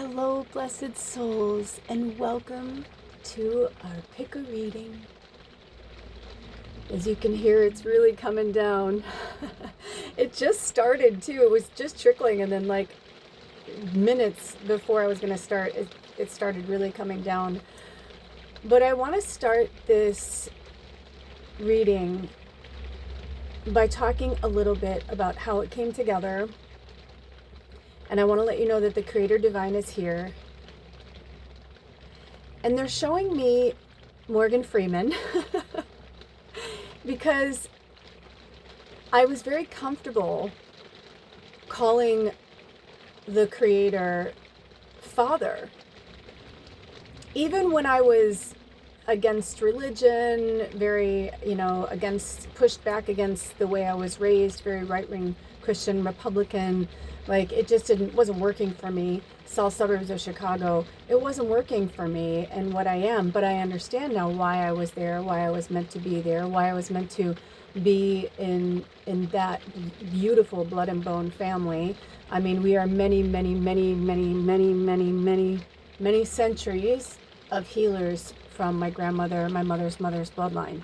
Hello, blessed souls, and welcome to our pick a reading. As you can hear, it's really coming down. It just started too. It was just trickling, and then like minutes before I was going to start, it started really coming down. But I want to start this reading by talking a little bit about how it came together. And I want to let you know that the Creator Divine is here. And they're showing me Morgan Freeman because I was very comfortable calling the Creator Father. Even when I was against religion, very, pushed back against the way I was raised, very right-wing Christian Republican. Like, it just wasn't working for me. South suburbs of Chicago, it wasn't working for me and what I am, but I understand now why I was there, why I was meant to be there, why I was meant to be in that beautiful blood and bone family. I mean, we are many centuries of healers from my grandmother, my mother's bloodline.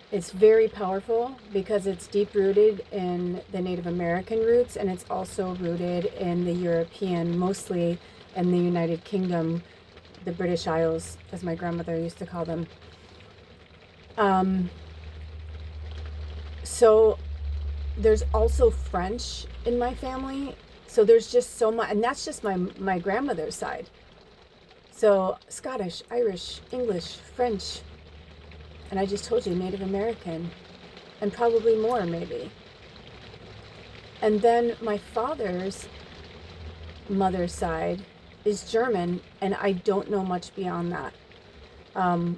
It's very powerful because it's deep rooted in the Native American roots, and it's also rooted in the European, mostly in the United Kingdom, the British Isles, as my grandmother used to call them. So there's also French in my family. So there's just so much, and that's just my grandmother's side. So Scottish, Irish, English, French, and I just told you Native American, and probably more maybe. And then my father's mother's side is German, and I don't know much beyond that. I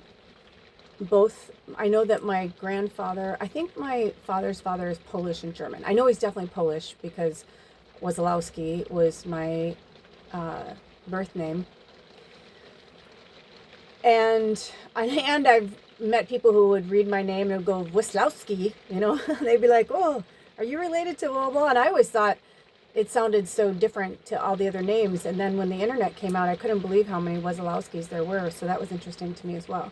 know that my grandfather, I think my father's father is Polish and German. I know he's definitely Polish because Wazalowski was my birth name. And I've met people who would read my name and go, Waslowski, they'd be like, oh, are you related to blah, blah? And I always thought it sounded so different to all the other names. And then when the internet came out, I couldn't believe how many Waslowskis there were. So that was interesting to me as well.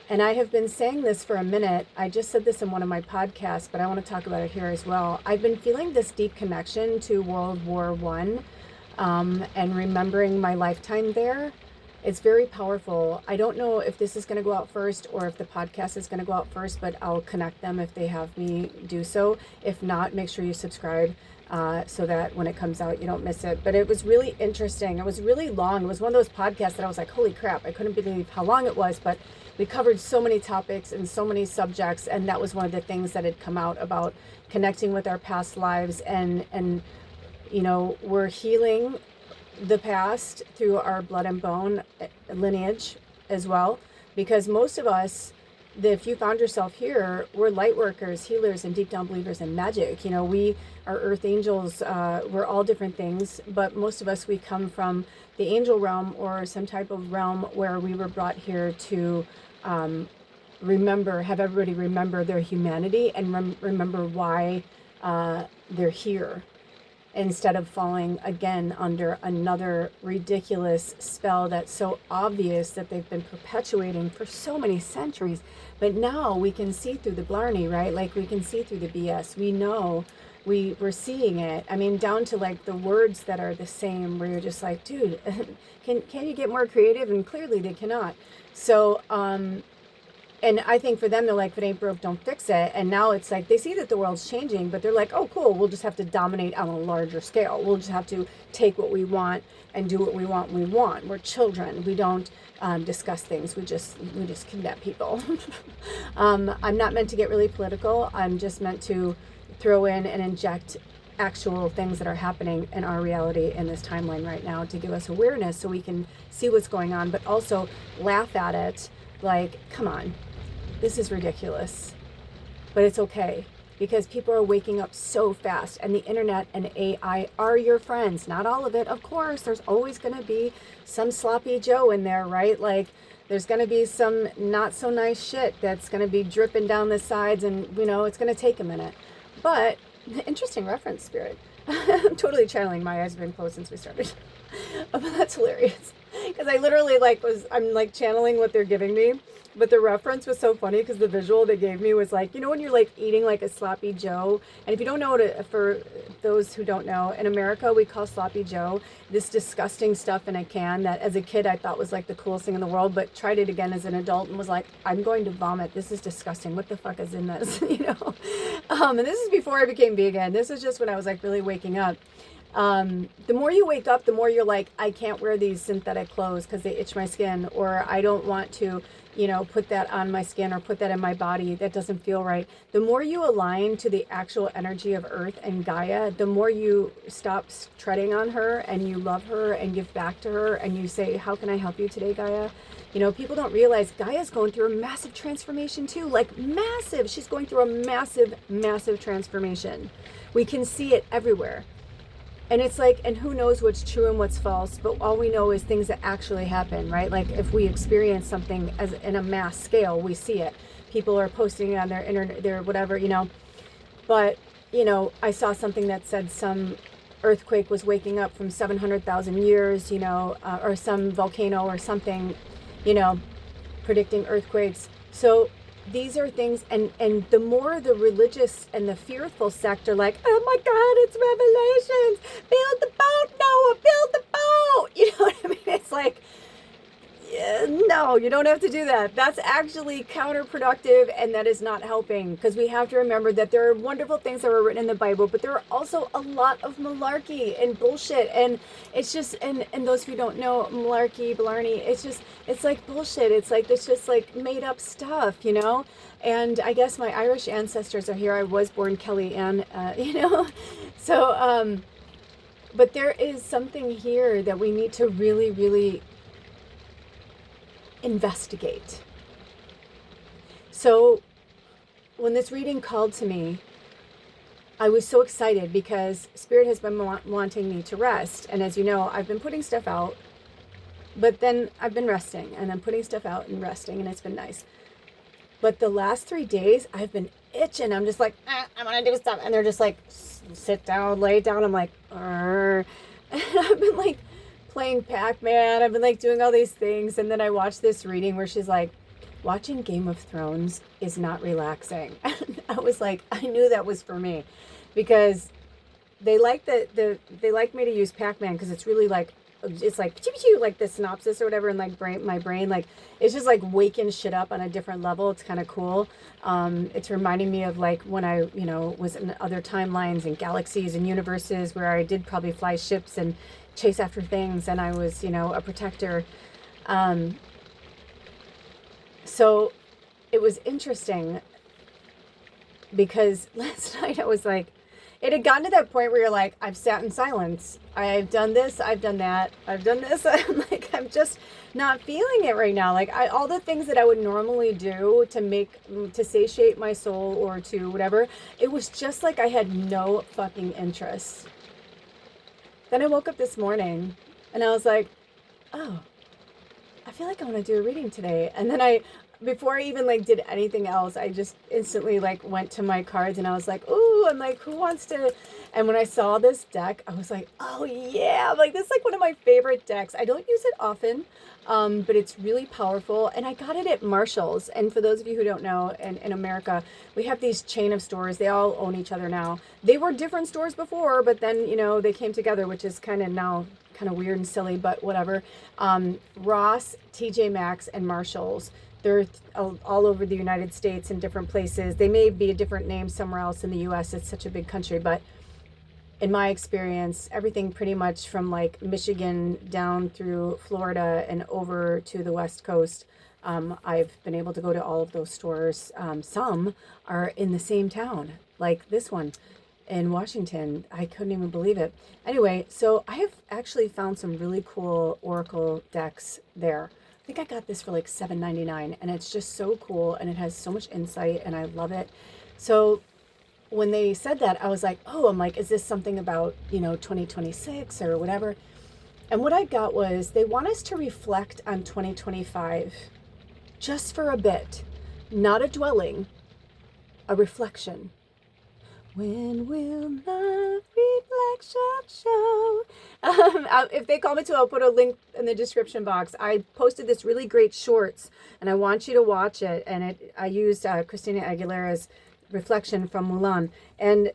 And I have been saying this for a minute. I just said this in one of my podcasts, but I want to talk about it here as well. I've been feeling this deep connection to World War I and remembering my lifetime there. It's very powerful. I don't know if this is going to go out first or if the podcast is going to go out first, but I'll connect them if they have me do so. If not, make sure you subscribe so that when it comes out, you don't miss it. But it was really interesting. It was really long. It was one of those podcasts that I was like, holy crap, I couldn't believe how long it was, but we covered so many topics and so many subjects. And that was one of the things that had come out about connecting with our past lives and we're healing the past through our blood and bone lineage as well, because most of us, if you found yourself here, we're light workers, healers, and deep down believers in magic. We are earth angels. We're all different things, but most of us, we come from the angel realm or some type of realm where we were brought here to have everybody remember their humanity and remember why they're here, instead of falling again under another ridiculous spell that's so obvious that they've been perpetuating for so many centuries. But now we can see through the blarney, right? Like, we can see through the BS. We know we're seeing it. I mean, down to like the words that are the same, where you're just like, dude, can you get more creative? And clearly they cannot. So, and I think for them, they're like, if it ain't broke, don't fix it. And now it's like, they see that the world's changing, but they're like, oh, cool, we'll just have to dominate on a larger scale. We'll just have to take what we want and do what we want when we want. We're children. We don't discuss things. We just kidnap people. I'm not meant to get really political. I'm just meant to throw in and inject actual things that are happening in our reality in this timeline right now to give us awareness so we can see what's going on, but also laugh at it. Like, come on. This is ridiculous, but it's okay because people are waking up so fast, and the internet and AI are your friends. Not all of it, of course. There's always going to be some sloppy Joe in there, right? Like, there's going to be some not so nice shit that's going to be dripping down the sides, and it's going to take a minute. But interesting reference, Spirit. I'm totally channeling. My eyes have been closed since we started. But that's hilarious. Because I literally I'm like channeling what they're giving me. But the reference was so funny because the visual they gave me was like, you know, when you're like eating like a sloppy Joe. And if you don't know for those who don't know, in America, we call sloppy Joe this disgusting stuff in a can that as a kid I thought was like the coolest thing in the world, but tried it again as an adult and was like, I'm going to vomit. This is disgusting. What the fuck is in this? You know? And this is before I became vegan. This is just when I was like really waking up. The more you wake up, the more you're like, I can't wear these synthetic clothes because they itch my skin, or I don't want to, you know, put that on my skin or put that in my body. That doesn't feel right. The more you align to the actual energy of Earth and Gaia, the more you stop treading on her and you love her and give back to her and you say, how can I help you today, Gaia? You know, people don't realize Gaia's going through a massive transformation too, like massive. She's going through a massive, massive transformation. We can see it everywhere. And it's like, and who knows what's true and what's false, but all we know is things that actually happen, right? Like if we experience something as in a mass scale, we see it. People are posting it on their internet, their whatever, you know. But, you know, I saw something that said some earthquake was waking up from 700,000 years, you know, or some volcano or something, you know, predicting earthquakes. So these are things, and the more the religious and the fearful sect are like, oh my God, it's revelations, build the boat, Noah, build the boat. You know what I mean? It's like, yeah, no, you don't have to do that. That's actually counterproductive, and that is not helping, because we have to remember that there are wonderful things that were written in the Bible, but there are also a lot of malarkey and bullshit, and it's just, and those who don't know, malarkey, blarney, it's like bullshit. It's just like made up stuff, you know? And I guess my Irish ancestors are here. I was born Kelly Ann, you know? So, but there is something here that we need to really, really investigate. So when this reading called to me, I was so excited because Spirit has been wanting me to rest. And as you know, I've been putting stuff out, but then I've been resting and I'm putting stuff out and resting, and it's been nice. But the last 3 days I've been itching. I'm just like, I want to do stuff. And they're just like, sit down, lay down. I'm like, and I've been like playing Pac-Man. I've been like doing all these things. And then I watched this reading where she's like, watching Game of Thrones is not relaxing. And I was like, I knew that was for me, because they like they like me to use Pac-Man because it's really like, it's like like the synopsis or whatever, and like my brain like it's just like waking shit up on a different level. It's kind of cool. It's reminding me of like when I, you know, was in other timelines and galaxies and universes where I did probably fly ships and chase after things, and I was, you know, a protector. So it was interesting because last night I was like, it had gotten to that point where you're like, I've sat in silence. I've done this. I've done that. I've done this. I'm like, I'm just not feeling it right now. Like all the things that I would normally do to satiate my soul or to whatever, it was just like I had no fucking interest. Then I woke up this morning and I was like, oh, I feel like I want to do a reading today. And then before I even like did anything else, I just instantly like went to my cards and I was like, ooh, I'm like, who wants to? And when I saw this deck, I was like, oh yeah, I'm like, this is like one of my favorite decks. I don't use it often, but it's really powerful. And I got it at Marshall's. And for those of you who don't know, in America, we have these chain of stores. They all own each other now. They were different stores before, but then, you know, they came together, which is kind of now kind of weird and silly, but whatever. Ross, TJ Maxx, and Marshall's. They're all over the United States in different places. They may be a different name somewhere else in the US. It's such a big country, but in my experience, everything pretty much from like Michigan down through Florida and over to the West Coast, I've been able to go to all of those stores. Some are in the same town, like this one in Washington. I couldn't even believe it. Anyway, so I have actually found some really cool Oracle decks there. I think I got this for like $7.99, and it's just so cool, and it has so much insight, and I love it. So when they said that, I was like, oh, I'm like, is this something about, you know, 2026 or whatever? And what I got was they want us to reflect on 2025 just for a bit, not a dwelling, a reflection. When will love reflect show. If they call me to, I'll put a link in the description box. I posted this really great shorts, and I want you to watch it. And I used Christina Aguilera's reflection from Mulan. And,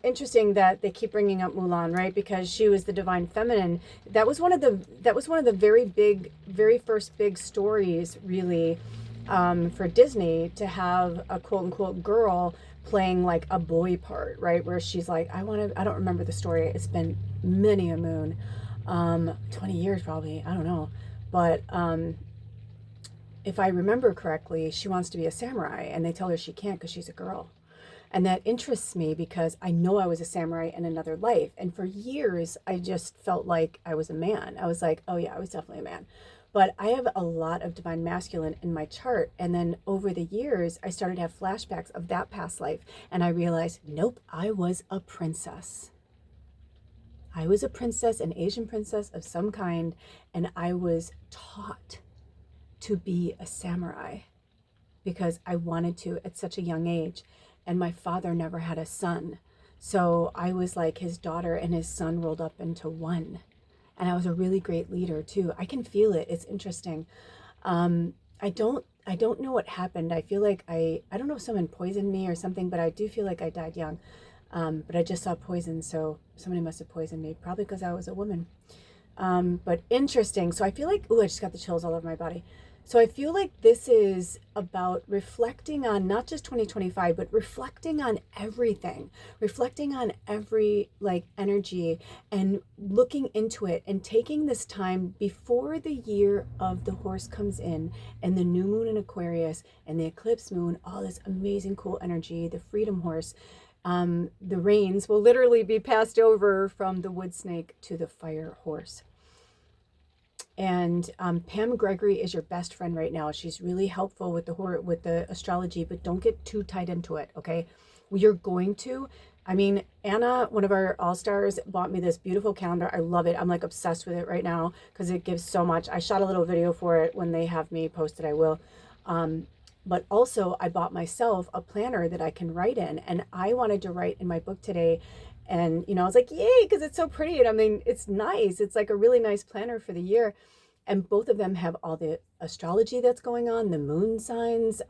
interesting that they keep bringing up Mulan, right? Because she was the divine feminine. That was one of the very first big stories, really, for Disney, to have a quote unquote girl playing like a boy part, right? Where she's like, I don't remember the story. It's been many a moon, 20 years probably. I don't know. But, if I remember correctly, she wants to be a samurai, and they tell her she can't because she's a girl. And that interests me because I know I was a samurai in another life. And for years, I just felt like I was a man. I was like, oh yeah, I was definitely a man. But I have a lot of divine masculine in my chart. And then over the years, I started to have flashbacks of that past life. And I realized, nope, I was a princess. I was a princess, an Asian princess of some kind. And I was taught to be a samurai because I wanted to at such a young age. And my father never had a son. So I was like his daughter, and his son rolled up into one. And I was a really great leader too. I can feel it. It's interesting. I don't know what happened. I feel like I don't know if someone poisoned me or something, but I do feel like I died young. But I just saw poison. So somebody must have poisoned me, probably because I was a woman. But interesting. So I feel like, I just got the chills all over my body. So I feel like this is about reflecting on not just 2025, but reflecting on everything, reflecting on every energy, and looking into it and taking this time before the year of the horse comes in, and the new moon in Aquarius and the eclipse moon, all this amazing cool energy, the freedom horse. The reins will literally be passed over from the wood snake to the fire horse. And Pam Gregory is your best friend right now. She's really helpful with the astrology, but don't get too tight into it, okay? You're going to. I mean, Anna, one of our all-stars, bought me this beautiful calendar. I love it. I'm like obsessed with it right now because it gives so much. I shot a little video for it. When they have me posted, I will. But also, I bought myself a planner that I can write in, and I wanted to write in my book today. And, I was like, yay, because it's so pretty. And I mean, it's nice. It's like a really nice planner for the year. And both of them have all the astrology that's going on, the moon signs,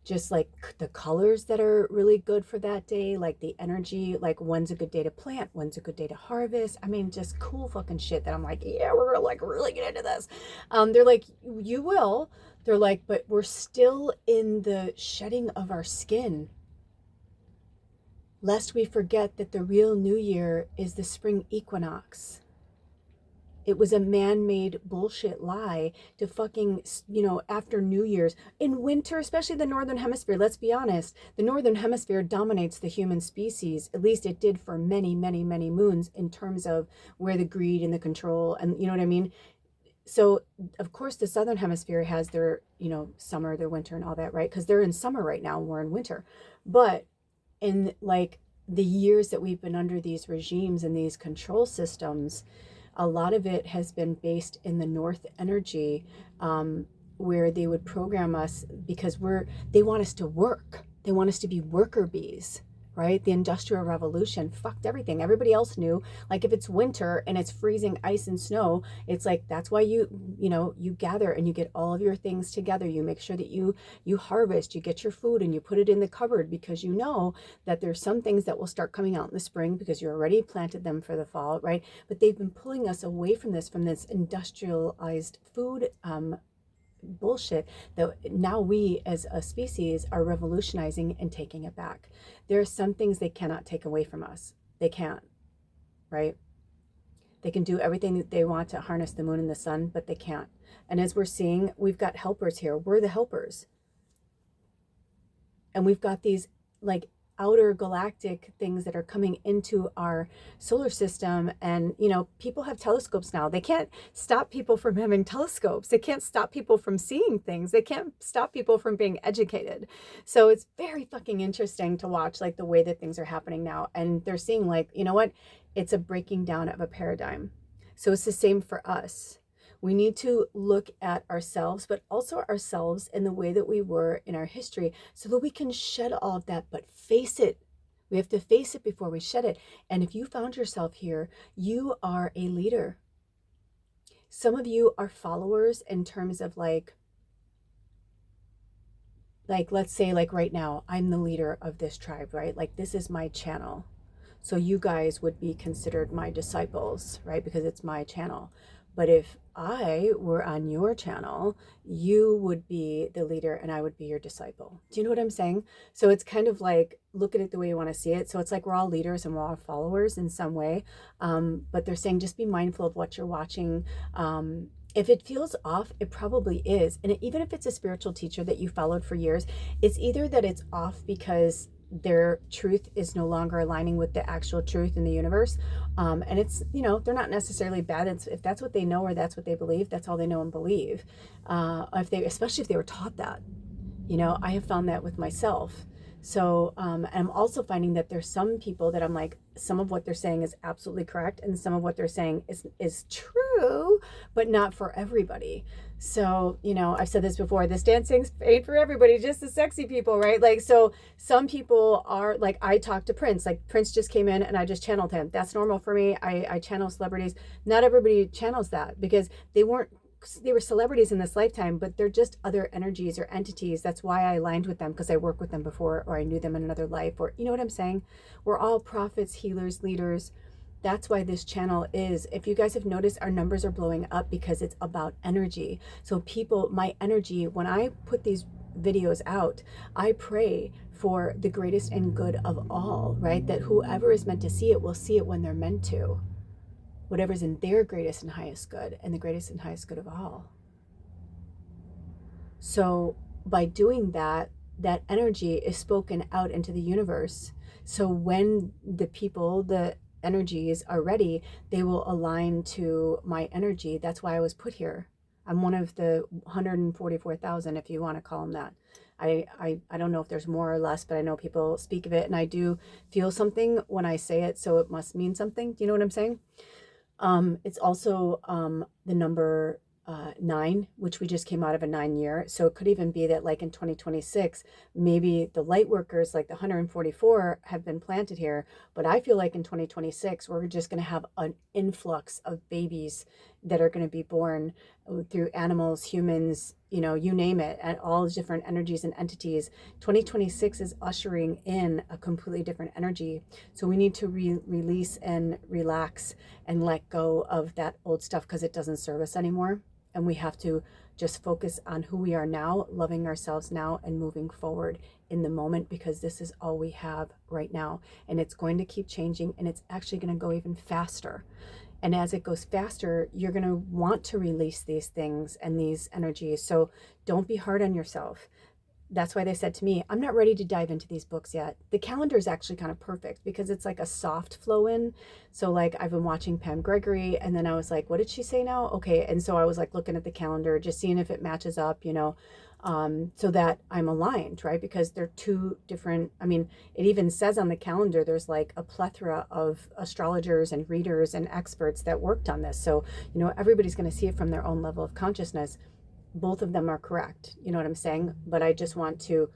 just like the colors that are really good for that day, like the energy, like when's a good day to plant, when's a good day to harvest. I mean, just cool fucking shit that I'm like, yeah, we're gonna like really get into this. They're like, you will. They're like, but we're still in the shedding of our skin, lest we forget that the real new year is the spring equinox. It was a man-made bullshit lie to fucking, after New Year's. In winter, especially the Northern Hemisphere, let's be honest, the Northern Hemisphere dominates the human species. At least it did for many, many, many moons in terms of where the greed and the control, and you know what I mean? So, of course, the Southern Hemisphere has their, summer, their winter and all that, right? Because they're in summer right now and we're in winter. But in like the years that we've been under these regimes and these control systems, a lot of it has been based in the North energy, where they would program us because they want us to work. They want us to be worker bees, right? The Industrial Revolution fucked everything. Everybody else knew, like if it's winter and it's freezing ice and snow, it's like, that's why you gather and you get all of your things together. You make sure that you harvest, you get your food and you put it in the cupboard, because you know that there's some things that will start coming out in the spring because you already planted them for the fall, right? But they've been pulling us away from this industrialized food, bullshit that now we as a species are revolutionizing and taking it back. There are some things they cannot take away from us. They can't, right? They can do everything that they want to harness the moon and the sun, but they can't. And as we're seeing, we've got helpers here. We're the helpers. And we've got these like outer galactic things that are coming into our solar system. And, people have telescopes now. They can't stop people from having telescopes. They can't stop people from seeing things. They can't stop people from being educated. So it's very fucking interesting to watch like the way that things are happening now. And they're seeing like, it's a breaking down of a paradigm. So it's the same for us. We need to look at ourselves, but also ourselves in the way that we were in our history, so that we can shed all of that, but face it We have to face it before we shed it. And if you found yourself here, you are a leader. Some of you are followers in terms of like let's say like right now, I'm the leader of this tribe, right? Like this is my channel. So you guys would be considered my disciples, right? Because it's my channel. But if I were on your channel, you would be the leader and I would be your disciple. Do you know what I'm saying? So it's kind of like, look at it the way you want to see it. So it's like we're all leaders and we're all followers in some way. But they're saying just be mindful of what you're watching. If it feels off, it probably is. And even if it's a spiritual teacher that you followed for years, it's either that it's off because their truth is no longer aligning with the actual truth in the universe. And it's, you know, they're not necessarily bad. if that's what they know or that's what they believe, that's all they know and believe. Especially if they were taught that, you know, I have found that with myself. So I'm also finding that there's some people that I'm like, some of what they're saying is absolutely correct. And some of what they're saying is true, but not for everybody. So, you know, I've said this before, this dancing's ain't for everybody, just the sexy people, right? Like, so some people are like, I talked to Prince, like Prince just came in and I just channeled him. That's normal for me. I channel celebrities. Not everybody channels that because they were celebrities in this lifetime, but they're just other energies or entities. That's why I aligned with them, because I worked with them before, or I knew them in another life, or you know what I'm saying? We're all prophets, healers, leaders. That's why this channel is, if you guys have noticed, our numbers are blowing up because it's about energy. So people, my energy, when I put these videos out, I pray for the greatest and good of all, right? That whoever is meant to see it will see it when they're meant to. Whatever's in their greatest and highest good, and the greatest and highest good of all. So by doing that, that energy is spoken out into the universe. So when the people, the energies are ready, they will align to my energy. That's why I was put here. I'm one of the 144,000, if you want to call them that. I don't know if there's more or less, but I know people speak of it, and I do feel something when I say it, so it must mean something. Do you know what I'm saying? It's also the number 9, which we just came out of a 9-year. So it could even be that like in 2026, maybe the light workers, like the 144 have been planted here. But I feel like in 2026, we're just going to have an influx of babies that are going to be born through animals, humans, you know, you name it, and all different energies and entities. 2026 is ushering in a completely different energy. So we need to release and relax and let go of that old stuff because it doesn't serve us anymore. And we have to just focus on who we are now, loving ourselves now, and moving forward in the moment, because this is all we have right now. And it's going to keep changing, and it's actually going to go even faster. And as it goes faster, you're going to want to release these things and these energies. So don't be hard on yourself. That's why they said to me, I'm not ready to dive into these books yet. The calendar is actually kind of perfect because it's like a soft flow in. So like I've been watching Pam Gregory, and then I was like, what did she say now? Okay. And so I was like looking at the calendar, just seeing if it matches up, you know, so that I'm aligned, right? Because they're two different, I mean, it even says on the calendar, there's like a plethora of astrologers and readers and experts that worked on this. So, you know, everybody's going to see it from their own level of consciousness. Both of them are correct. You know what I'm saying? But I just want to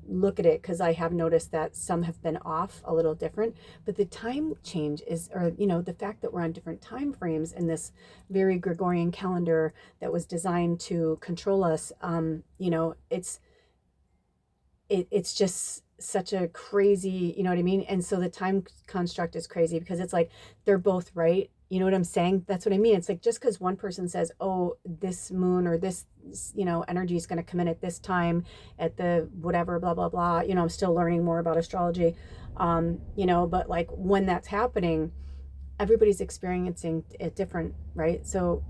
look at it because I have noticed that some have been off a little different, but the time change is, or, you know, the fact that we're on different time frames in this very Gregorian calendar that was designed to control us, you know, it's just such a crazy, you know what I mean? And so the time construct is crazy because it's like, they're both right. You know what I'm saying? That's what I mean. It's like, just because one person says, oh, this moon or this, you know, energy is going to come in at this time at the whatever, blah, blah, blah. You know, I'm still learning more about astrology, you know, but like when that's happening, everybody's experiencing it different, right? So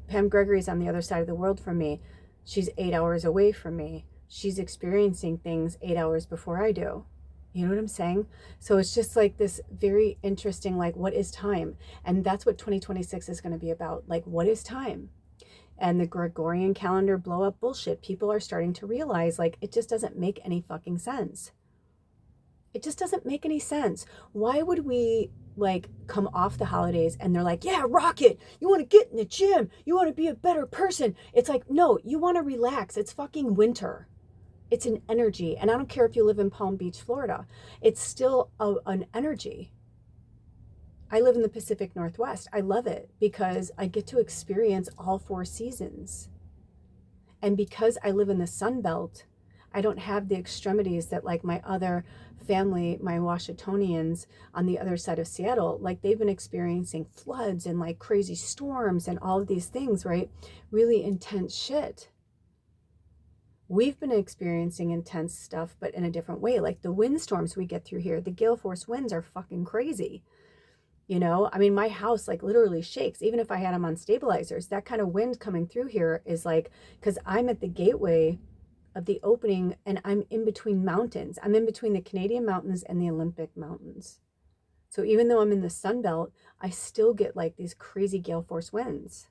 Pam Gregory's on the other side of the world from me. She's 8 hours away from me. She's experiencing things 8 hours before I do. You know what I'm saying? So it's just like this very interesting, like, what is time? And that's what 2026 is going to be about. Like, what is time? And the Gregorian calendar blow up bullshit. People are starting to realize, like, it just doesn't make any fucking sense. It just doesn't make any sense. Why would we like come off the holidays and they're like, yeah, rock it. You want to get in the gym. You want to be a better person. It's like, no, you want to relax. It's fucking winter. It's an energy. And I don't care if you live in Palm Beach, Florida, it's still an energy. I live in the Pacific Northwest. I love it because I get to experience all 4 seasons. And because I live in the Sun Belt, I don't have the extremities that like my other family, my Washingtonians on the other side of Seattle, like they've been experiencing floods and like crazy storms and all of these things, right? Really intense shit. We've been experiencing intense stuff, but in a different way. Like the windstorms we get through here, the gale force winds are fucking crazy. You know, I mean, my house like literally shakes, even if I had them on stabilizers. That kind of wind coming through here is like, because I'm at the gateway of the opening and I'm in between mountains. I'm in between the Canadian mountains and the Olympic mountains. So even though I'm in the Sun Belt, I still get like these crazy gale force winds.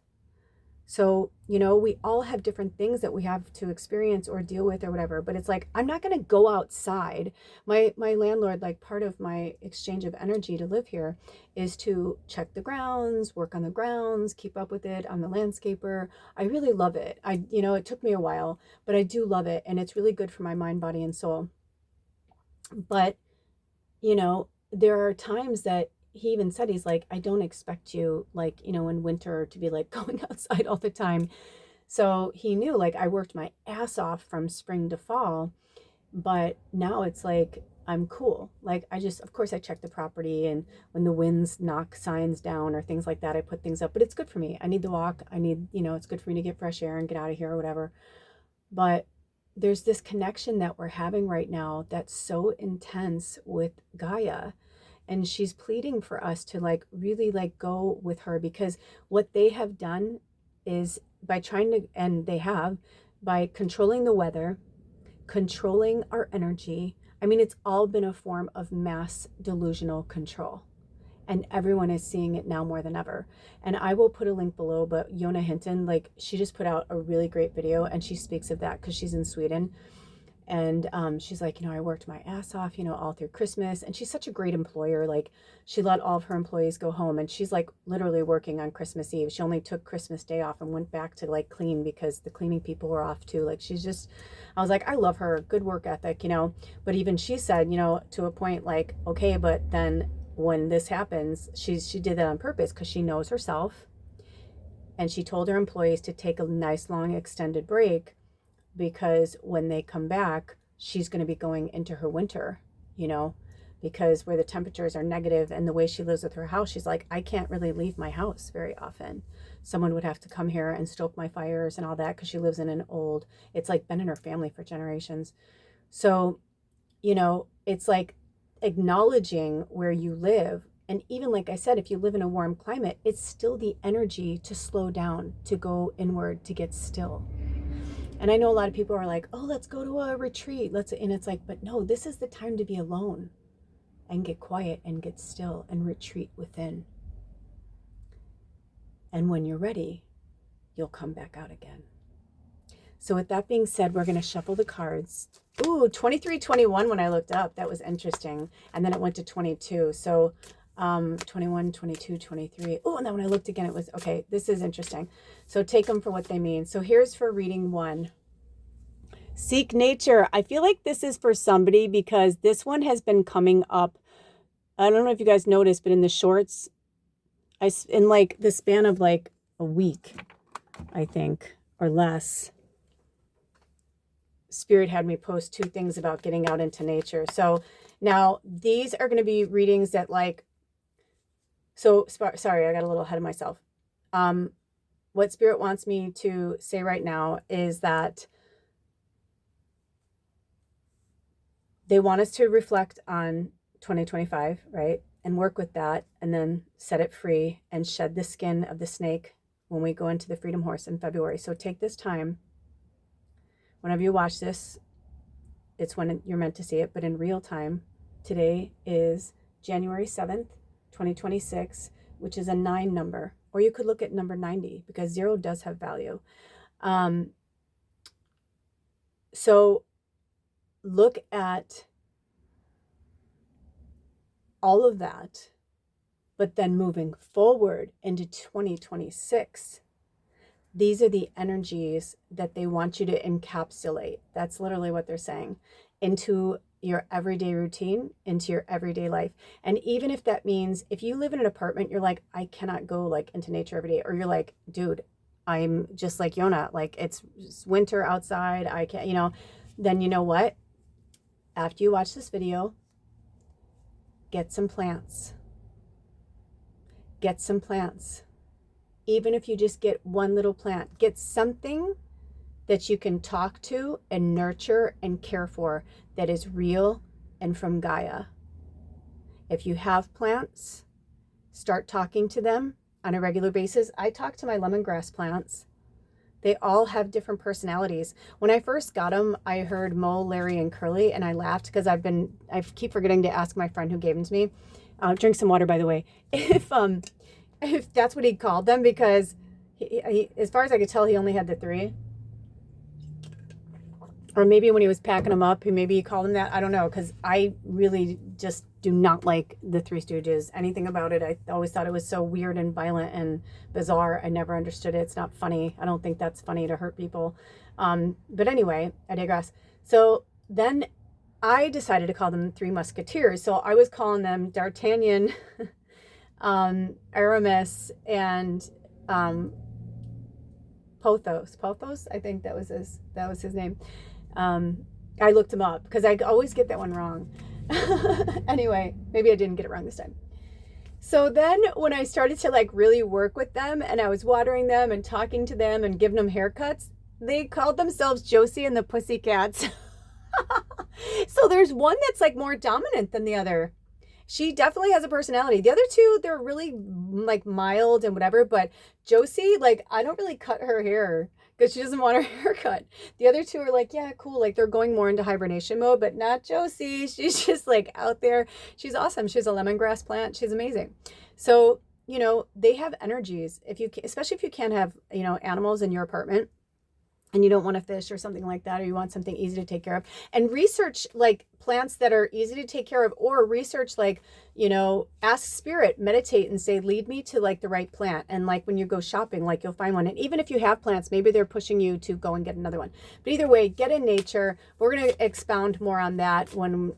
So, you know, we all have different things that we have to experience or deal with or whatever, but it's like, I'm not going to go outside. My landlord, like part of my exchange of energy to live here is to check the grounds, work on the grounds, keep up with it. I'm the landscaper. I really love it. You know, it took me a while, but I do love it. And it's really good for my mind, body, and soul. But, you know, there are times that he even said, he's like, I don't expect you, like, you know, in winter to be like going outside all the time. So he knew like I worked my ass off from spring to fall, but now it's like I'm cool. Like I just, of course I check the property, and when the winds knock signs down or things like that, I put things up, but it's good for me. I need the walk. I need, you know, it's good for me to get fresh air and get out of here or whatever. But there's this connection that we're having right now that's so intense with Gaia, and she's pleading for us to like really like go with her, because what they have done is by trying to, and they have, by controlling the weather, controlling our energy. I mean, it's all been a form of mass delusional control, and everyone is seeing it now more than ever. And I will put a link below, but Yona Hinton, like she just put out a really great video and she speaks of that because she's in Sweden. And she's like, you know, I worked my ass off, you know, all through Christmas. And she's such a great employer. Like she let all of her employees go home, and she's like literally working on Christmas Eve. She only took Christmas Day off and went back to like clean because the cleaning people were off too. Like she's just, I was like, I love her, good work ethic, you know. But even she said, you know, to a point like, okay, but then when this happens, she did that on purpose because she knows herself. And she told her employees to take a nice long extended break, because when they come back, she's going to be going into her winter, you know, because where the temperatures are negative, and the way she lives with her house, she's like, I can't really leave my house very often. Someone would have to come here and stoke my fires and all that, because she lives in an old, it's like been in her family for generations. So, you know, it's like acknowledging where you live. And even like I said, if you live in a warm climate, it's still the energy to slow down, to go inward, to get still. And I know a lot of people are like, oh, let's go to a retreat. And it's like, but no, this is the time to be alone and get quiet and get still and retreat within. And when you're ready, you'll come back out again. So with that being said, we're going to shuffle the cards. Ooh, 23, 21 when I looked up. That was interesting. And then it went to 22. So 21, 22, 23. Oh, and then when I looked again, it was, okay, this is interesting. So take them for what they mean. So here's for reading 1. Seek nature. I feel like this is for somebody because this one has been coming up. I don't know if you guys noticed, but in the shorts, in like the span of like a week, I think, or less, Spirit had me post 2 things about getting out into nature. So now these are going to be readings that like, so sorry, I got a little ahead of myself. What Spirit wants me to say right now is that they want us to reflect on 2025, right? And work with that, and then set it free and shed the skin of the snake when we go into the Freedom Horse in February. So take this time. Whenever you watch this, it's when you're meant to see it, but in real time. Today is January 7th, 2026, which is a 9 number, or you could look at number 90 because 0 does have value. So look at all of that, but then moving forward into 2026, These are the energies that they want you to encapsulate. That's literally what they're saying, into your everyday routine, into your everyday life. And even if that means, if you live in an apartment, you're like, I cannot go like into nature every day. Or you're like, dude, I'm just like Yona, like it's winter outside, I can't, then you know what? After you watch this video, get some plants. Get some plants. Even if you just get one little plant, get something that you can talk to and nurture and care for that is real and from Gaia. If you have plants, start talking to them on a regular basis. I talk to my lemongrass plants. They all have different personalities. When I first got them, I heard Mo, Larry, and Curly, and I laughed because I keep forgetting to ask my friend who gave them to me. Drink some water, by the way. If that's what he called them, because he, as far as I could tell, he only had the 3. Or maybe when he was packing them up, maybe he called them that. I don't know, because I really just do not like the Three Stooges. Anything about it, I always thought it was so weird and violent and bizarre. I never understood it. It's not funny. I don't think that's funny to hurt people. But anyway, I digress. So then I decided to call them Three Musketeers. So I was calling them D'Artagnan, Aramis, and Pothos. I think that was his name. I looked him up because I always get that one wrong. Anyway, maybe I didn't get it wrong this time. So then when I started to like really work with them, and I was watering them and talking to them and giving them haircuts, they called themselves Josie and the Pussycats. So there's one that's like more dominant than the other. She definitely has a personality. The other 2, they're really like mild and whatever, but Josie, like, I don't really cut her hair because she doesn't want her hair cut. The other 2 are like, yeah, cool. Like, they're going more into hibernation mode, but not Josie. She's just like out there. She's awesome. She's a lemongrass plant. She's amazing. So, they have energies. Especially if you can't have, animals in your apartment, and you don't want a fish or something like that, or you want something easy to take care of, and research like plants that are easy to take care of, or research like, ask spirit, meditate and say, lead me to like the right plant. And like when you go shopping, like you'll find one. And even if you have plants, maybe they're pushing you to go and get another one. But either way, get in nature. We're going to expound more on that when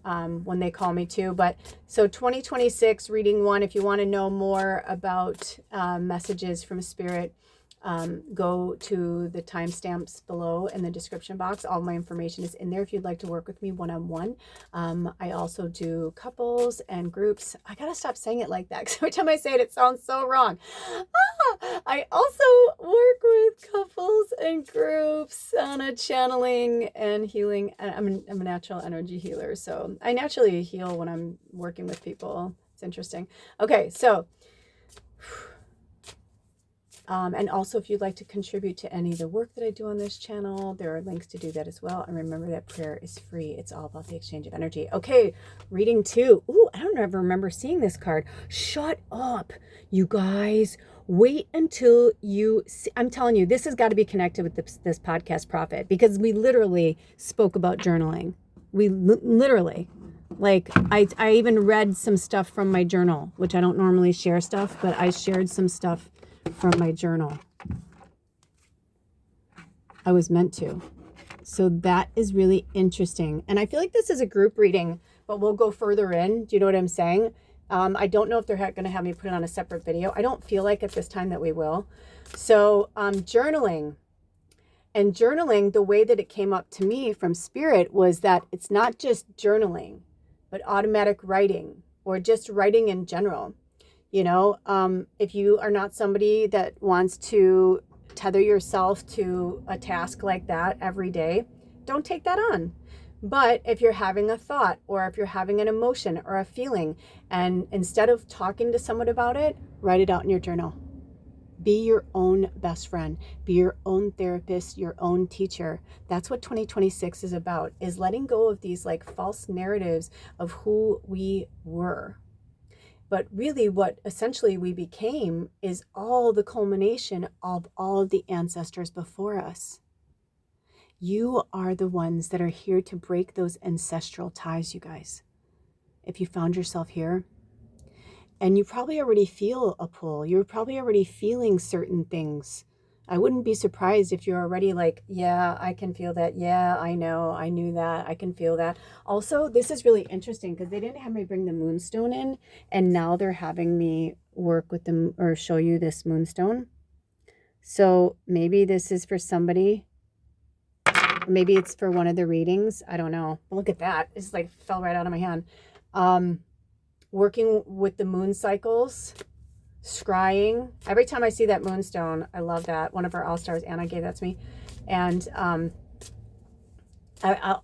they call me too. But so 2026 reading 1, if you want to know more about messages from spirit, go to the timestamps below in the description box. All my information is in there if you'd like to work with me one-on-one. I also do couples and groups. I gotta stop saying it like that because every time I say it, it sounds so wrong. I also work with couples and groups on a channeling and healing. I'm a natural energy healer, so I naturally heal when I'm working with people. It's interesting. Okay, so and also, if you'd like to contribute to any of the work that I do on this channel, there are links to do that as well. And remember that prayer is free. It's all about the exchange of energy. Okay, reading 2. Ooh, I don't ever remember seeing this card. Shut up, you guys. Wait until you see. I'm telling you, this has got to be connected with this podcast profit, because we literally spoke about journaling. We literally, like, I even read some stuff from my journal, which I don't normally share stuff, but I shared some stuff from my journal. I was meant to. So that is really interesting. And I feel like this is a group reading, but we'll go further in. Do you know what I'm saying? I don't know if they're going to have me put it on a separate video. I don't feel like at this time that we will. So journaling. And journaling, the way that it came up to me from spirit was that it's not just journaling, but automatic writing, or just writing in general. If you are not somebody that wants to tether yourself to a task like that every day, don't take that on. But if you're having a thought, or if you're having an emotion or a feeling, and instead of talking to someone about it, write it out in your journal. Be your own best friend. Be your own therapist, your own teacher. That's what 2026 is about, is letting go of these like false narratives of who we were. But really what essentially we became is all the culmination of all of the ancestors before us. You are the ones that are here to break those ancestral ties, you guys. If you found yourself here, and you probably already feel a pull, you're probably already feeling certain things I wouldn't be surprised if you're already like, yeah, I can feel that. Yeah, I know. I knew that. I can feel that. Also, this is really interesting because they didn't have me bring the moonstone in, and now they're having me work with them or show you this moonstone. So maybe this is for somebody. Maybe it's for one of the readings. I don't know. Look at that. It's like fell right out of my hand. Working with the moon cycles, scrying. Every time I see that moonstone, I love that. One of our all-stars, Anna, gave that to me. And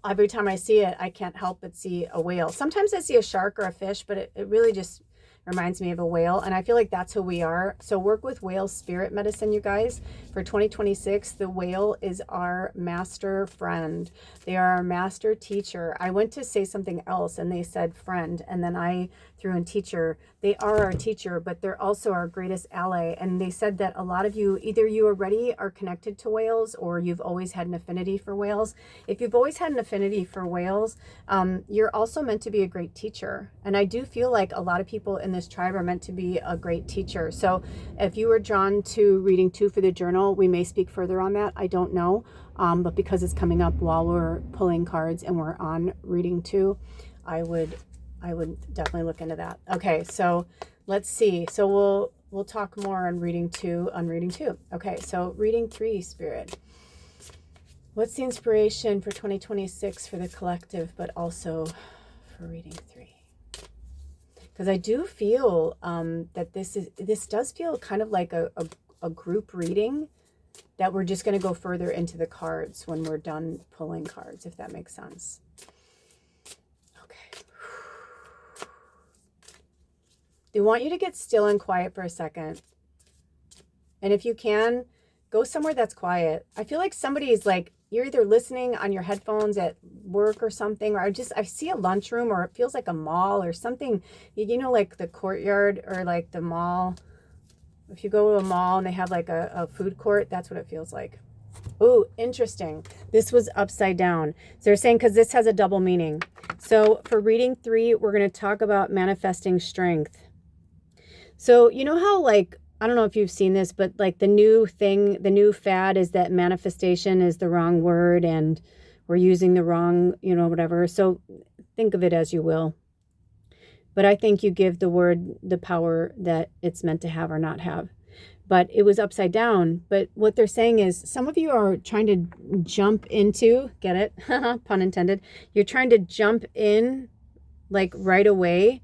every time I see it, I can't help but see a whale. Sometimes I see a shark or a fish, but it really just reminds me of a whale. And I feel like that's who we are. So work with whale spirit medicine, you guys. For 2026, the whale is our master friend. They are our master teacher. I went to say something else and they said friend. And then I threw in teacher. They are our teacher, but they're also our greatest ally. And they said that a lot of you, either you already are connected to whales or you've always had an affinity for whales. If you've always had an affinity for whales, you're also meant to be a great teacher. And I do feel like a lot of people in this tribe are meant to be a great teacher. So if you were drawn to reading 2 for the journal, we may speak further on that. I don't know. But because it's coming up while we're pulling cards and we're on reading 2, I would definitely look into that. Okay, so let's see. So we'll talk more on reading 2 Okay, so reading 3, Spirit. What's the inspiration for 2026 for the collective, but also for reading 3? Because I do feel that this does feel kind of like a group reading, that we're just going to go further into the cards when we're done pulling cards, if that makes sense. Okay. They want you to get still and quiet for a second. And if you can, go somewhere that's quiet. I feel like somebody is like, you're either listening on your headphones at work or something, or I see a lunchroom, or it feels like a mall or something, you know, like the courtyard or like the mall. If you go to a mall and they have like a food court, that's what it feels like. Oh, interesting. This was upside down. So they're saying, because this has a double meaning. So for reading 3, we're going to talk about manifesting strength. So you know how, like, I don't know if you've seen this, but like the new fad is that manifestation is the wrong word and we're using the wrong, whatever. So think of it as you will. But I think you give the word the power that it's meant to have or not have. But it was upside down. But what they're saying is some of you are trying to jump into, get it? Pun intended. You're trying to jump in like right away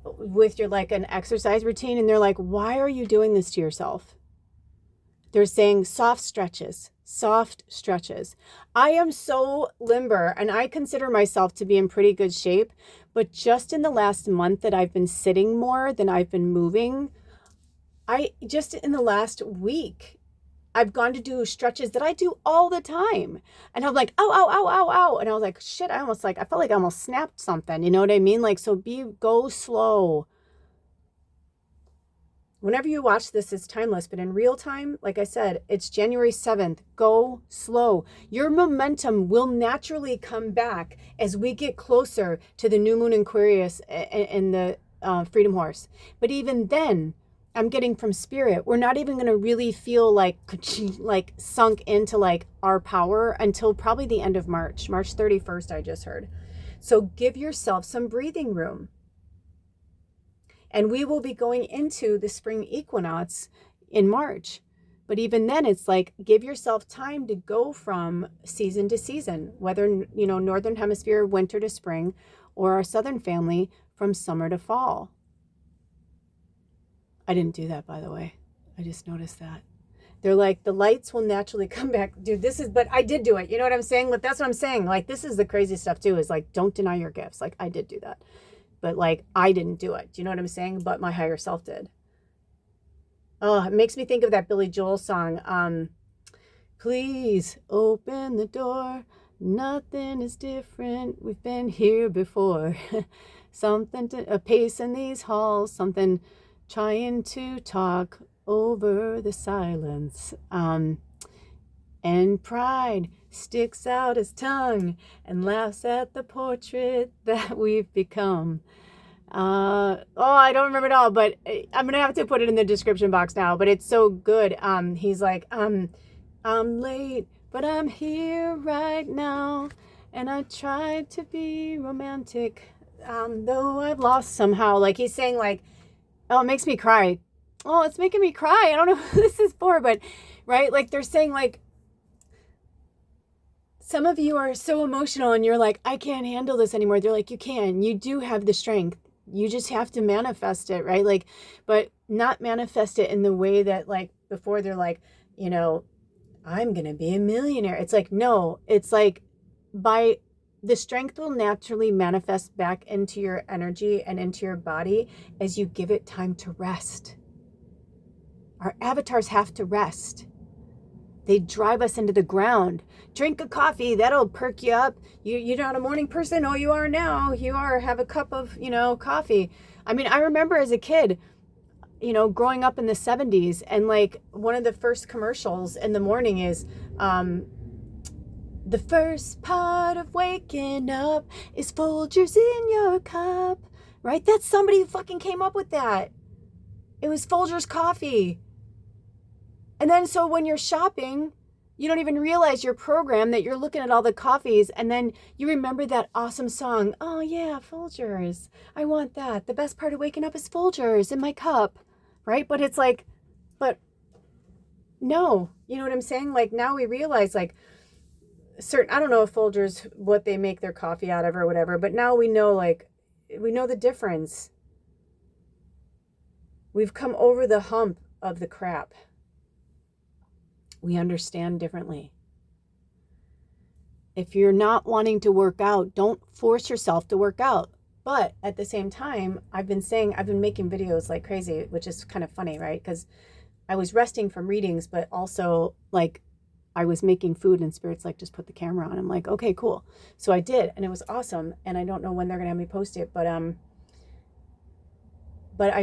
with your like an exercise routine. And they're like, why are you doing this to yourself? They're saying soft stretches. I am so limber and I consider myself to be in pretty good shape. But just in the last month that I've been sitting more than I've been moving, just in the last week, I've gone to do stretches that I do all the time. And I'm like, ow, ow, ow, ow, ow. And I was like, shit, I felt like I almost snapped something. You know what I mean? Like, so go slow. Whenever you watch this, it's timeless, but in real time, like I said, it's January 7th. Go slow. Your momentum will naturally come back as we get closer to the new moon in Aquarius and the Freedom Horse. But even then, I'm getting from Spirit, we're not even going to really feel like sunk into like our power until probably the end of March 31st, I just heard. So give yourself some breathing room. And we will be going into the spring equinox in March. But even then, it's like, give yourself time to go from season to season, whether, Northern Hemisphere, winter to spring, or our Southern family from summer to fall. I didn't do that, by the way. I just noticed that. They're like, the lights will naturally come back. Dude, but I did do it. You know what I'm saying? But that's what I'm saying. Like, this is the crazy stuff too, is like, don't deny your gifts. Like, I did do that. But like, I didn't do it. Do you know what I'm saying? But my higher self did. Oh, it makes me think of that Billy Joel song. Please open the door. Nothing is different. We've been here before. A pace in these halls. Something trying to talk over the silence. And pride sticks out his tongue and laughs at the portrait that we've become. I don't remember it all, but I'm gonna have to put it in the description box now. But it's so good. He's like, I'm late, but I'm here right now, and I tried to be romantic, though I've lost somehow. Like he's saying, like, oh, it makes me cry. Oh, it's making me cry. I don't know who this is for, but right, like they're saying, like, some of you are so emotional, and you're like, I can't handle this anymore. They're like, you can. You do have the strength. You just have to manifest it, right? Like, but not manifest it in the way that, like, before they're like, you know, I'm going to be a millionaire. It's like, no, it's like the strength will naturally manifest back into your energy and into your body as you give it time to rest. Our avatars have to rest. They drive us into the ground. Drink a coffee. That'll perk you up. You're not a morning person. Oh, you are now. You are. Have a cup of, coffee. I mean, I remember as a kid, growing up in the 70s, and like one of the first commercials in the morning is, the first part of waking up is Folgers in your cup, right? That's somebody who fucking came up with that. It was Folgers coffee. And then so when you're shopping, you don't even realize your program that you're looking at all the coffees, and then you remember that awesome song. Oh yeah, Folgers. I want that. The best part of waking up is Folgers in my cup, right? But it's like, but no, you know what I'm saying? Like now we realize, like, I don't know if Folgers, what they make their coffee out of or whatever, but now we know, like, we know the difference. We've come over the hump of the crap. We understand differently. If you're not wanting to work out, don't force yourself to work out. But at the same time, I've been making videos like crazy, which is kind of funny, right? Because I was resting from readings, but also like I was making food, and Spirit's like, just put the camera on. I'm like, okay, cool. So I did, and it was awesome. And I don't know when they're gonna have me post it, but I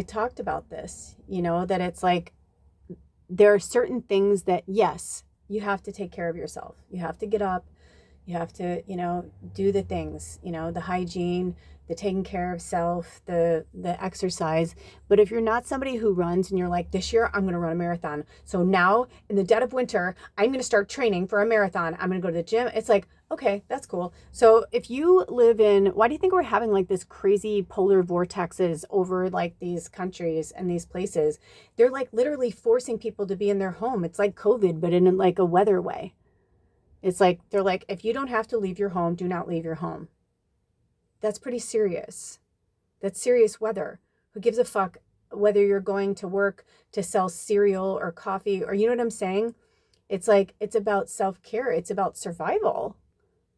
talked about this, that it's like, there are certain things that, yes, you have to take care of yourself. You have to get up. You have to, do the things, the hygiene, the taking care of self, the exercise. But if you're not somebody who runs and you're like, this year I'm going to run a marathon. So now in the dead of winter, I'm going to start training for a marathon. I'm going to go to the gym. It's like, okay, that's cool. So if you live why do you think we're having like this crazy polar vortexes over like these countries and these places? They're like literally forcing people to be in their home. It's like COVID, but in like a weather way. It's like, they're like, if you don't have to leave your home, do not leave your home. That's pretty serious. That's serious weather. Who gives a fuck whether you're going to work to sell cereal or coffee, or you know what I'm saying? It's like, it's about self-care. It's about survival.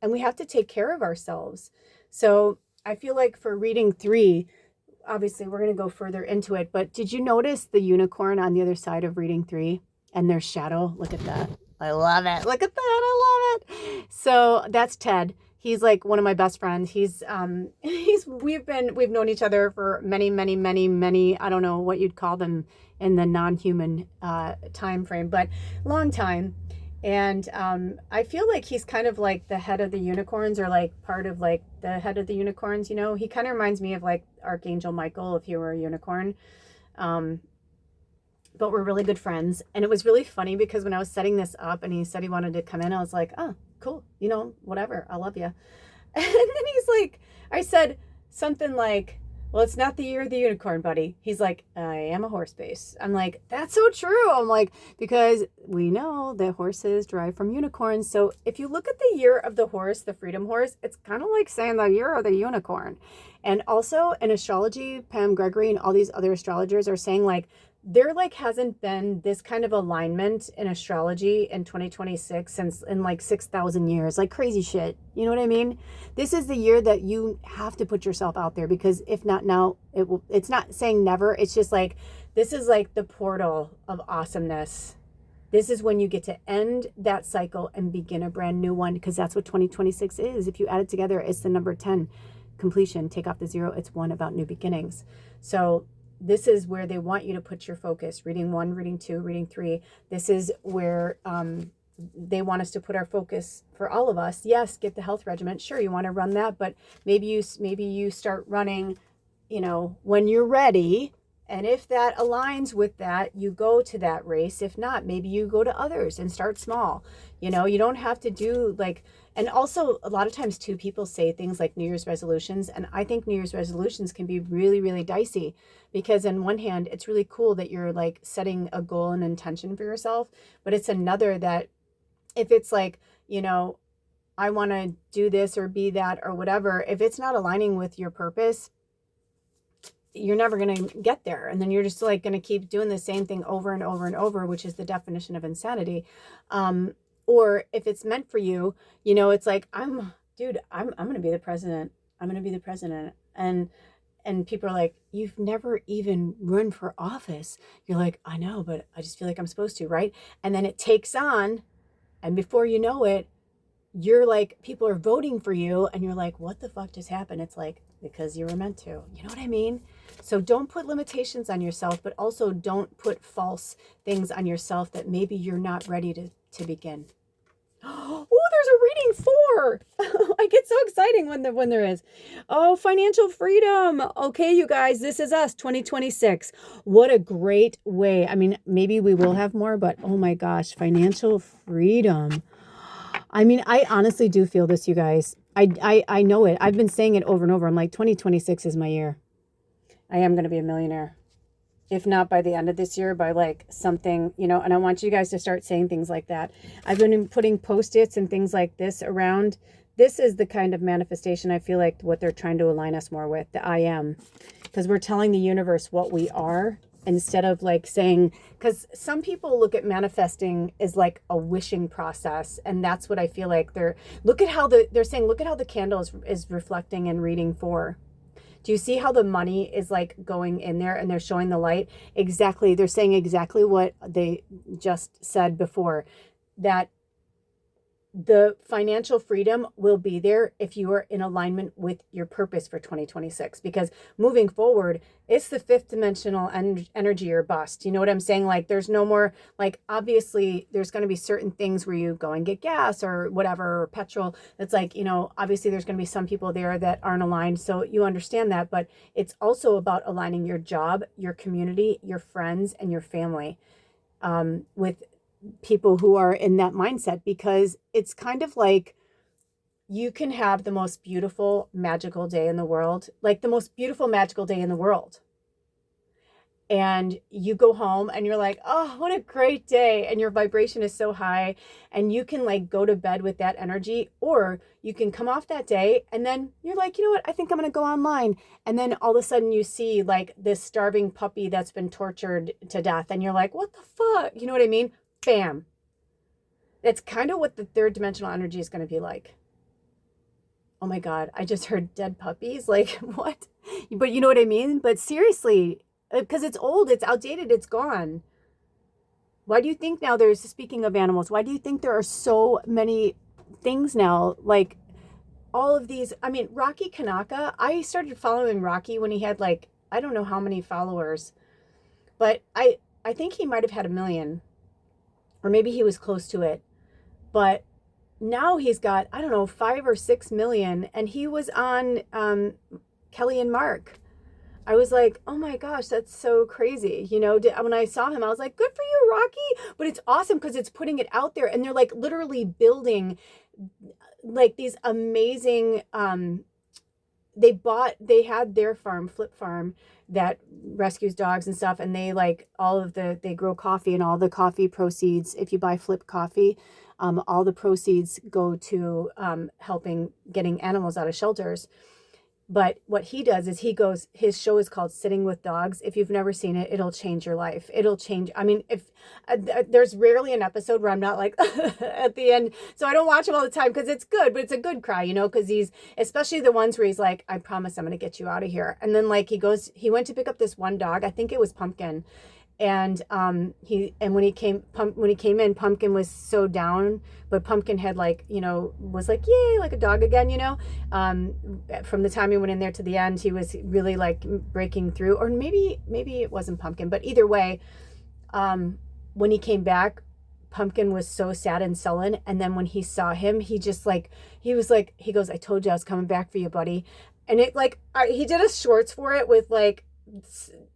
And we have to take care of ourselves. So I feel like for reading 3, obviously we're going to go further into it, but did you notice the unicorn on the other side of reading 3 and their shadow? Look at that. I love it. Look at that. I love it. So that's Ted. He's like one of my best friends. We've known each other for many, many, many, many, I don't know what you'd call them in the non-human time frame, but long time. And I feel like he's kind of like the head of the unicorns, or like part of like the head of the unicorns, he kind of reminds me of like Archangel Michael if he were a unicorn. But we're really good friends. And it was really funny because when I was setting this up and he said he wanted to come in, I was like, oh, cool. Whatever. I love you. And then he's like, I said something like, well, it's not the year of the unicorn, buddy. He's like, I am a horse base. I'm like, that's so true. I'm like, because we know that horses derive from unicorns. So if you look at the year of the horse, the freedom horse, it's kind of like saying the year of the unicorn. And also in astrology, Pam Gregory and all these other astrologers are saying like, there like hasn't been this kind of alignment in astrology in 2026 since in like 6,000 years, like crazy shit. You know what I mean? This is the year that you have to put yourself out there, because if not now, it's not saying never. It's just like, this is like the portal of awesomeness. This is when you get to end that cycle and begin a brand new one, because that's what 2026 is. If you add it together, it's the number 10, completion. Take off the 0. It's 1 about new beginnings. So this is where they want you to put your focus. Reading 1, reading 2, reading 3. This is where they want us to put our focus for all of us. Yes, get the health regimen. Sure, you want to run that, but maybe you start running when you're ready, and if that aligns with that, you go to that race. If not, maybe you go to others and start small. You don't have to do like, and also a lot of times too, people say things like New Year's resolutions. And I think New Year's resolutions can be really, really dicey, because on one hand, it's really cool that you're like setting a goal and intention for yourself. But it's another that if it's like, I want to do this or be that or whatever, if it's not aligning with your purpose, you're never going to get there. And then you're just like going to keep doing the same thing over and over and over, which is the definition of insanity. Or if it's meant for you, it's like, I'm going to be the president. I'm going to be the president. And people are like, you've never even run for office. You're like, I know, but I just feel like I'm supposed to, right? And then it takes on, and before you know it, you're like, people are voting for you, and you're like, what the fuck just happened? It's like, because you were meant to. You know what I mean? So don't put limitations on yourself, but also don't put false things on yourself that maybe you're not ready to begin. Oh, there's a reading for. I get so exciting when there is. Oh, financial freedom. Okay, you guys, this is us, 2026. What a great way. I mean, maybe we will have more, but oh my gosh, financial freedom. I mean, I honestly do feel this, you guys. I know it. I've been saying it over and over. I'm like, 2026 is my year. I am going to be a millionaire. If not by the end of this year, by like something, and I want you guys to start saying things like that. I've been putting Post-its and things like this around. This is the kind of manifestation I feel like what they're trying to align us more with, the I am. Because we're telling the universe what we are, instead of like saying, because some people look at manifesting as like a wishing process. And that's what I feel like they're saying, look at how the candle is reflecting and reading for. Do you see how the money is like going in there and they're showing the light? Exactly. They're saying exactly what they just said before, that the financial freedom will be there if you are in alignment with your purpose for 2026, because moving forward, it's the fifth dimensional energy or bust. You know what I'm saying? Like there's no more, like, obviously there's going to be certain things where you go and get gas or whatever, or petrol. It's like, obviously there's going to be some people there that aren't aligned. So you understand that, but it's also about aligning your job, your community, your friends, and your family, with people who are in that mindset, because it's kind of like you can have the most beautiful, magical day in the world, like the most beautiful, magical day in the world. And you go home and you're like, oh, what a great day. And your vibration is so high, and you can like go to bed with that energy, or you can come off that day and then you're like, you know what? I think I'm going to go online. And then all of a sudden you see like this starving puppy that's been tortured to death. And you're like, what the fuck? You know what I mean? Bam. That's kind of what the third dimensional energy is going to be like. Oh my God, I just heard dead puppies. Like, what? But you know what I mean? But seriously, because it's old, it's outdated, it's gone. Why do you think now speaking of animals, why do you think there are so many things now? Like all of these, I mean, Rocky Kanaka, I started following Rocky when he had like, I don't know how many followers, but I think he might have had 1 million. Or maybe he was close to it. But now he's got, I don't know, 5 or 6 million. And he was on Kelly and Mark. I was like, oh my gosh, that's so crazy. When I saw him, I was like, good for you, Rocky. But it's awesome because it's putting it out there. And they're like literally building like these amazing, they had their farm, Flip Farm, that rescues dogs and stuff. And they like they grow coffee, and all the coffee proceeds, if you buy Flip coffee, all the proceeds go to helping getting animals out of shelters. But what he does is his show is called Sitting with Dogs. If you've never seen it, it'll change your life. It'll change. I mean, if there's rarely an episode where I'm not like at the end. So I don't watch him all the time because it's good, but it's a good cry, because he's, especially the ones where he's like, I promise I'm going to get you out of here. And then like he went to pick up this one dog. I think it was Pumpkin. And when he came in, Pumpkin was so down, but Pumpkin had like, was like, yay, like a dog again, from the time he went in there to the end, he was really like breaking through. Or maybe it wasn't Pumpkin, but either way, when he came back, Pumpkin was so sad and sullen. And then when he saw him, he goes, I told you I was coming back for you, buddy. And it like, he did a shorts for it with like,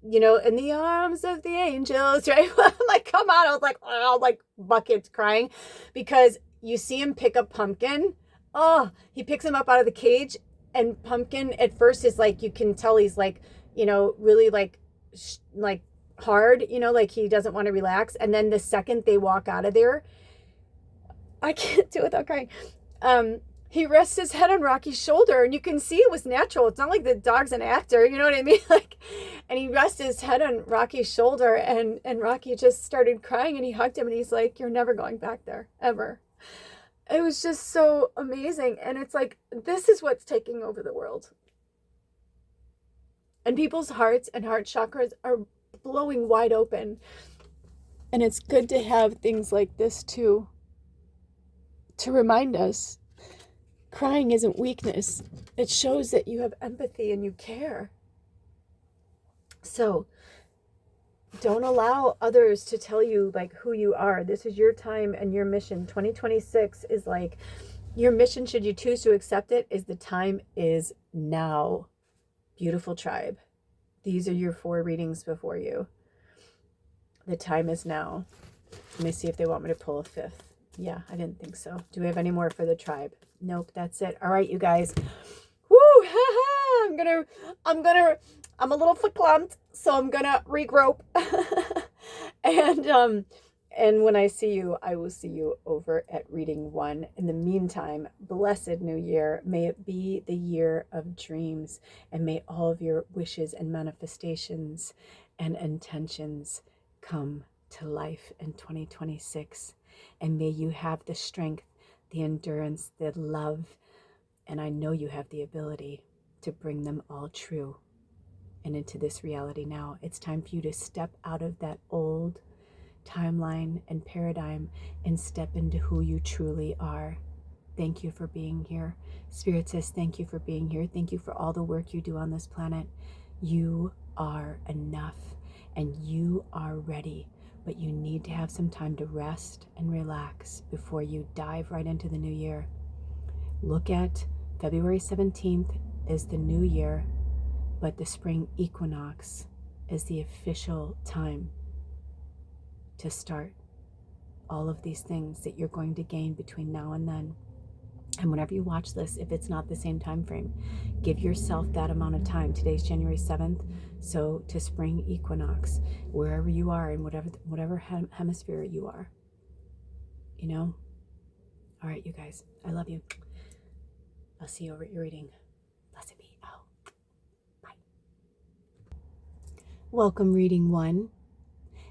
you know, in the arms of the angels, right? I'm like, come on. I was like, oh, like buckets crying, because you see him pick up Pumpkin. Oh, he picks him up out of the cage, and Pumpkin at first is like, you can tell he's like, you know, really like hard, you know, like he doesn't want to relax. And then the second they walk out of there, I can't do it without crying. He rests his head on Rocky's shoulder, and you can see it was natural. It's not like the dog's an actor, you know what I mean? Like, and he rested his head on Rocky's shoulder, and Rocky just started crying, and he hugged him, and he's like, "You're never going back there, ever." It was just so amazing. And it's like, this is what's taking over the world. And people's hearts and heart chakras are blowing wide open. And it's good to have things like this too, to remind us crying isn't weakness. It shows that you have empathy and you care. So don't allow others to tell you like who you are. This is your time and your mission. 2026 is like your mission, should you choose to accept it, is the time is now. Beautiful tribe. These are your 4 readings before you. The time is now. Let me see if they want me to pull a 5th. Yeah, I didn't think so. Do we have any more for the tribe? Nope, that's it. All right, you guys. Woo! I'm a little verklempt, so I'm gonna regroup. And when I see you, I will see you over at reading 1. In the meantime, blessed new year. May it be the year of dreams, and may all of your wishes and manifestations and intentions come to life in 2026. And may you have the strength, the endurance, the love, and I know you have the ability to bring them all true and into this reality now. It's time for you to step out of that old timeline and paradigm and step into who you truly are. Thank you for being here. Spirit says thank you for being here. Thank you for all the work you do on this planet. You are enough and you are ready, but you need to have some time to rest and relax before you dive right into the new year. Look at February 17th is the new year, but the spring equinox is the official time to start all of these things that you're going to gain between now and then. And whenever you watch this, if it's not the same time frame, give yourself that amount of time. Today's January 7th, so to spring equinox, wherever you are in whatever hemisphere you are, you know? All right, you guys, I love you. I'll see you over at your reading. Blessed be. Oh, bye. Welcome, reading 1.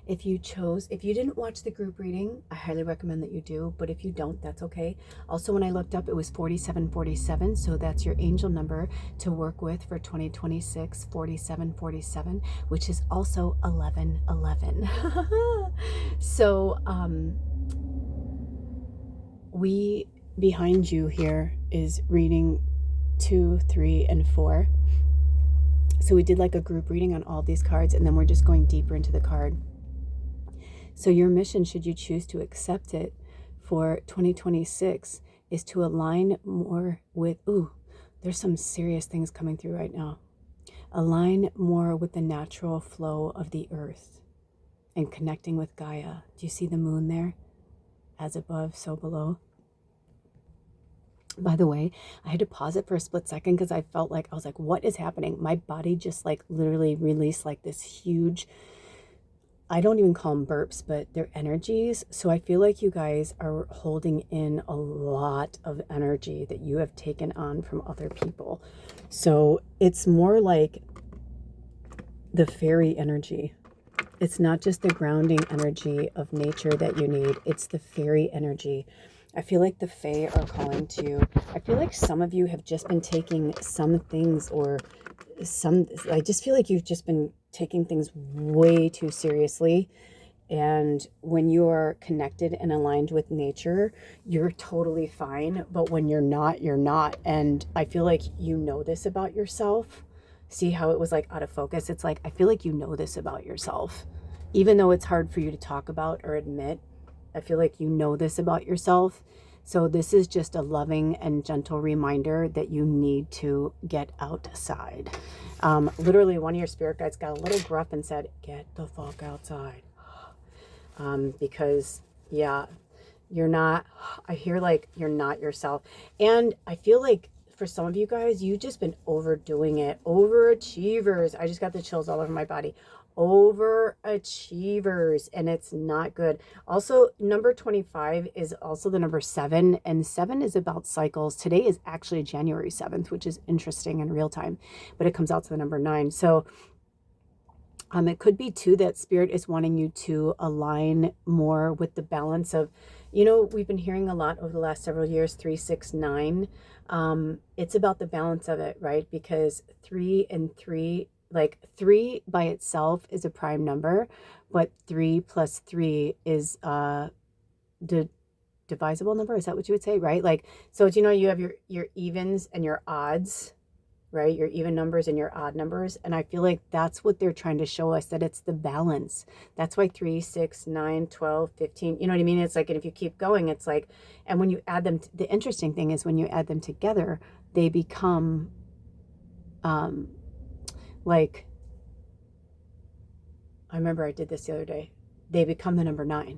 If you didn't watch the group reading, I highly recommend that you do, but if you don't, that's okay. Also, when I looked up, it was 4747, so that's your angel number to work with for 2026, 4747, which is also 1111. So, we, behind you here, is reading 2, 3, and 4. So we did like a group reading on all these cards, and then we're just going deeper into the card. So your mission, should you choose to accept it for 2026, is to align more with, there's some serious things coming through right now. Align more with the natural flow of the earth and connecting with Gaia. Do you see the moon there? As above, so below. By the way, I had to pause it for a split second because I felt like, I was like, what is happening? My body just like literally released like this huge, I don't even call them burps, but they're energies. So I feel like you guys are holding in a lot of energy that you have taken on from other people. So it's more like the fairy energy. It's not just the grounding energy of nature that you need. It's the fairy energy. I feel like the fae are calling to you. I feel like some of you have just been taking some things I just feel like you've just been taking things way too seriously. And when you're connected and aligned with nature, you're totally fine. But when you're not, you're not. And I feel like you know this about yourself. See how it was like out of focus? It's like, I feel like you know this about yourself. Even though it's hard for you to talk about or admit, I feel like you know this about yourself, So this is just a loving and gentle reminder that you need to get outside. Literally, one of your spirit guides got a little gruff and said, get the fuck outside. Because, yeah, you're not, I hear like you're not yourself. And I feel like for some of you guys, you've just been overdoing it. Overachievers. I just got the chills all over my body. Overachievers, and it's not good. Also, number 25 is also the number 7, and 7 is about cycles. Today is actually January 7th, which is interesting in real time, but it comes out to the number 9. So it could be too that Spirit is wanting you to align more with the balance of, you know, we've been hearing a lot over the last several years, 3, 6, 9. It's about the balance of it, right? Because 3 and 3, like 3 by itself is a prime number, but 3 plus 3 is the divisible number. Is that what you would say, right? Like, so you know, you have your evens and your odds, right? Your even numbers and your odd numbers. And I feel like that's what they're trying to show us, that it's the balance. That's why 3, 6, 9, 12, 15, you know what I mean? It's like, and if you keep going, it's like, and when you add them, the interesting thing is when you add them together, they become, like, I remember I did this the other day. They become the number 9,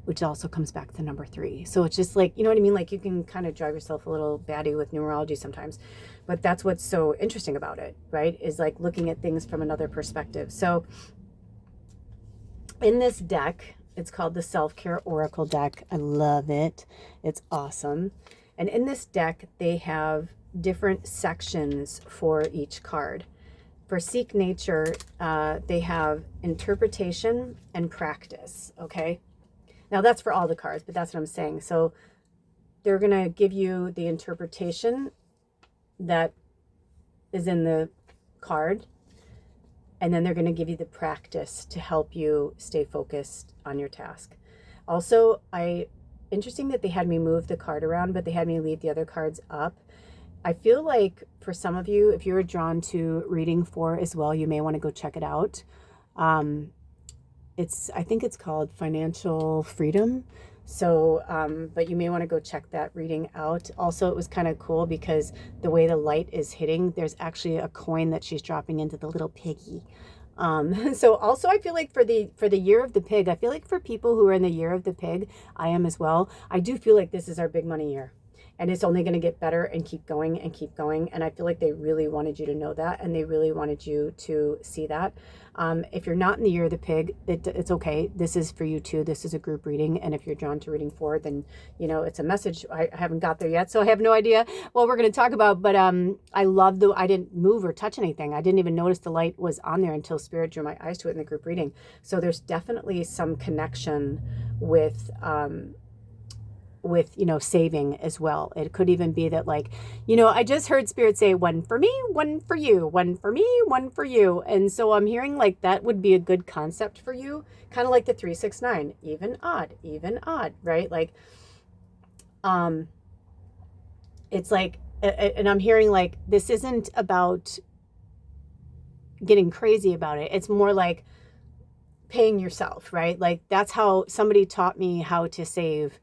which also comes back to number 3. So it's just like, you know what I mean? Like you can kind of drive yourself a little batty with numerology sometimes, but that's what's so interesting about it, right? Is like looking at things from another perspective. So in this deck, it's called the Self-Care Oracle deck. I love it. It's awesome. And in this deck, they have different sections for each card. For Seek Nature, they have interpretation and practice, okay? Now that's for all the cards, but that's what I'm saying. So they're going to give you the interpretation that is in the card, and then they're going to give you the practice to help you stay focused on your task. Also, interesting that they had me move the card around, but they had me leave the other cards up. I feel like for some of you, if you're drawn to reading 4 as well, you may want to go check it out. I think it's called Financial Freedom. So, but you may want to go check that reading out. Also, it was kind of cool because the way the light is hitting, there's actually a coin that she's dropping into the little piggy. So also I feel like for the year of the pig, I feel like for people who are in the year of the pig, I am as well. I do feel like this is our big money year. And it's only going to get better and keep going and keep going. And I feel like they really wanted you to know that. And they really wanted you to see that. If you're not in the year of the pig, it's okay. This is for you too. This is a group reading. And if you're drawn to reading 4, then, you know, it's a message. I haven't got there yet, so I have no idea what we're going to talk about. But I love I didn't move or touch anything. I didn't even notice the light was on there until Spirit drew my eyes to it in the group reading. So there's definitely some connection with, you know, saving as well. It could even be that, like, you know, I just heard Spirit say 1 for me, 1 for you, 1 for me, 1 for you. And so I'm hearing like that would be a good concept for you, kind of like the 3, 6, 9, even odd, right? Like, it's like, and I'm hearing like, this isn't about getting crazy about it. It's more like paying yourself, right? Like that's how somebody taught me how to save.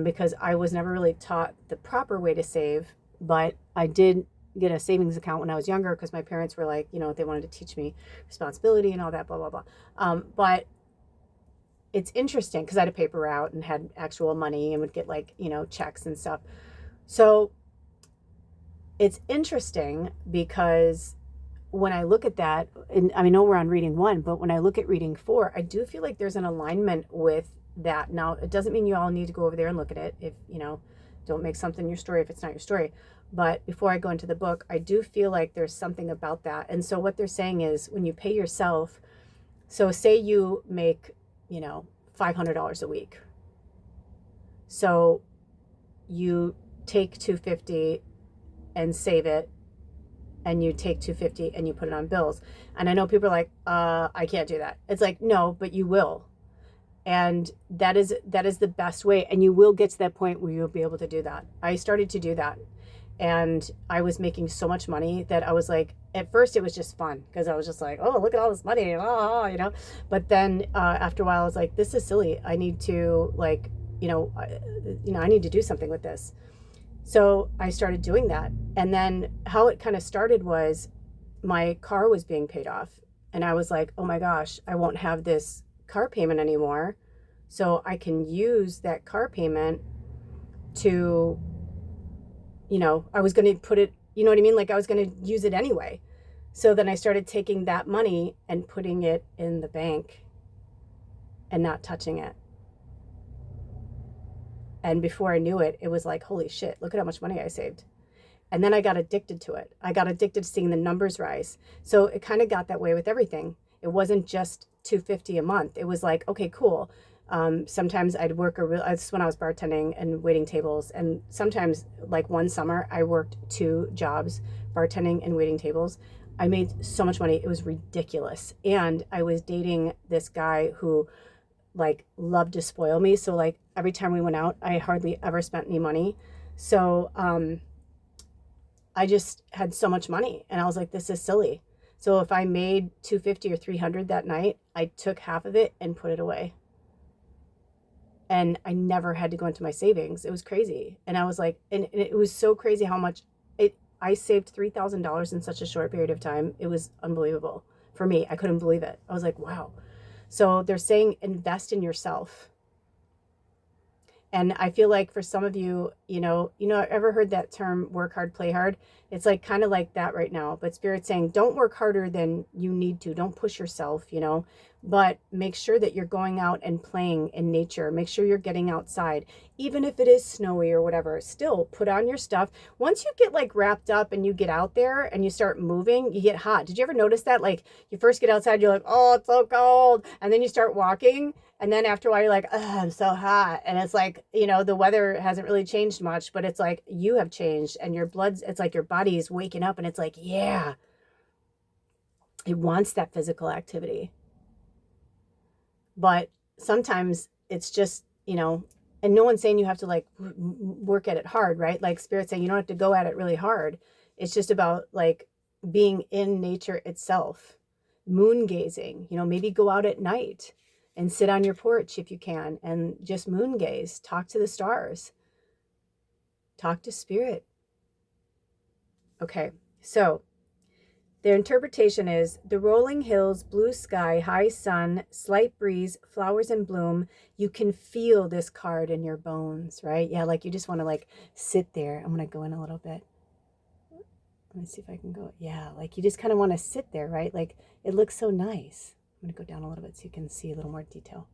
Because I was never really taught the proper way to save, but I did get a savings account when I was younger because my parents were like, you know, they wanted to teach me responsibility and all that, blah, blah, blah. But it's interesting because I had a paper route and had actual money and would get like, you know, checks and stuff. So it's interesting because when I look at that, and I know we're on reading 1, but when I look at reading 4, I do feel like there's an alignment with that. Now, it doesn't mean you all need to go over there and look at it. If, you know, don't make something your story if it's not your story. But before I go into the book, I do feel like there's something about that. And so what they're saying is when you pay yourself, so say you make, you know, $500 a week. So you take $250 and save it, and you take $250 and you put it on bills. And I know people are like, I can't do that. It's like, no, but you will. And that is the best way. And you will get to that point where you'll be able to do that. I started to do that. And I was making so much money that I was like, at first it was just fun because I was just like, oh, look at all this money, you know. But then after a while I was like, this is silly. I need to like I need to do something with this. So I started doing that. And then how it kind of started was my car was being paid off. And I was like, oh my gosh, I won't have this car payment anymore. So I can use that car payment to, I was going to put it, you know what I mean? Like I was going to use it anyway. So then I started taking that money and putting it in the bank and not touching it. And before I knew it, it was like, holy shit, look at how much money I saved. And then I got addicted to it. I got addicted to seeing the numbers rise. So it kind of got that way with everything. It wasn't just $250 a month. It was like, okay, cool. Sometimes I'd work that's when I was bartending and waiting tables. And sometimes, like one summer, I worked 2 jobs, bartending and waiting tables. I made so much money. It was ridiculous. And I was dating this guy who like loved to spoil me. So like every time we went out, I hardly ever spent any money. So I just had so much money and I was like, this is silly. So if I made $250 or $300 that night, I took half of it and put it away. And I never had to go into my savings. It was crazy. And I was like, and it was so crazy how much I saved $3,000 in such a short period of time. It was unbelievable for me. I couldn't believe it. I was like, wow. So they're saying invest in yourself. And I feel like for some of you, ever heard that term, work hard, play hard? It's like kind of like that right now. But Spirit's saying, don't work harder than you need to. Don't push yourself, but make sure that you're going out and playing in nature. Make sure you're getting outside, even if it is snowy or whatever. Still put on your stuff. Once you get like wrapped up and you get out there and you start moving, you get hot. Did you ever notice that? Like you first get outside, you're like, oh, it's so cold. And then you start walking. And then after a while, you're like, oh, I'm so hot. And it's like, the weather hasn't really changed much, but it's like you have changed and it's like your body is waking up and it's like, yeah, it wants that physical activity. But sometimes it's just, and no one's saying you have to like work at it hard, right? Like Spirit's saying you don't have to go at it really hard. It's just about like being in nature itself, moon gazing, maybe go out at night and sit on your porch if you can and just moon gaze, talk to the stars, talk to Spirit. Okay, so their interpretation is the rolling hills, blue sky, high sun, slight breeze, flowers in bloom. You can feel this card in your bones, right? Yeah, like you just want to like sit there. I'm going to go in a little bit. Let me see if I can go. Yeah, like you just kind of want to sit there, right? Like it looks so nice. I'm going to go down a little bit so you can see a little more detail.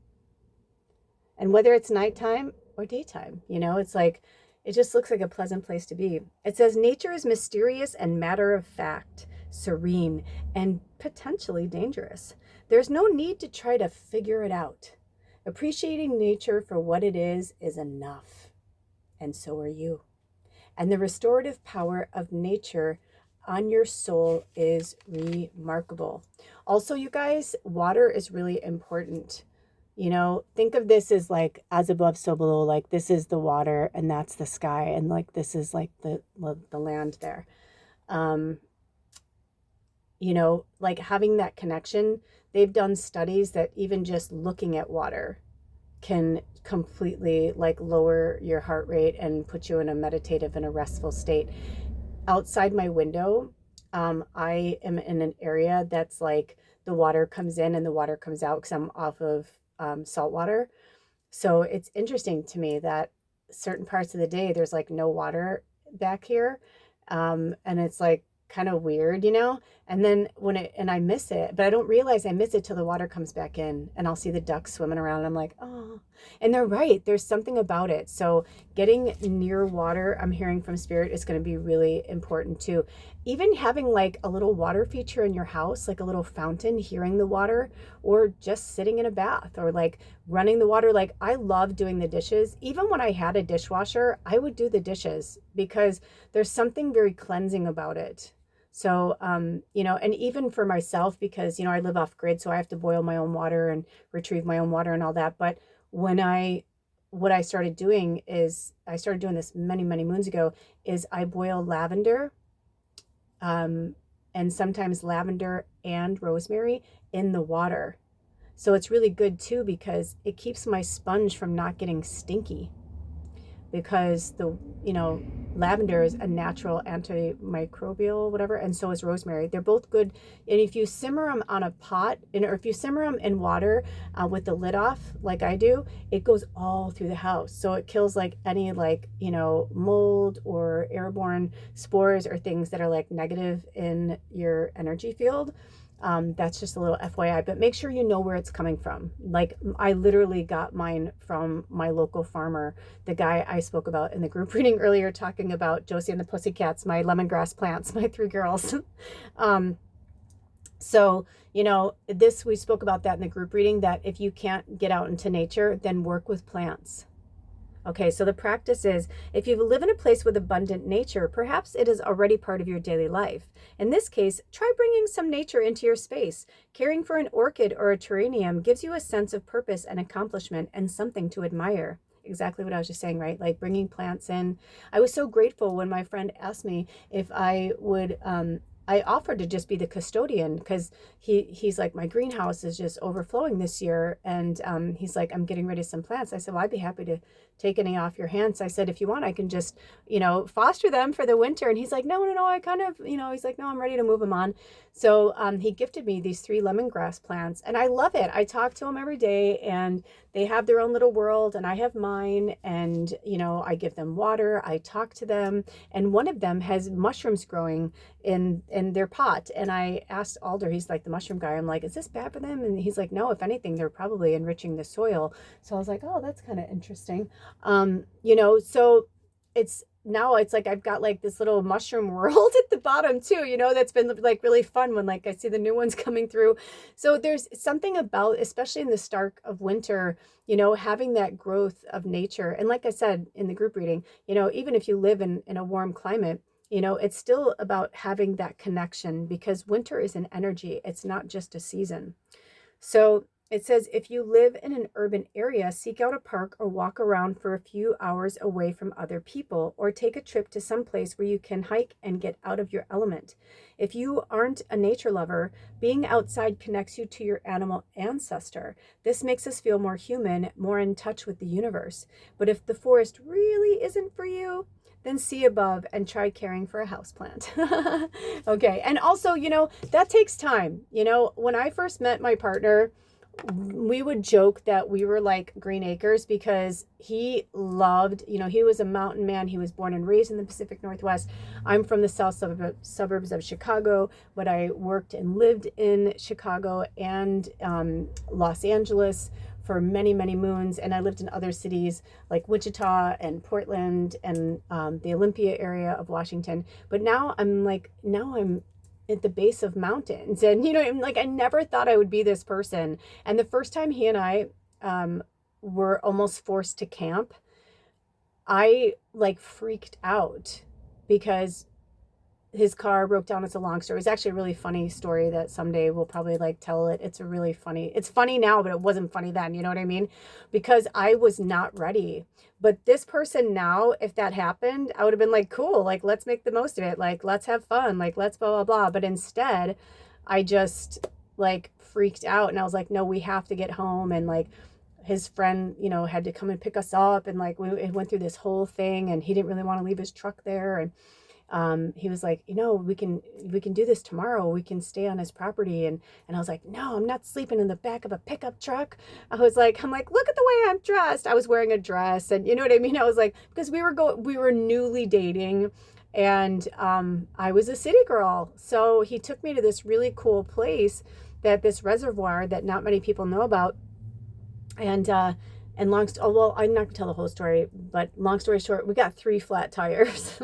And whether it's nighttime or daytime, it's like, it just looks like a pleasant place to be. It says, nature is mysterious and matter of fact, serene, and potentially dangerous. There's no need to try to figure it out. Appreciating nature for what it is enough. And so are you. And the restorative power of nature on your soul is remarkable. Also, you guys, water is really important. Think of this as like as above, so below, like this is the water and that's the sky. And like, this is like the land there. Like having that connection, they've done studies that even just looking at water can completely like lower your heart rate and put you in a meditative and a restful state. Outside my window, I am in an area that's like the water comes in and the water comes out because I'm off of salt water. So it's interesting to me that certain parts of the day there's like no water back here, and it's like kind of weird, and then and I miss it, but I don't realize I miss it till the water comes back in and I'll see the ducks swimming around and I'm like, oh, and they're right, there's something about it. So getting near water, I'm hearing from Spirit, is going to be really important too. Even having like a little water feature in your house, like a little fountain, hearing the water, or just sitting in a bath or like running the water. Like I love doing the dishes. Even when I had a dishwasher, I would do the dishes because there's something very cleansing about it. So, and even for myself, because, I live off grid, so I have to boil my own water and retrieve my own water and all that. But what I started doing is, I started doing this many, many moons ago, is I boil lavender, and sometimes lavender and rosemary in the water. So it's really good too, because it keeps my sponge from not getting stinky, because lavender is a natural antimicrobial, whatever, and so is rosemary. They're both good. And if you simmer them on a pot, or if you simmer them in water with the lid off, like I do, it goes all through the house. So it kills like any mold or airborne spores or things that are like negative in your energy field. That's just a little FYI, but make sure you know where it's coming from. Like, I literally got mine from my local farmer, the guy I spoke about in the group reading earlier, talking about Josie and the Pussycats, my lemongrass plants, my 3 girls. So, we spoke about that in the group reading, that if you can't get out into nature, then work with plants. Okay, so the practice is, if you live in a place with abundant nature, perhaps it is already part of your daily life. In this case, try bringing some nature into your space. Caring for an orchid or a terrarium gives you a sense of purpose and accomplishment and something to admire. Exactly what I was just saying, right? Like bringing plants in. I was so grateful when my friend asked me if I would, I offered to just be the custodian, because he's like, my greenhouse is just overflowing this year. And he's like, I'm getting rid of some plants. I said, well, I'd be happy to take any off your hands. I said, if you want, I can just, foster them for the winter. And he's like, no, I kind of, he's like, no, I'm ready to move them on. So he gifted me these 3 lemongrass plants, and I love it. I talk to them every day, and they have their own little world, and I have mine. And, I give them water, I talk to them, and one of them has mushrooms growing in their pot. And I asked Alder, he's like the mushroom guy, I'm like, is this bad for them? And he's like, no, if anything, they're probably enriching the soil. So I was like, oh, that's kind of interesting. So it's like I've got like this little mushroom world at the bottom too, that's been like really fun when like I see the new ones coming through. So there's something about, especially in the start of winter, having that growth of nature. And like I said in the group reading, even if you live in a warm climate, it's still about having that connection, because winter is an energy. It's not just a season. So it says, if you live in an urban area, seek out a park or walk around for a few hours away from other people, or take a trip to some place where you can hike and get out of your element. If you aren't a nature lover, being outside connects you to your animal ancestor. This makes us feel more human, more in touch with the universe. But if the forest really isn't for you, then see above and try caring for a houseplant. Okay. And also, that takes time. When I first met my partner, we would joke that we were like green acres, because he loved, he was a mountain man. He was born and raised in the Pacific Northwest. I'm from the south suburbs of Chicago, but I worked and lived in Chicago and Los Angeles for many, many moons. And I lived in other cities like Wichita and Portland and the Olympia area of Washington. But now I'm at the base of mountains, and I never thought I would be this person. And the first time he and I were almost forced to camp, I freaked out, because his car broke down. It's a long story. It's actually a really funny story that someday we'll probably tell it. It's funny now, but it wasn't funny then. You know what I mean? Because I was not ready. But this person now, if that happened, I would have been like, cool, let's make the most of it. Let's have fun. Let's blah, blah, blah. But instead, I just freaked out, and I was like, no, we have to get home. And his friend, had to come and pick us up. And we went through this whole thing, and he didn't really want to leave his truck there. And he was like, we can do this tomorrow. We can stay on his property. And I was like, no, I'm not sleeping in the back of a pickup truck. I'm like, look at the way I'm dressed. I was wearing a dress, and you know what I mean? I was like, because we were newly dating, and I was a city girl. So he took me to this really cool place, this reservoir that not many people know about. And I'm not gonna tell the whole story, but long story short, we got 3 flat tires.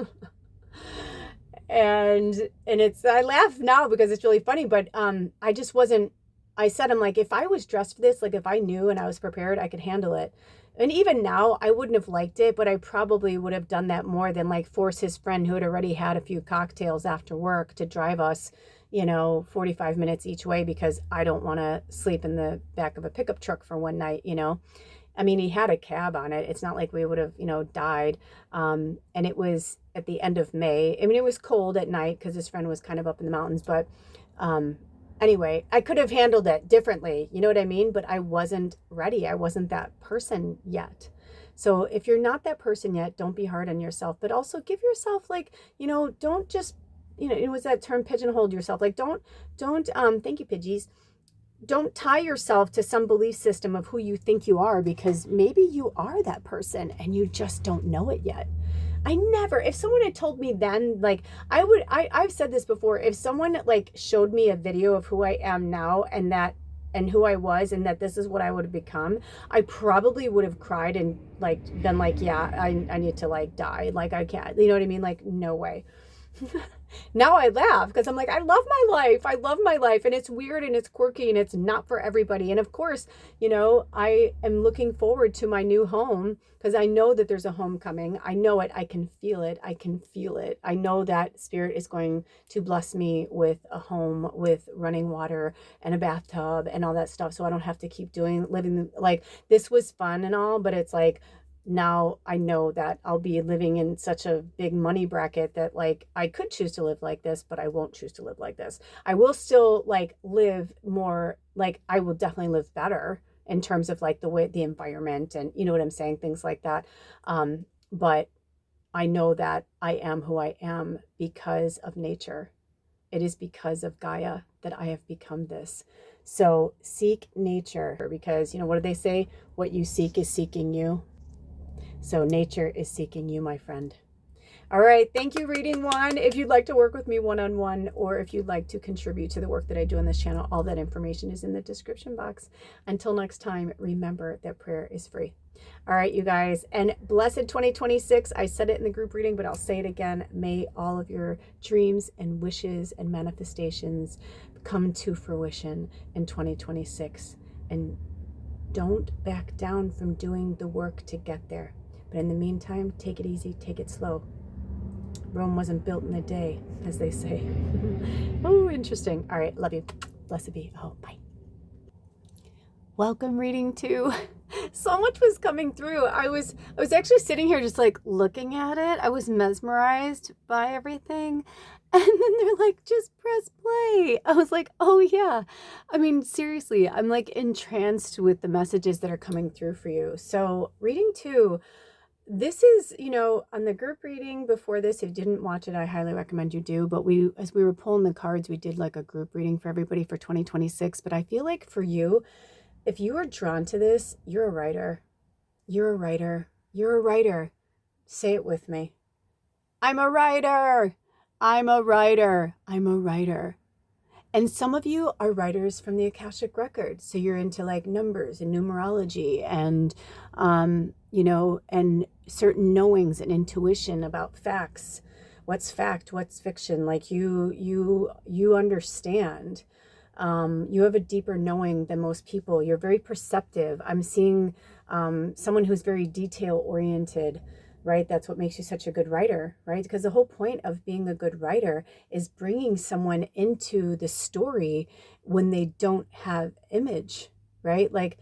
And I laugh now because it's really funny, but I just wasn't. I said, I'm like, if I was dressed for this, if I knew and I was prepared, I could handle it. And even now, I wouldn't have liked it, but I probably would have done that more than force his friend, who had already had a few cocktails after work, to drive us 45 minutes each way, because I don't want to sleep in the back of a pickup truck for one night. I mean, he had a cab on it. It's not like we would have, died. And it was at the end of May. I mean, it was cold at night because his friend was kind of up in the mountains, but Anyway, I could have handled it differently. You know what I mean? But I wasn't ready. I wasn't that person yet. So if you're not that person yet, don't be hard on yourself, but also give yourself like, don't just, it was that term pigeonhole yourself. Like don't, thank you, Pidgeys. Don't tie yourself to some belief system of who you think you are, because maybe you are that person and you just don't know it yet. If someone had told me then, like I've said this before, if someone like showed me a video of who I am now and who I was and that this is what I would have become, I probably would have cried and like been like, yeah, I need to like die. Like I can't, you know what I mean? Like, no way. Now I laugh because I'm like, I love my life. I love my life. And it's weird and it's quirky and it's not for everybody. And of course, I am looking forward to my new home because I know that there's a homecoming. I know it. I can feel it. I can feel it. I know that Spirit is going to bless me with a home with running water and a bathtub and all that stuff. So I don't have to keep living like this was fun and all, but it's like, now I know that I'll be living in such a big money bracket that like I could choose to live like this, but I won't choose to live like this. I will still like live more, like I will definitely live better in terms of like the environment and you know what I'm saying, things like that. But I know that I am who I am because of nature. It is because of Gaia that I have become this. So seek nature, because what do they say? What you seek is seeking you. So nature is seeking you, my friend. All right. Thank you, reading one. If you'd like to work with me one-on-one, or if you'd like to contribute to the work that I do on this channel, all that information is in the description box. Until next time, remember that prayer is free. All right, you guys, and blessed 2026. I said it in the group reading, but I'll say it again. May all of your dreams and wishes and manifestations come to fruition in 2026. And don't back down from doing the work to get there. But in the meantime, take it easy, take it slow. Rome wasn't built in a day, as they say. Oh, interesting. All right, love you. Blessed be. Oh, bye. Welcome, reading two. So much was coming through. I was actually sitting here just like looking at it. I was mesmerized by everything. And then they're like, just press play. I was like, oh yeah. I mean, seriously, I'm like entranced with the messages that are coming through for you. So reading two, this is, on the group reading before this, if you didn't watch it, I highly recommend you do. But as we were pulling the cards, we did like a group reading for everybody for 2026. But I feel like for you, if you are drawn to this, you're a writer. You're a writer. You're a writer. Say it with me. I'm a writer. I'm a writer. I'm a writer. And some of you are writers from the Akashic Record. So you're into like numbers and numerology and, and certain knowings and intuition about facts. What's fact? What's fiction? Like you understand. You have a deeper knowing than most people. You're very perceptive. I'm seeing someone who's very detail oriented, right? That's what makes you such a good writer, right? Because the whole point of being a good writer is bringing someone into the story when they don't have image, right? Like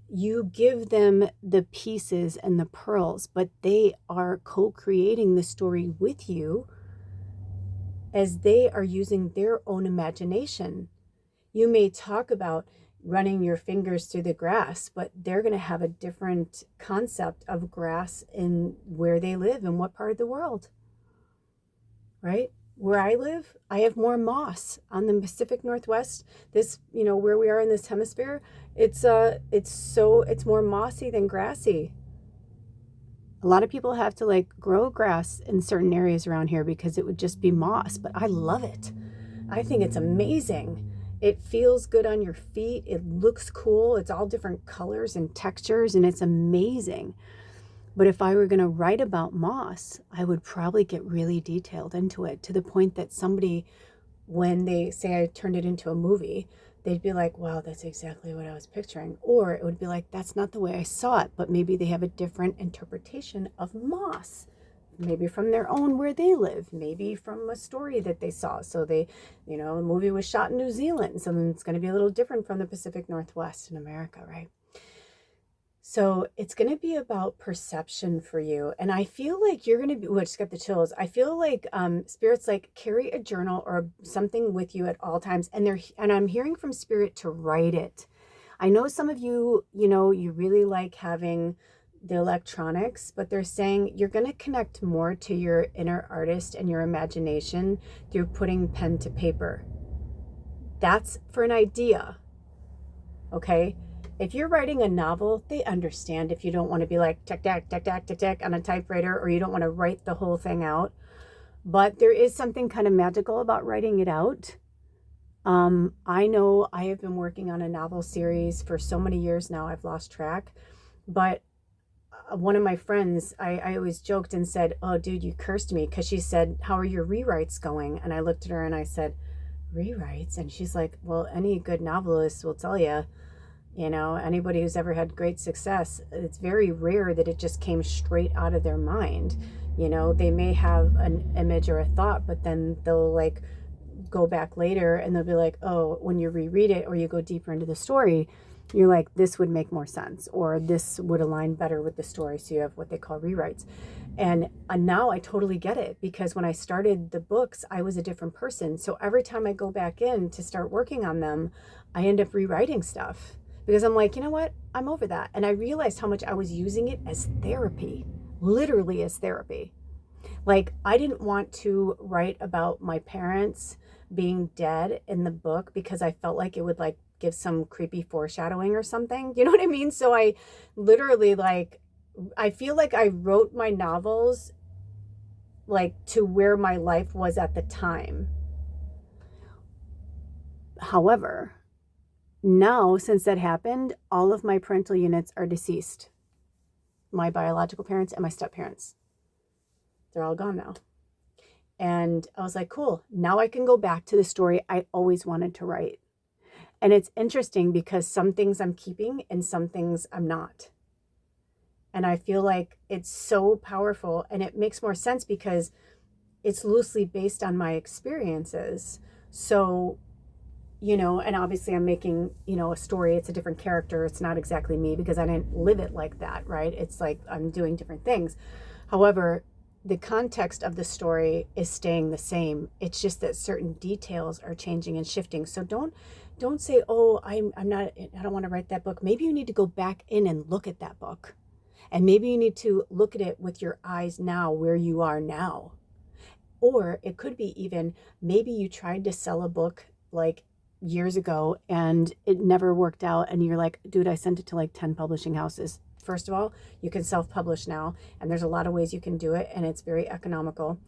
you give them the pieces and the pearls, but they are co-creating the story with you as they are using their own imagination. You may talk about running your fingers through the grass, but they're going to have a different concept of grass in where they live and what part of the world, right? Where I live, I have more moss on the Pacific Northwest. This, where we are in this hemisphere, it's more mossy than grassy. A lot of people have to like grow grass in certain areas around here because it would just be moss, but I love it. I think it's amazing. It feels good on your feet. It looks cool. It's all different colors and textures, and it's amazing. But if I were going to write about moss, I would probably get really detailed into it to the point that somebody, when they say I turned it into a movie, they'd be like, wow, that's exactly what I was picturing. Or it would be like, that's not the way I saw it, but maybe they have a different interpretation of moss. Maybe from their own where they live, maybe from a story that they saw. So the movie was shot in New Zealand, so it's going to be a little different from the Pacific Northwest in America, right? So it's going to be about perception for you. And I feel like you're going to be, well, I just got the chills. I feel like Spirit's like carry a journal or something with you at all times. And I'm hearing from Spirit to write it. I know some of you, you really like having the electronics, but they're saying you're going to connect more to your inner artist and your imagination through putting pen to paper. That's for an idea. Okay? If you're writing a novel, they understand if you don't want to be like tick, tack, tick, tack, tick, tack on a typewriter, or you don't want to write the whole thing out. But there is something kind of magical about writing it out. I know I have been working on a novel series for so many years now, I've lost track. But one of my friends, I always joked and said, oh, dude, you cursed me, because she said, how are your rewrites going? And I looked at her and I said, rewrites? And she's like, well, any good novelist will tell you, anybody who's ever had great success, it's very rare that it just came straight out of their mind. They may have an image or a thought, but then they'll like go back later and they'll be like, oh, when you reread it or you go deeper into the story, you're like, this would make more sense, or this would align better with the story. So you have what they call rewrites. And now I totally get it, because when I started the books, I was a different person. So every time I go back in to start working on them, I end up rewriting stuff, because I'm like, you know what? I'm over that. And I realized how much I was using it as therapy, literally as therapy. Like, I didn't want to write about my parents being dead in the book because I felt like it would like give some creepy foreshadowing or something. You know what I mean? So I literally I feel like I wrote my novels like to where my life was at the time. However, now, since that happened, all of my parental units are deceased. My biological parents and my step parents. They're all gone now. And I was like, cool, now I can go back to the story I always wanted to write. And it's interesting because some things I'm keeping and some things I'm not. And I feel like it's so powerful, and it makes more sense because it's loosely based on my experiences. So, and obviously I'm making, a story. It's a different character. It's not exactly me because I didn't live it like that, right? It's like I'm doing different things. However, the context of the story is staying the same. It's just that certain details are changing and shifting. So don't say, oh, I don't want to write that book. Maybe you need to go back in and look at that book. And maybe you need to look at it with your eyes now, where you are now. Or it could be even, maybe you tried to sell a book like years ago and it never worked out. And you're like, dude, I sent it to like 10 publishing houses. First of all, you can self-publish now, and there's a lot of ways you can do it, and it's very economical.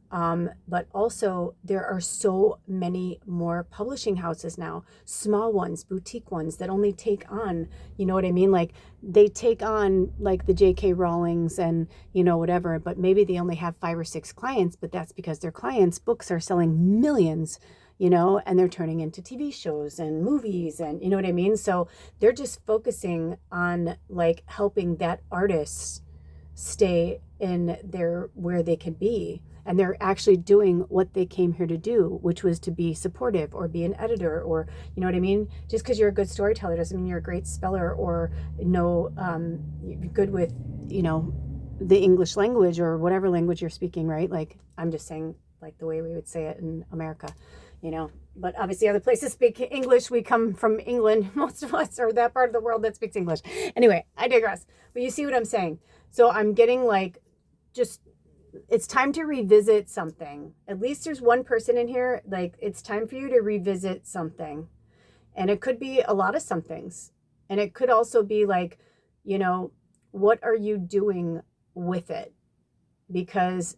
But also there are so many more publishing houses now, small ones, boutique ones that only take on, you know what I mean? Like they take on like the J.K. Rowlings and, whatever, but maybe they only have 5 or 6 clients, but that's because their clients' books are selling millions, and they're turning into TV shows and movies and, you know what I mean? So they're just focusing on like helping that artist stay in where they can be. And they're actually doing what they came here to do, which was to be supportive or be an editor, or, you know what I mean? Just because you're a good storyteller doesn't mean you're a great speller or you're good with, the English language or whatever language you're speaking, right? Like, I'm just saying like the way we would say it in America, but obviously other places speak English. We come from England, most of us, or that part of the world that speaks English. Anyway, I digress, but you see what I'm saying? So I'm getting like, it's time to revisit something. At least there's one person in here, like it's time for you to revisit something. And it could be a lot of somethings. And it could also be like, what are you doing with it? Because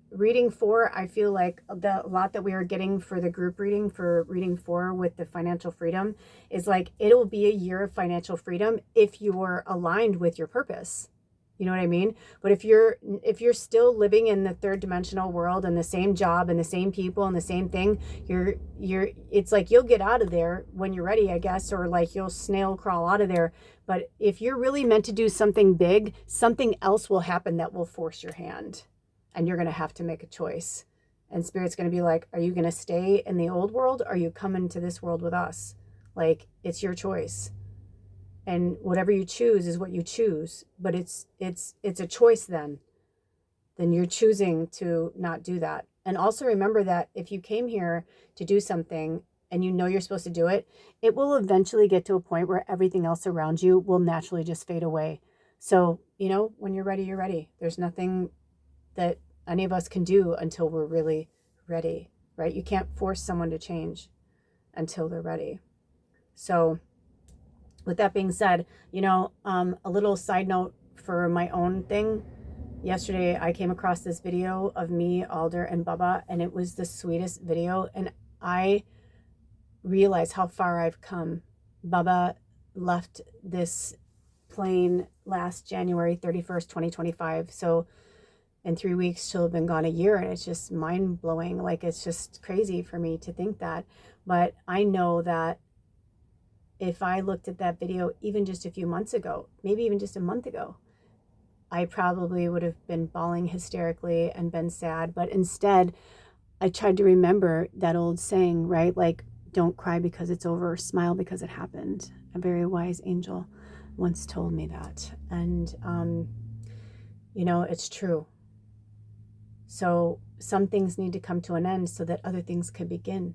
reading 4, I feel like a lot that we are getting for the group reading for reading 4 with the financial freedom is like, it'll be a year of financial freedom if you're aligned with your purpose. You know what I mean? But if you're still living in the 3rd dimensional world and the same job and the same people and the same thing, it's like you'll get out of there when you're ready, I guess, or like you'll snail crawl out of there. But if you're really meant to do something big, something else will happen that will force your hand. And you're going to have to make a choice. And Spirit's going to be like, are you going to stay in the old world? Or are you coming to this world with us? Like, it's your choice. And whatever you choose is what you choose. But it's a choice then. Then you're choosing to not do that. And also remember that if you came here to do something and you know you're supposed to do it, it will eventually get to a point where everything else around you will naturally just fade away. So, when you're ready, you're ready. There's nothing that any of us can do until we're really ready, right? You can't force someone to change until they're ready. So with that being said, a little side note for my own thing. Yesterday, I came across this video of me, Alder, and Bubba, and it was the sweetest video. And I realized how far I've come. Bubba left this plane last January 31st, 2025. So in 3 weeks, she'll have been gone a year. And it's just mind blowing. Like, it's just crazy for me to think that. But I know that if I looked at that video even just a few months ago, maybe even just a month ago, I probably would have been bawling hysterically and been sad. But instead, I tried to remember that old saying, right? Like, don't cry because it's over, smile because it happened. A very wise angel once told me that. And, it's true. So some things need to come to an end so that other things can begin.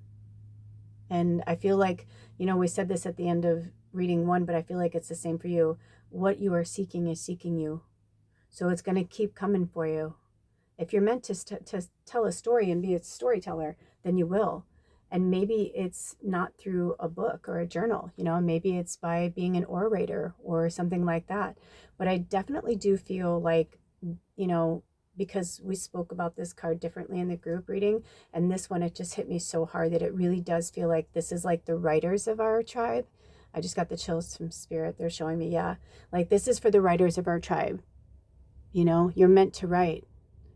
And I feel like, we said this at the end of reading 1, but I feel like it's the same for you. What you are seeking is seeking you. So it's going to keep coming for you. If you're meant to tell a story and be a storyteller, then you will. And maybe it's not through a book or a journal, maybe it's by being an orator or something like that. But I definitely do feel like, because we spoke about this card differently in the group reading, and this one, it just hit me so hard that it really does feel like this is like the writers of our tribe. I just got the chills from spirit. They're showing me, yeah, like this is for the writers of our tribe. You're meant to write.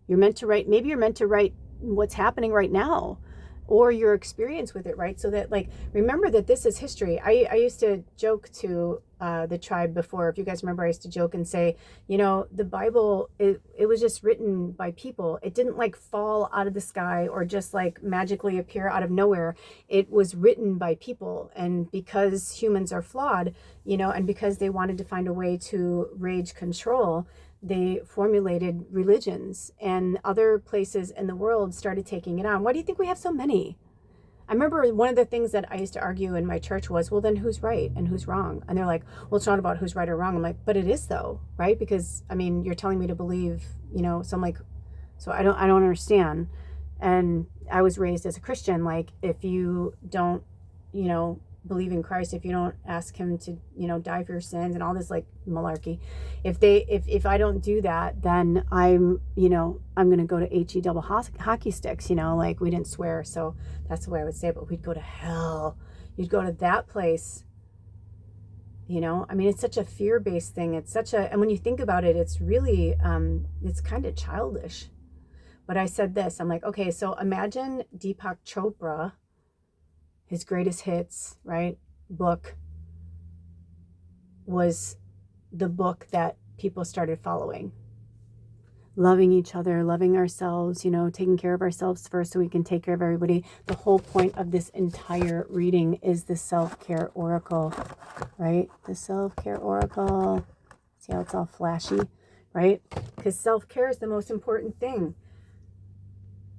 You're meant to write. Maybe you're meant to write what's happening right now or your experience with it, right? So that, like, remember that this is history. I used to joke to the tribe before. If you guys remember, I used to joke and say, the Bible, it was just written by people. It didn't like fall out of the sky or just like magically appear out of nowhere. It was written by people. And because humans are flawed, and because they wanted to find a way to rage control, they formulated religions, and other places in the world started taking it on. Why do you think we have so many? I remember one of the things that I used to argue in my church was, well, then who's right and who's wrong? And they're like, well, it's not about who's right or wrong. I'm like, but it is though, right? Because you're telling me to believe, so I'm like, so I don't understand. And I was raised as a Christian. Like, if you don't, believe in Christ, if you don't ask him to, die for your sins and all this like malarkey, if I don't do that, then I'm going to go to HE double hockey sticks, like we didn't swear. So that's the way I would say it, but we'd go to hell. You'd go to that place. It's such a fear-based thing. And when you think about it, it's really, it's kind of childish. But I said this, I'm like, okay, so imagine Deepak Chopra, his greatest hits, right, book was the book that people started following. Loving each other, loving ourselves, taking care of ourselves first so we can take care of everybody. The whole point of this entire reading is the self-care oracle, right? The self-care oracle. See how it's all flashy, right? Because self-care is the most important thing.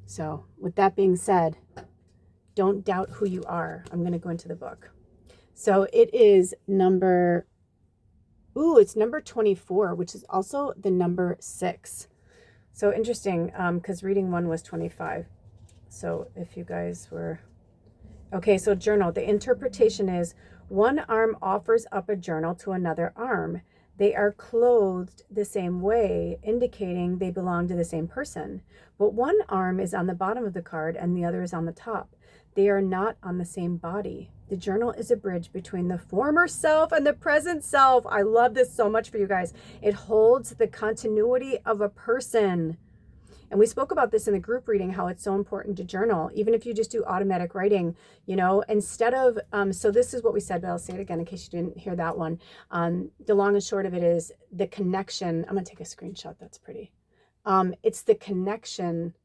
So with that being said, don't doubt who you are. I'm going to go into the book. So it is number 24, which is also the number 6. So interesting, because reading 1 was 25. So if you guys were... Okay, so journal. The interpretation is, one arm offers up a journal to another arm. They are clothed the same way, indicating they belong to the same person. But one arm is on the bottom of the card and the other is on the top. They are not on the same body. The journal is a bridge between the former self and the present self. I love this so much for you guys. It holds the continuity of a person. And we spoke about this in the group reading, how it's so important to journal, even if you just do automatic writing, instead of, so this is what we said, but I'll say it again in case you didn't hear that one. The long and short of it is the connection. I'm going to take a screenshot. That's pretty. It's the connection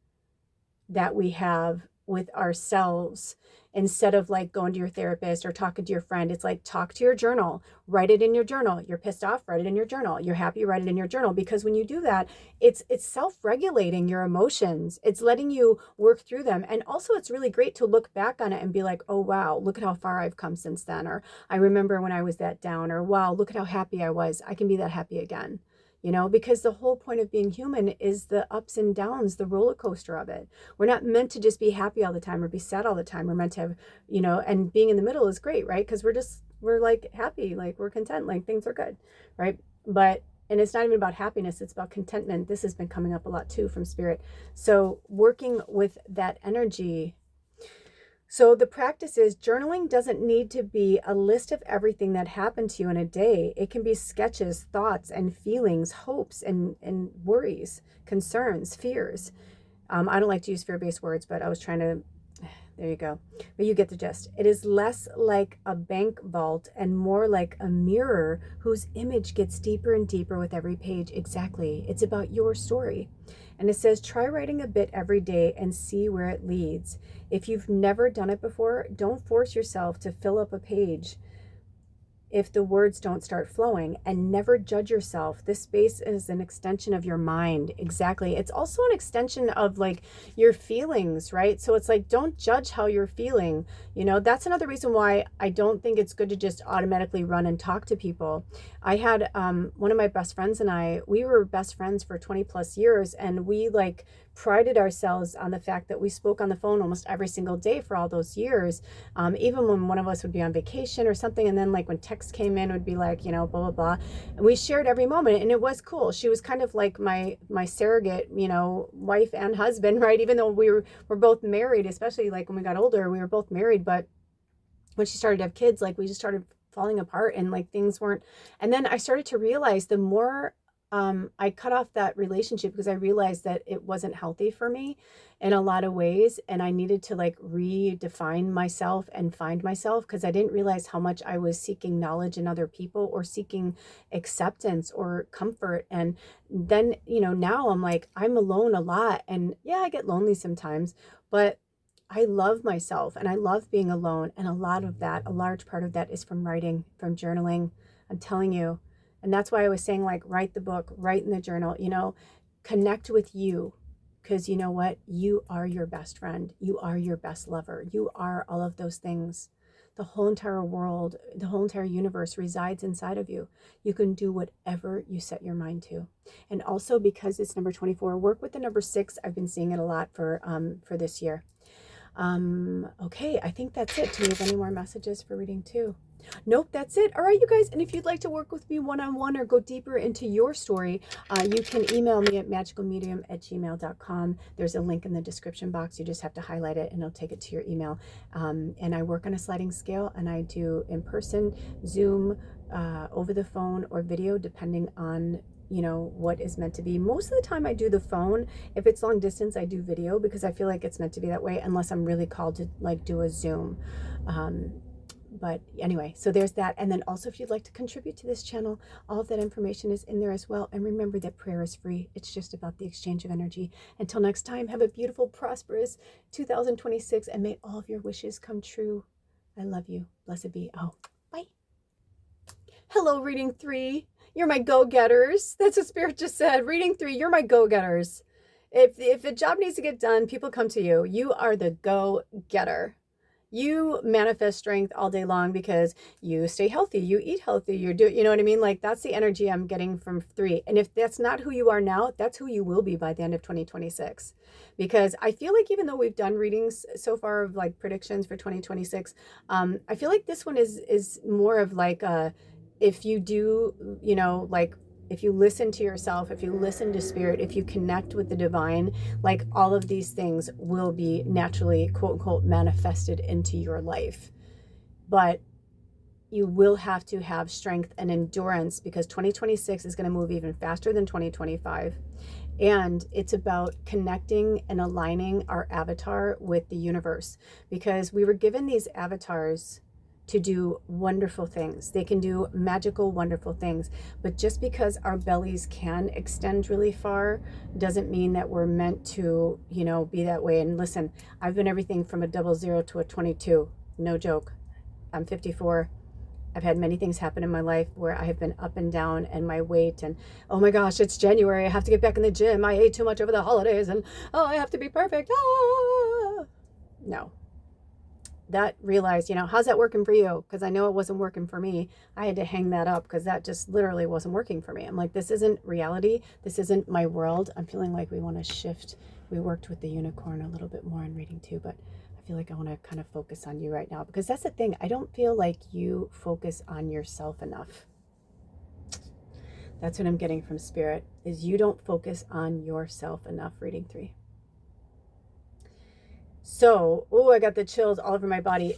that we have with ourselves instead of like going to your therapist or talking to your friend. It's like, talk to your journal, write it in your journal. You're pissed off, write it in your journal. You're happy, write it in your journal. Because when you do that, it's self-regulating your emotions. It's letting you work through them. And also it's really great to look back on it and be like, oh, wow, look at how far I've come since then. Or I remember when I was that down, or wow, look at how happy I was. I can be that happy again. You know, because the whole point of being human is the ups and downs, the roller coaster of it. We're not meant to just be happy all the time or be sad all the time. We're meant to have, you know, and being in the middle is great, right? Because we're like happy, like we're content, like things are good, right? But, and it's not even about happiness, it's about contentment. This has been coming up a lot too from spirit. So working with that energy. So the practice is, journaling doesn't need to be a list of everything that happened to you in a day. It can be sketches, thoughts and feelings, hopes and worries, concerns, fears. I don't like to use fear-based words, but I was trying to, there you go. But you get the gist. It is less like a bank vault and more like a mirror whose image gets deeper and deeper with every page. Exactly. It's about your story. And it says, try writing a bit every day and see where it leads. If you've never done it before, don't force yourself to fill up a page if the words don't start flowing, and never judge yourself. This space is an extension of your mind. Exactly. It's also an extension of like your feelings, right? So it's like, don't judge how you're feeling. You know, that's another reason why I don't think it's good to just automatically run and talk to people. I had one of my best friends and we were best friends for 20 plus years, and we like prided ourselves on the fact that we spoke on the phone almost every single day for all those years. Even when one of us would be on vacation or something, and then like when text came in, it would be like, you know, blah, blah, blah. And we shared every moment, and it was cool. She was kind of like my surrogate, you know, wife and husband, right? Even though we're both married, especially like when we got older, we were both married. But when she started to have kids, like we just started falling apart, and like things weren't. And then I started to realize the more I cut off that relationship, because I realized that it wasn't healthy for me in a lot of ways. And I needed to like redefine myself and find myself, because I didn't realize how much I was seeking knowledge in other people or seeking acceptance or comfort. And then, you know, now I'm like, I'm alone a lot. And yeah, I get lonely sometimes, but I love myself and I love being alone. And a large part of that is from writing, from journaling. I'm telling you. And that's why I was saying, like, write the book, write in the journal, you know, connect with you. Because you know what? You are your best friend. You are your best lover. You are all of those things. The whole entire world, the whole entire universe resides inside of you. You can do whatever you set your mind to. And also, because it's number 24, work with the number 6. I've been seeing it a lot for this year. Okay, I think that's it. Do we have any more messages for reading 2? Nope, that's it. All right, you guys. And if you'd like to work with me one-on-one or go deeper into your story, you can email me at magicalmedium@gmail.com. There's a link in the description box. You just have to highlight it and it'll take it to your email. And I work on a sliding scale, and I do in person, Zoom, over the phone, or video, depending on, you know, what is meant to be. Most of the time I do the phone. If it's long distance, I do video, because I feel like it's meant to be that way, unless I'm really called to like do a Zoom. But anyway, so there's that. And then also, if you'd like to contribute to this channel, all of that information is in there as well. And remember that prayer is free. It's just about the exchange of energy. Until next time, have a beautiful, prosperous 2026, and may all of your wishes come true. I love you. Blessed be. Oh, bye. Hello, reading 3. You're my go-getters. That's what Spirit just said. Reading 3, you're my go-getters. If a job needs to get done, people come to you. You are the go-getter. You manifest strength all day long because you stay healthy, you eat healthy, you know what I mean? Like, that's the energy I'm getting from 3. And if that's not who you are now, that's who you will be by the end of 2026. Because I feel like, even though we've done readings so far of like predictions for 2026, I feel like this one is more of like if you do, you know, like, if you listen to yourself, if you listen to Spirit, if you connect with the divine, like, all of these things will be naturally, quote unquote, manifested into your life. But you will have to have strength and endurance, because 2026 is going to move even faster than 2025. And it's about connecting and aligning our avatar with the universe, because we were given these avatars to do wonderful things. They can do magical, wonderful things. But just because our bellies can extend really far doesn't mean that we're meant to, be that way. And listen, I've been everything from a 00 to a 22. No joke. I'm 54. I've had many things happen in my life where I have been up and down, and my weight, and oh my gosh, it's January. I have to get back in the gym. I ate too much over the holidays, and I have to be perfect. No. That realized, how's that working for you? Because I know it wasn't working for me. I had to hang that up because that just literally wasn't working for me. I'm like, this isn't reality. This isn't my world. I'm feeling like we want to shift. We worked with the unicorn a little bit more in reading too, but I feel like I want to kind of focus on you right now, because that's the thing. I don't feel like you focus on yourself enough. That's what I'm getting from Spirit, is you don't focus on yourself enough, reading 3. So, I got the chills all over my body.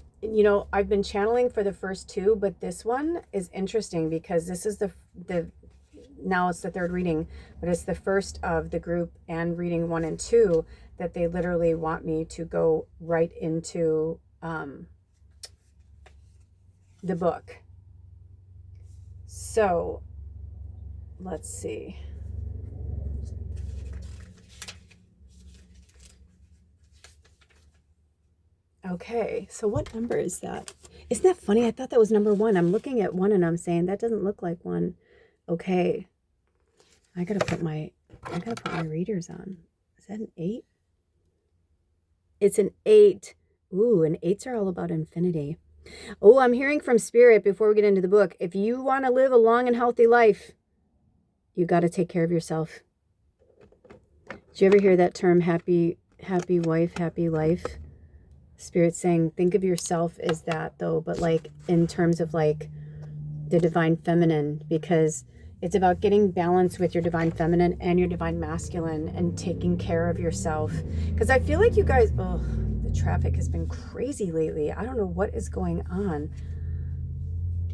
I've been channeling for the first 2, but this one is interesting because this is the now it's the 3rd reading, but it's the first of the group and reading 1 and 2 that they literally want me to go right into the book. So, let's see. Okay, so what number is that? Isn't that funny? I thought that was number 1. I'm looking at 1 and I'm saying that doesn't look like 1. Okay, I gotta put my readers on. Is that an 8? It's an 8. Ooh, and 8s are all about infinity. Oh, I'm hearing from Spirit before we get into the book. If you want to live a long and healthy life, you got to take care of yourself. Did you ever hear that term, happy wife, happy life? Spirit saying, think of yourself as that, though, but like in terms of like the divine feminine, because it's about getting balance with your divine feminine and your divine masculine and taking care of yourself. Because I feel like you guys, the traffic has been crazy lately. I don't know what is going on.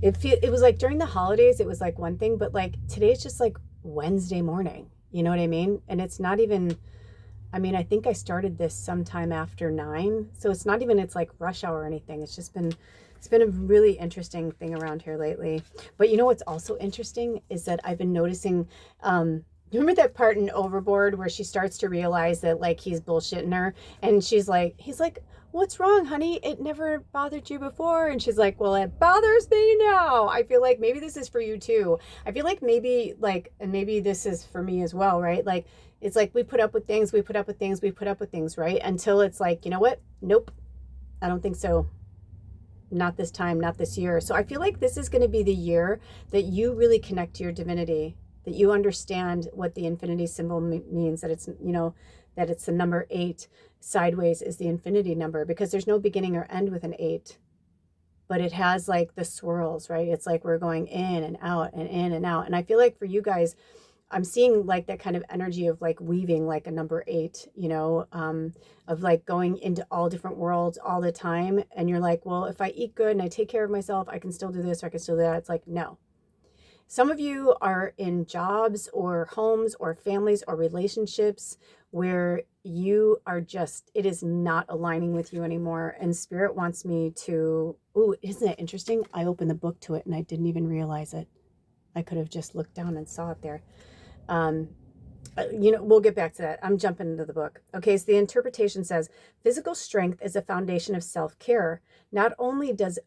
It was like during the holidays, it was like one thing, but like today's just like Wednesday morning. You know what I mean? And it's not even, I think I started this sometime after 9. So it's not even, it's like rush hour or anything. It's been a really interesting thing around here lately. But you know what's also interesting is that I've been noticing, remember that part in Overboard where she starts to realize that like he's bullshitting her, and he's like, what's wrong, honey? It never bothered you before. And she's like, well, it bothers me now. I feel like maybe this is for you too. I feel like maybe this is for me as well, right? Like, it's like we put up with things, right? Until it's like, you know what? Nope, I don't think so. Not this time, not this year. So I feel like this is going to be the year that you really connect to your divinity, that you understand what the infinity symbol means, that it's, that it's the number 8 sideways is the infinity number, because there's no beginning or end with an 8, but it has like the swirls, right? It's like we're going in and out and in and out. And I feel like for you guys, I'm seeing like that kind of energy of like weaving like a number 8, of like going into all different worlds all the time. And you're like, well, if I eat good and I take care of myself, I can still do this or I can still do that. It's like, no. Some of you are in jobs or homes or families or relationships where you are just, it is not aligning with you anymore. And Spirit wants me to, isn't it interesting? I opened the book to it and I didn't even realize it. I could have just looked down and saw it there. We'll get back to that. I'm jumping into the book. Okay, so the interpretation says, physical strength is a foundation of self-care. Not only does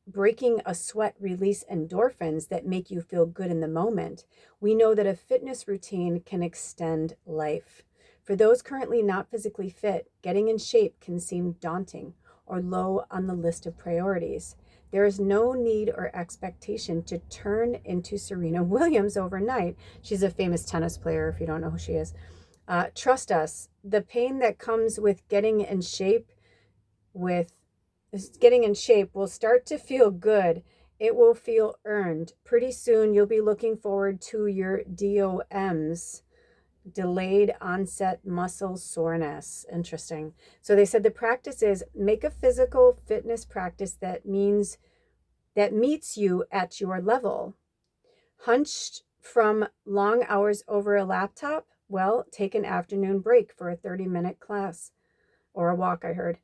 breaking a sweat release endorphins that make you feel good in the moment, we know that a fitness routine can extend life. For those currently not physically fit, getting in shape can seem daunting or low on the list of priorities. There is no need or expectation to turn into Serena Williams overnight. She's a famous tennis player, if you don't know who she is. Trust us, the pain that comes with getting in shape will start to feel good. It will feel earned. Pretty soon, you'll be looking forward to your DOMs, delayed onset muscle soreness. Interesting. So they said the practice is make a physical fitness practice that meets you at your level. Hunched from long hours over a laptop? Well, take an afternoon break for a 30-minute class or a walk, I heard.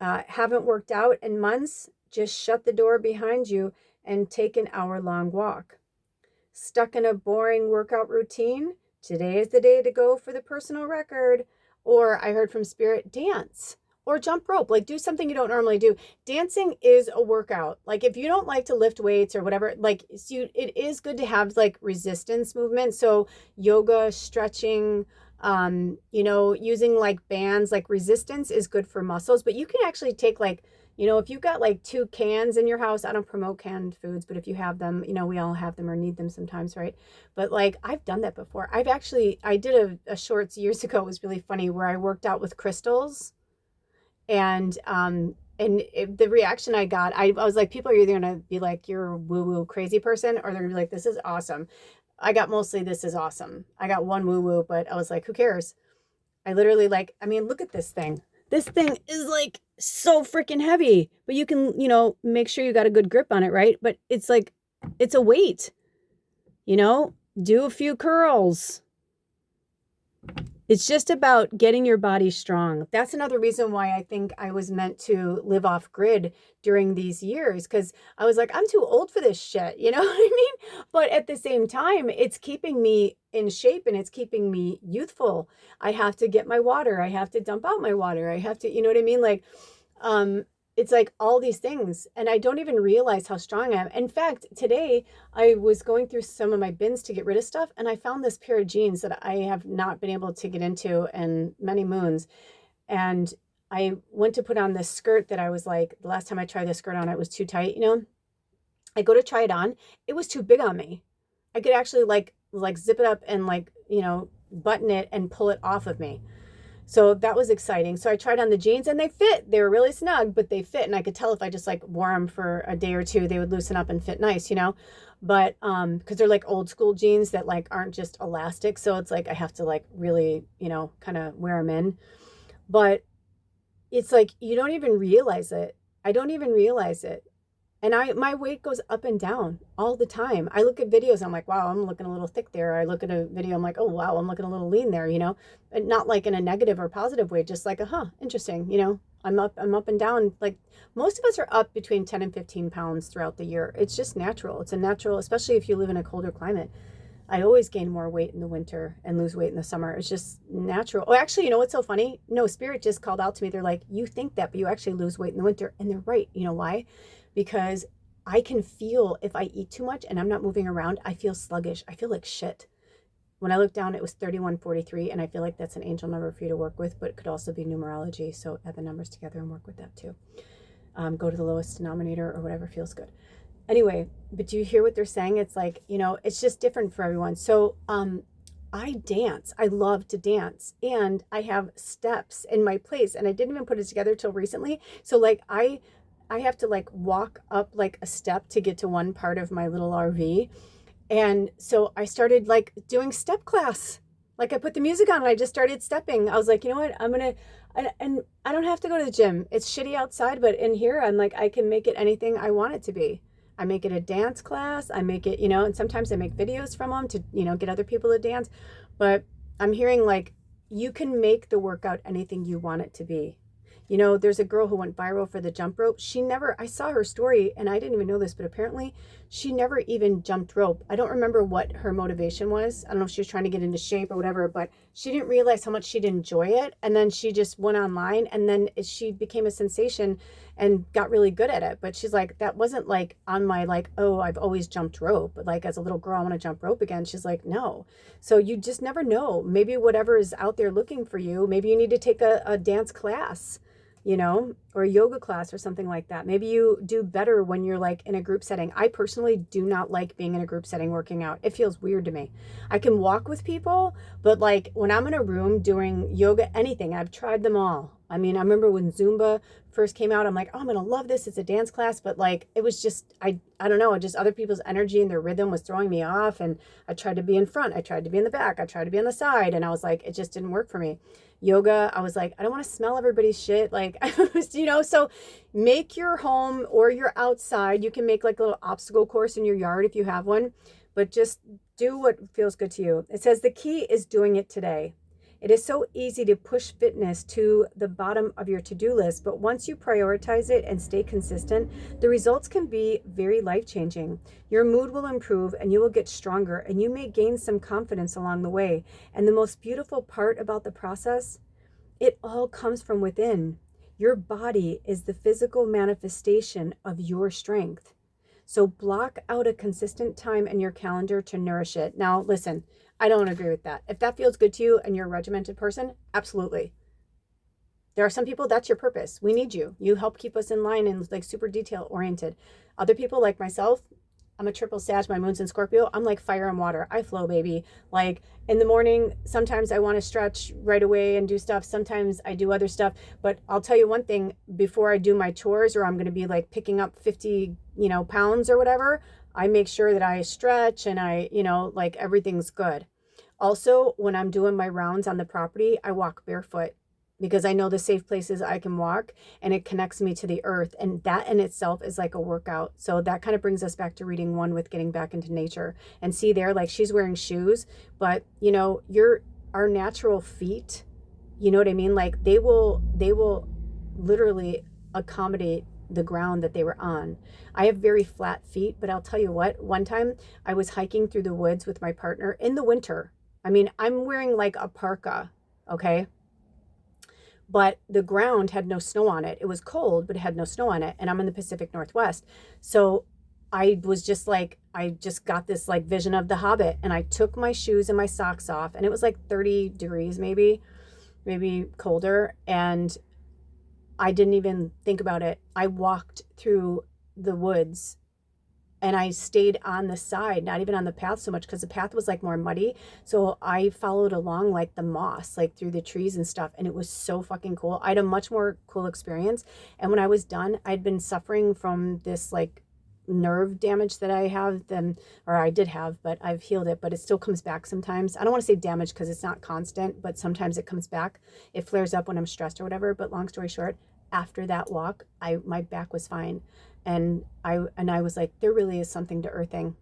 Haven't worked out in months? Just shut the door behind you and take an hour-long walk. Stuck in a boring workout routine? Today is the day to go for the personal record. Or I heard from Spirit, dance or jump rope. Like, do something you don't normally do. Dancing is a workout. Like, if you don't like to lift weights or whatever, like, it is good to have like resistance movement. So yoga, stretching, using like bands, like resistance is good for muscles. But you can actually take like, if you've got like 2 cans in your house, I don't promote canned foods, but if you have them, we all have them or need them sometimes, right? But like, I've done that before. I did a shorts years ago. It was really funny, where I worked out with crystals, and the reaction I got, I was like, people are either gonna be like, you're a woo-woo crazy person, or they're gonna be like, this is awesome. I got mostly, this is awesome. I got one woo-woo, but I was like, who cares? I literally look at this thing. This thing is like so freaking heavy, but you can, make sure you got a good grip on it, right? But it's like, it's a weight, do a few curls. It's just about getting your body strong. That's another reason why I think I was meant to live off grid during these years, because I was like, I'm too old for this shit. You know what I mean? But at the same time, it's keeping me in shape and it's keeping me youthful. I have to get my water. I have to dump out my water. I have to, you know what I mean? Like, it's like all these things, and I don't even realize how strong I am. In fact, today I was going through some of my bins to get rid of stuff, and I found this pair of jeans that I have not been able to get into in many moons. And I went to put on this skirt that I was like, the last time I tried this skirt on, it was too tight, I go to try it on. It was too big on me. I could actually like zip it up and button it and pull it off of me. So that was exciting. So I tried on the jeans and they fit. They were really snug, but they fit. And I could tell if I just wore them for a day or two, they would loosen up and fit nice, But because they're like old school jeans that aren't just elastic. So it's like I have to really, kind of wear them in. But it's like you don't even realize it. I don't even realize it. And my weight goes up and down all the time. I look at videos, I'm like, wow, I'm looking a little thick there. I look at a video, I'm like, oh, wow, I'm looking a little lean there, And not like in a negative or positive way, just like, interesting, I'm up and down. Like most of us are up between 10 and 15 pounds throughout the year. It's just natural. It's a natural, especially if you live in a colder climate. I always gain more weight in the winter and lose weight in the summer. It's just natural. Oh, actually, what's so funny? No, Spirit just called out to me. They're like, you think that, but you actually lose weight in the winter. And they're right. You know why? Because I can feel if I eat too much and I'm not moving around, I feel sluggish. I feel like shit. When I looked down, it was 3143, and I feel like that's an angel number for you to work with, but it could also be numerology. So add the numbers together and work with that too. Go to the lowest denominator or whatever feels good. Anyway, but do you hear what they're saying? It's like, it's just different for everyone. So I dance. I love to dance. And I have steps in my place. And I didn't even put it together till recently. So I have to walk up a step to get to one part of my little RV. And so I started doing step class. I put the music on and I just started stepping. I was like, you know what? And I don't have to go to the gym. It's shitty outside, but in here, I'm like, I can make it anything I want it to be. I make it a dance class. I make it, and sometimes I make videos from them to, get other people to dance. But I'm hearing you can make the workout anything you want it to be. There's a girl who went viral for the jump rope. I saw her story and I didn't even know this, but apparently she never even jumped rope. I don't remember what her motivation was. I don't know if she was trying to get into shape or whatever, but she didn't realize how much she'd enjoy it. And then she just went online and then she became a sensation and got really good at it. But she's like, that wasn't on my oh, I've always jumped rope. But as a little girl, I want to jump rope again. She's like, no. So you just never know. Maybe whatever is out there looking for you, maybe you need to take a dance class, or a yoga class or something like that. Maybe you do better when you're in a group setting. I personally do not like being in a group setting working out. It feels weird to me. I can walk with people, but when I'm in a room doing yoga, anything, I've tried them all. I mean, I remember when Zumba first came out, I'm like, oh, I'm going to love this. It's a dance class. But it was just, I don't know, just other people's energy and their rhythm was throwing me off. And I tried to be in front. I tried to be in the back. I tried to be on the side. And I was like, it just didn't work for me. Yoga, I was like, I don't want to smell everybody's shit. So make your home or your outside. You can make a little obstacle course in your yard if you have one, but just do what feels good to you. It says the key is doing it today. It is so easy to push fitness to the bottom of your to-do list, but once you prioritize it and stay consistent, the results can be very life-changing. Your mood will improve and you will get stronger, and you may gain some confidence along the way. And the most beautiful part about the process, it all comes from within. Your body is the physical manifestation of your strength. So block out a consistent time in your calendar to nourish it. Now, listen, I don't agree with that. If that feels good to you and you're a regimented person, absolutely. There are some people, that's your purpose. We need you. You help keep us in line and like super detail oriented. Other people like myself, I'm a triple Sag, my moon's in Scorpio. I'm like fire and water. I flow, baby. Like in the morning, sometimes I want to stretch right away and do stuff. Sometimes I do other stuff. But I'll tell you one thing, before I do my chores or I'm going to be like picking up 50, pounds or whatever, I make sure that I stretch and I, like everything's good. Also, when I'm doing my rounds on the property, I walk barefoot because I know the safe places I can walk, and it connects me to the earth. And that in itself is like a workout. So that kind of brings us back to reading 1 with getting back into nature. And see there, like she's wearing shoes, but our natural feet, you know what I mean? Like they will literally accommodate the ground that they were on. I have very flat feet, but I'll tell you what, one time I was hiking through the woods with my partner in the winter. I mean, I'm wearing like a parka, okay? But the ground had no snow on it. It was cold, but it had no snow on it. And I'm in the Pacific Northwest. So I was just like, I just got this like vision of the Hobbit, and I took my shoes and my socks off, and it was like 30 degrees, maybe colder. And I didn't even think about it. I walked through the woods and I stayed on the side, not even on the path so much, because the path was like more muddy. So I followed along like the moss, like through the trees and stuff. And it was so fucking cool. I had a much more cool experience. And when I was done, I'd been suffering from this like nerve damage that I have, I did have, but I've healed it, but it still comes back sometimes. I don't want to say damage because it's not constant, but sometimes it comes back. It flares up when I'm stressed or whatever. But long story short, after that walk, my back was fine. And I was like, there really is something to earthing.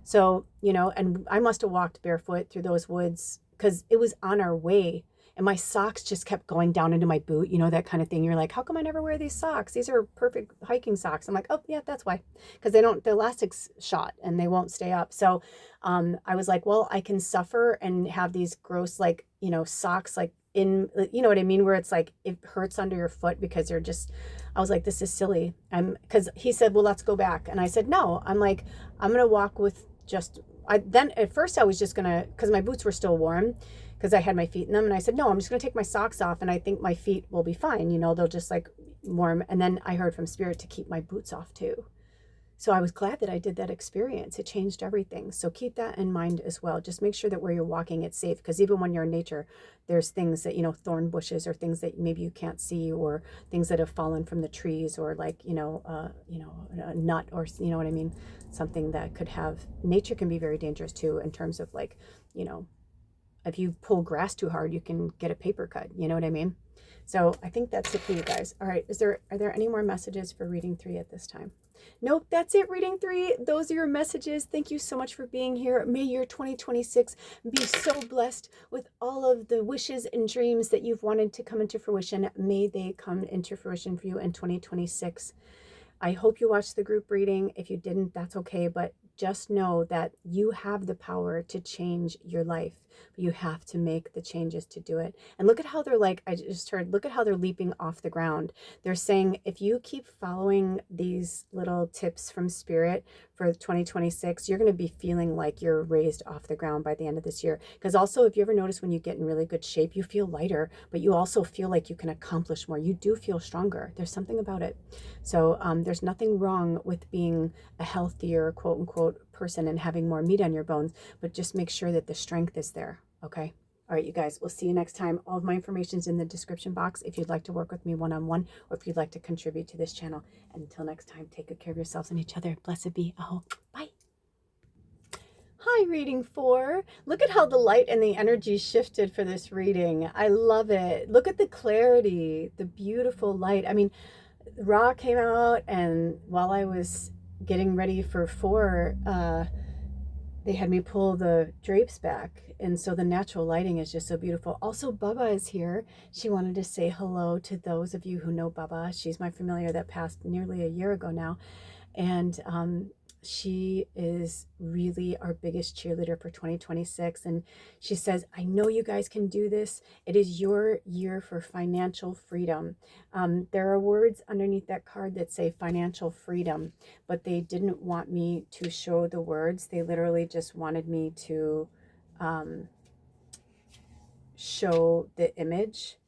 So, and I must have walked barefoot through those woods because it was on our way. And my socks just kept going down into my boot, that kind of thing. You're like, how come I never wear these socks? These are perfect hiking socks. I'm like, oh yeah, that's why. Because the elastic's shot and they won't stay up. So I was like, well, I can suffer and have these gross, like, socks, like in, you know what I mean? Where it's like, it hurts under your foot because they're just, I was like, this is silly. Because he said, well, let's go back. And I said, no, I'm like, I'm going to walk with then at first I was just going to, because my boots were still warm because I had my feet in them. And I said, no, I'm just going to take my socks off. And I think my feet will be fine. They'll just like warm. And then I heard from Spirit to keep my boots off too. So I was glad that I did that experience. It changed everything. So keep that in mind as well. Just make sure that where you're walking, it's safe. Because even when you're in nature, there's things that, thorn bushes or things that maybe you can't see, or things that have fallen from the trees, or like, a nut, or, you know what I mean? Something that could have, nature can be very dangerous too, in terms of like, if you pull grass too hard, you can get a paper cut. You know what I mean? So I think that's it for you guys. All right. Are there any more messages for reading 3 at this time? Nope, that's it, reading 3. Those are your messages. Thank you so much for being here. May your 2026 be so blessed with all of the wishes and dreams that you've wanted to come into fruition. May they come into fruition for you in 2026. I hope you watched the group reading. If you didn't, that's okay. But just know that you have the power to change your life. But you have to make the changes to do it. And look at how they're like, I just heard, look at how they're leaping off the ground. They're saying, if you keep following these little tips from Spirit for 2026, you're going to be feeling like you're raised off the ground by the end of this year. Because also, if you ever notice when you get in really good shape, you feel lighter, but you also feel like you can accomplish more. You do feel stronger. There's something about it. So there's nothing wrong with being a healthier, quote unquote, person and having more meat on your bones, but just make sure that the strength is there. Okay. All right, you guys, we'll see you next time. All of my information is in the description box if you'd like to work with me one-on-one, or if you'd like to contribute to this channel. And until next time, take good care of yourselves and each other. Blessed be. Aho. Bye. Hi, reading 4. Look at how the light and the energy shifted for this reading. I love it. Look at the clarity, the beautiful light. I mean, Ra came out, and while I was getting ready for 4, they had me pull the drapes back, and so the natural lighting is just so beautiful. Also, Bubba is here. She wanted to say hello to those of you who know Bubba. She's my familiar that passed nearly a year ago now, and she is really our biggest cheerleader for 2026. And she says, I know you guys can do this. It is your year for financial freedom. There are words underneath that card that say financial freedom, but they didn't want me to show the words. They literally just wanted me to show the image.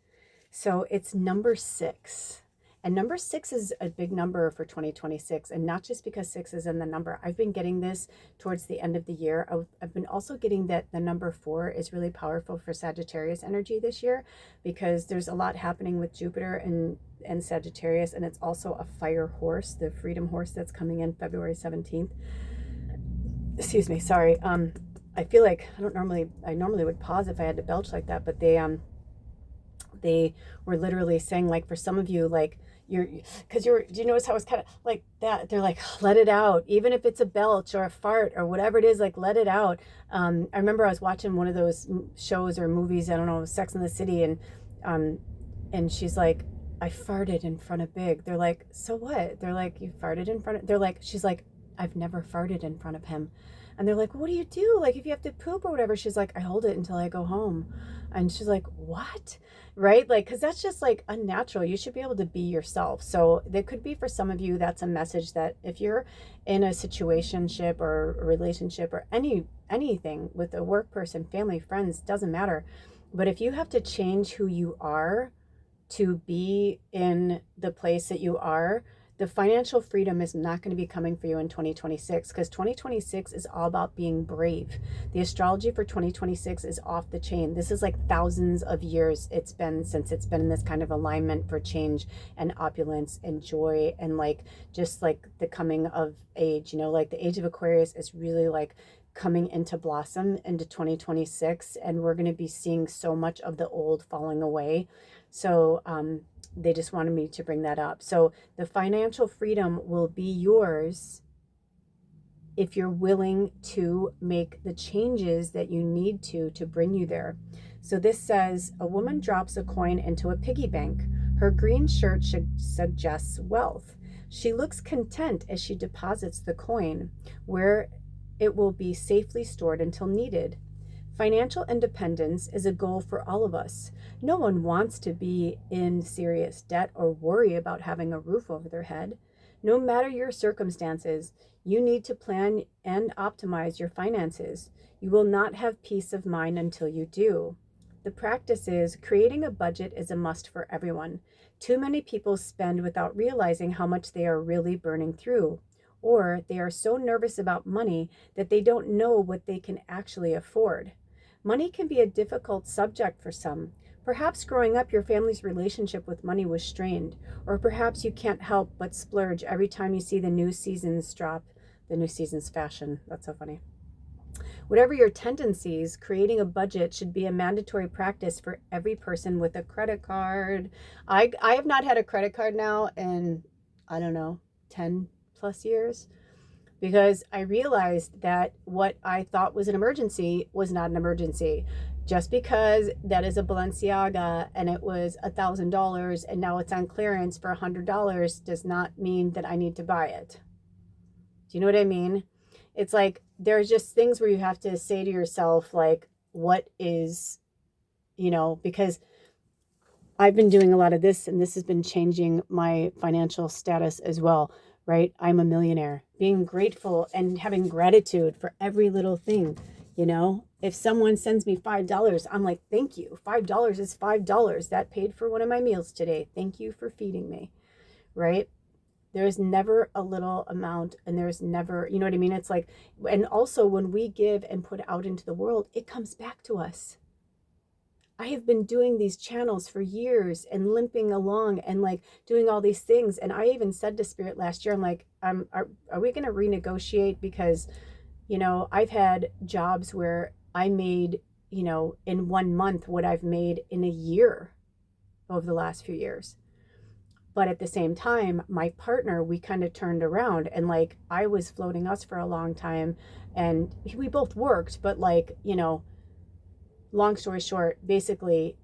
So it's number 6. And number 6 is a big number for 2026. And not just because 6 is in the number. I've been getting this towards the end of the year. I've been also getting that the number 4 is really powerful for Sagittarius energy this year, because there's a lot happening with Jupiter and Sagittarius. And it's also a fire horse, the freedom horse that's coming in February 17th. Excuse me, sorry. I feel like I normally would pause if I had to belch like that, but they were literally saying, like, for some of you, like, do you notice how it's kind of like that? They're like, let it out, even if it's a belch or a fart or whatever it is, like, let it out. I remember I was watching one of those shows or movies, I don't know, Sex and the City, and she's like, I farted in front of Big. They're like, so what? They're like, you farted in front of, they're like, she's like, I've never farted in front of him. And they're like, what do you do? Like, if you have to poop or whatever. She's like, I hold it until I go home. And she's like, what? Right? Like, because that's just like unnatural. You should be able to be yourself. So there could be, for some of you, that's a message that if you're in a situationship or a relationship or anything with a work person, family, friends, doesn't matter. But if you have to change who you are to be in the place that you are, the financial freedom is not going to be coming for you in 2026, because 2026 is all about being brave. The astrology for 2026 is off the chain. This is like thousands of years it's been since it's been in this kind of alignment for change and opulence and joy and like just like the coming of age. You know, like the age of Aquarius is really like coming into blossom into 2026, and we're going to be seeing so much of the old falling away. So they just wanted me to bring that up. So the financial freedom will be yours if you're willing to make the changes that you need to bring you there. So this says, a woman drops a coin into a piggy bank. Her green shirt suggests wealth. She looks content as she deposits the coin, where it will be safely stored until needed. Financial independence is a goal for all of us. No one wants to be in serious debt or worry about having a roof over their head. No matter your circumstances, you need to plan and optimize your finances. You will not have peace of mind until you do. The practice is creating a budget is a must for everyone. Too many people spend without realizing how much they are really burning through, or they are so nervous about money that they don't know what they can actually afford. Money can be a difficult subject for some. Perhaps growing up, your family's relationship with money was strained, or perhaps you can't help but splurge every time you see the new season's drop, the new season's fashion. That's so funny. Whatever your tendencies, creating a budget should be a mandatory practice for every person with a credit card. I have not had a credit card now in, I don't know, 10 plus years. Because I realized that what I thought was an emergency was not an emergency. Just because that is a Balenciaga and it was $1,000 and now it's on clearance for $100 does not mean that I need to buy it. Do you know what I mean? It's like there's just things where you have to say to yourself, like, what is, because I've been doing a lot of this, and this has been changing my financial status as well. Right? I'm a millionaire. Being grateful and having gratitude for every little thing, If someone sends me $5, I'm like, thank you. $5 is $5. That paid for one of my meals today. Thank you for feeding me. Right? There's never a little amount, and there's never, you know what I mean? It's like, and also when we give and put out into the world, it comes back to us. I have been doing these channels for years and limping along and like doing all these things. And I even said to Spirit last year, I'm like, are we going to renegotiate? Because, I've had jobs where I made, in 1 month what I've made in a year over the last few years. But at the same time, my partner, we kind of turned around, and like I was floating us for a long time, and we both worked, but like, long story short, basically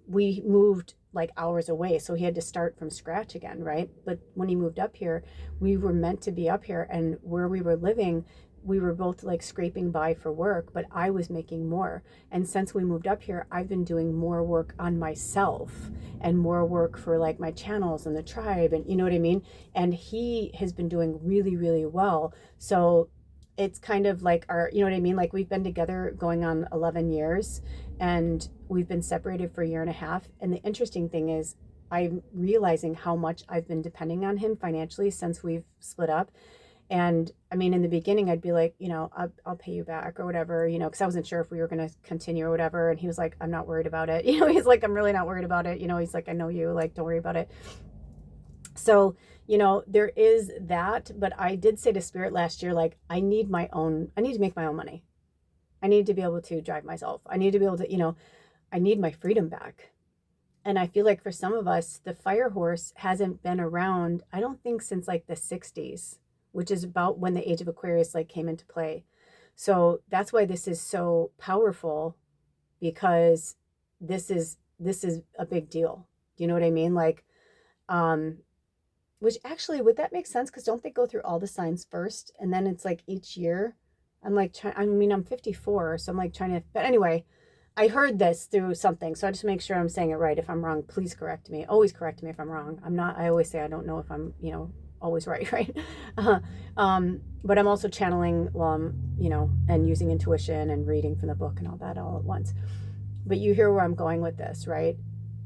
we moved like hours away, so he had to start from scratch again, right? But when he moved up here, we were meant to be up here, and where we were living, we were both like scraping by for work, but I was making more. And since we moved up here, I've been doing more work on myself and more work for like my channels and the tribe, and you know what I mean? And he has been doing really, really well. So it's kind of like our, you know what I mean? Like we've been together going on 11 years, and we've been separated for a year and a half. And the interesting thing is, I'm realizing how much I've been depending on him financially since we've split up. And I mean, in the beginning, I'd be like, I'll pay you back or whatever, because I wasn't sure if we were going to continue or whatever. And he was like, I'm not worried about it. He's like, I'm really not worried about it. He's like, I know you, like, don't worry about it. So, there is that. But I did say to Spirit last year, like, I need to make my own money. I need to be able to drive myself. I need to be able to, I need my freedom back. And I feel like for some of us, the fire horse hasn't been around, I don't think, since like the 60s, which is about when the age of Aquarius like came into play. So that's why this is so powerful, because this is a big deal. Do you know what I mean? Like, which actually, would that make sense? Because don't they go through all the signs first, and then it's like each year? I'm like, I'm 54, so I'm like trying to, but anyway, I heard this through something, so I just make sure I'm saying it right. If I'm wrong, please correct me. Always correct me if I'm wrong. I always say I don't know if I'm, always right, right? But I'm also channeling, and using intuition and reading from the book and all that all at once. But you hear where I'm going with this, right?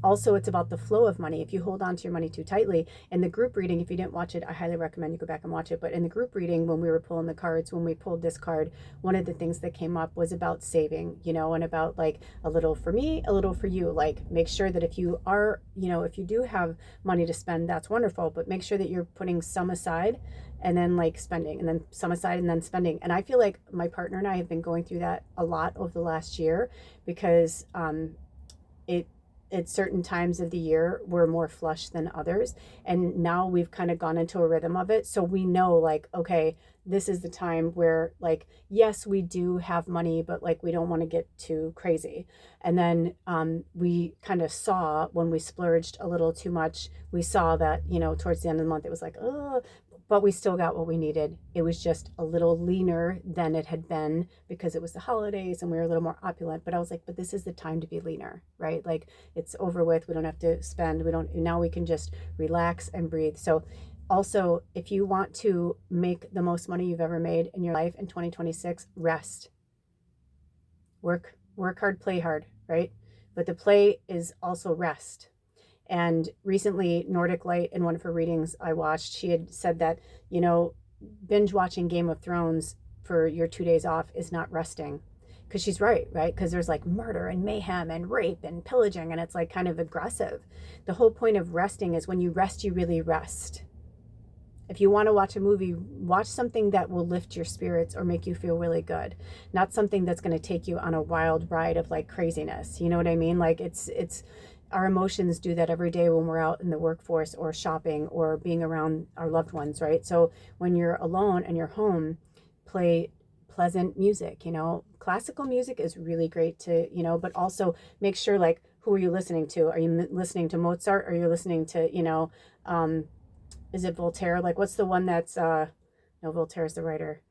Also, it's about the flow of money. If you hold on to your money too tightly, in the group reading, if you didn't watch it, I highly recommend you go back and watch it. But in the group reading, when we were pulling the cards, when we pulled this card, one of the things that came up was about saving, and about like a little for me, a little for you. Like, make sure that if you are, if you do have money to spend, that's wonderful, but make sure that you're putting some aside and then like spending, and then some aside and then spending. And I feel like my partner and I have been going through that a lot over the last year, because at certain times of the year we're more flush than others, and now we've kind of gone into a rhythm of it. So we know, like, okay, this is the time where, like, yes, we do have money, but like we don't want to get too crazy. And then we kind of saw, when we splurged a little too much, we saw that, towards the end of the month it was like, oh, but we still got what we needed. It was just a little leaner than it had been because it was the holidays and we were a little more opulent. But I was like, but this is the time to be leaner, right? Like, it's over with. We don't have to spend. Now we can just relax and breathe. So also, if you want to make the most money you've ever made in your life in 2026, rest. Work hard, play hard, right? But the play is also rest. And recently, Nordic Light, in one of her readings I watched, she had said that, binge watching Game of Thrones for your 2 days off is not resting. Because she's right? Because there's like murder and mayhem and rape and pillaging, and it's like kind of aggressive. The whole point of resting is when you rest, you really rest. If you want to watch a movie, watch something that will lift your spirits or make you feel really good. Not something that's going to take you on a wild ride of like craziness. You know what I mean? Like, it's our emotions do that every day when we're out in the workforce or shopping or being around our loved ones, right? So when you're alone and you're home, play pleasant music. Classical music is really great to, but also make sure, like, who are you listening to? Are you listening to Mozart? Or are you listening to, is it Voltaire? Like, what's the one that's, no, Voltaire's the writer.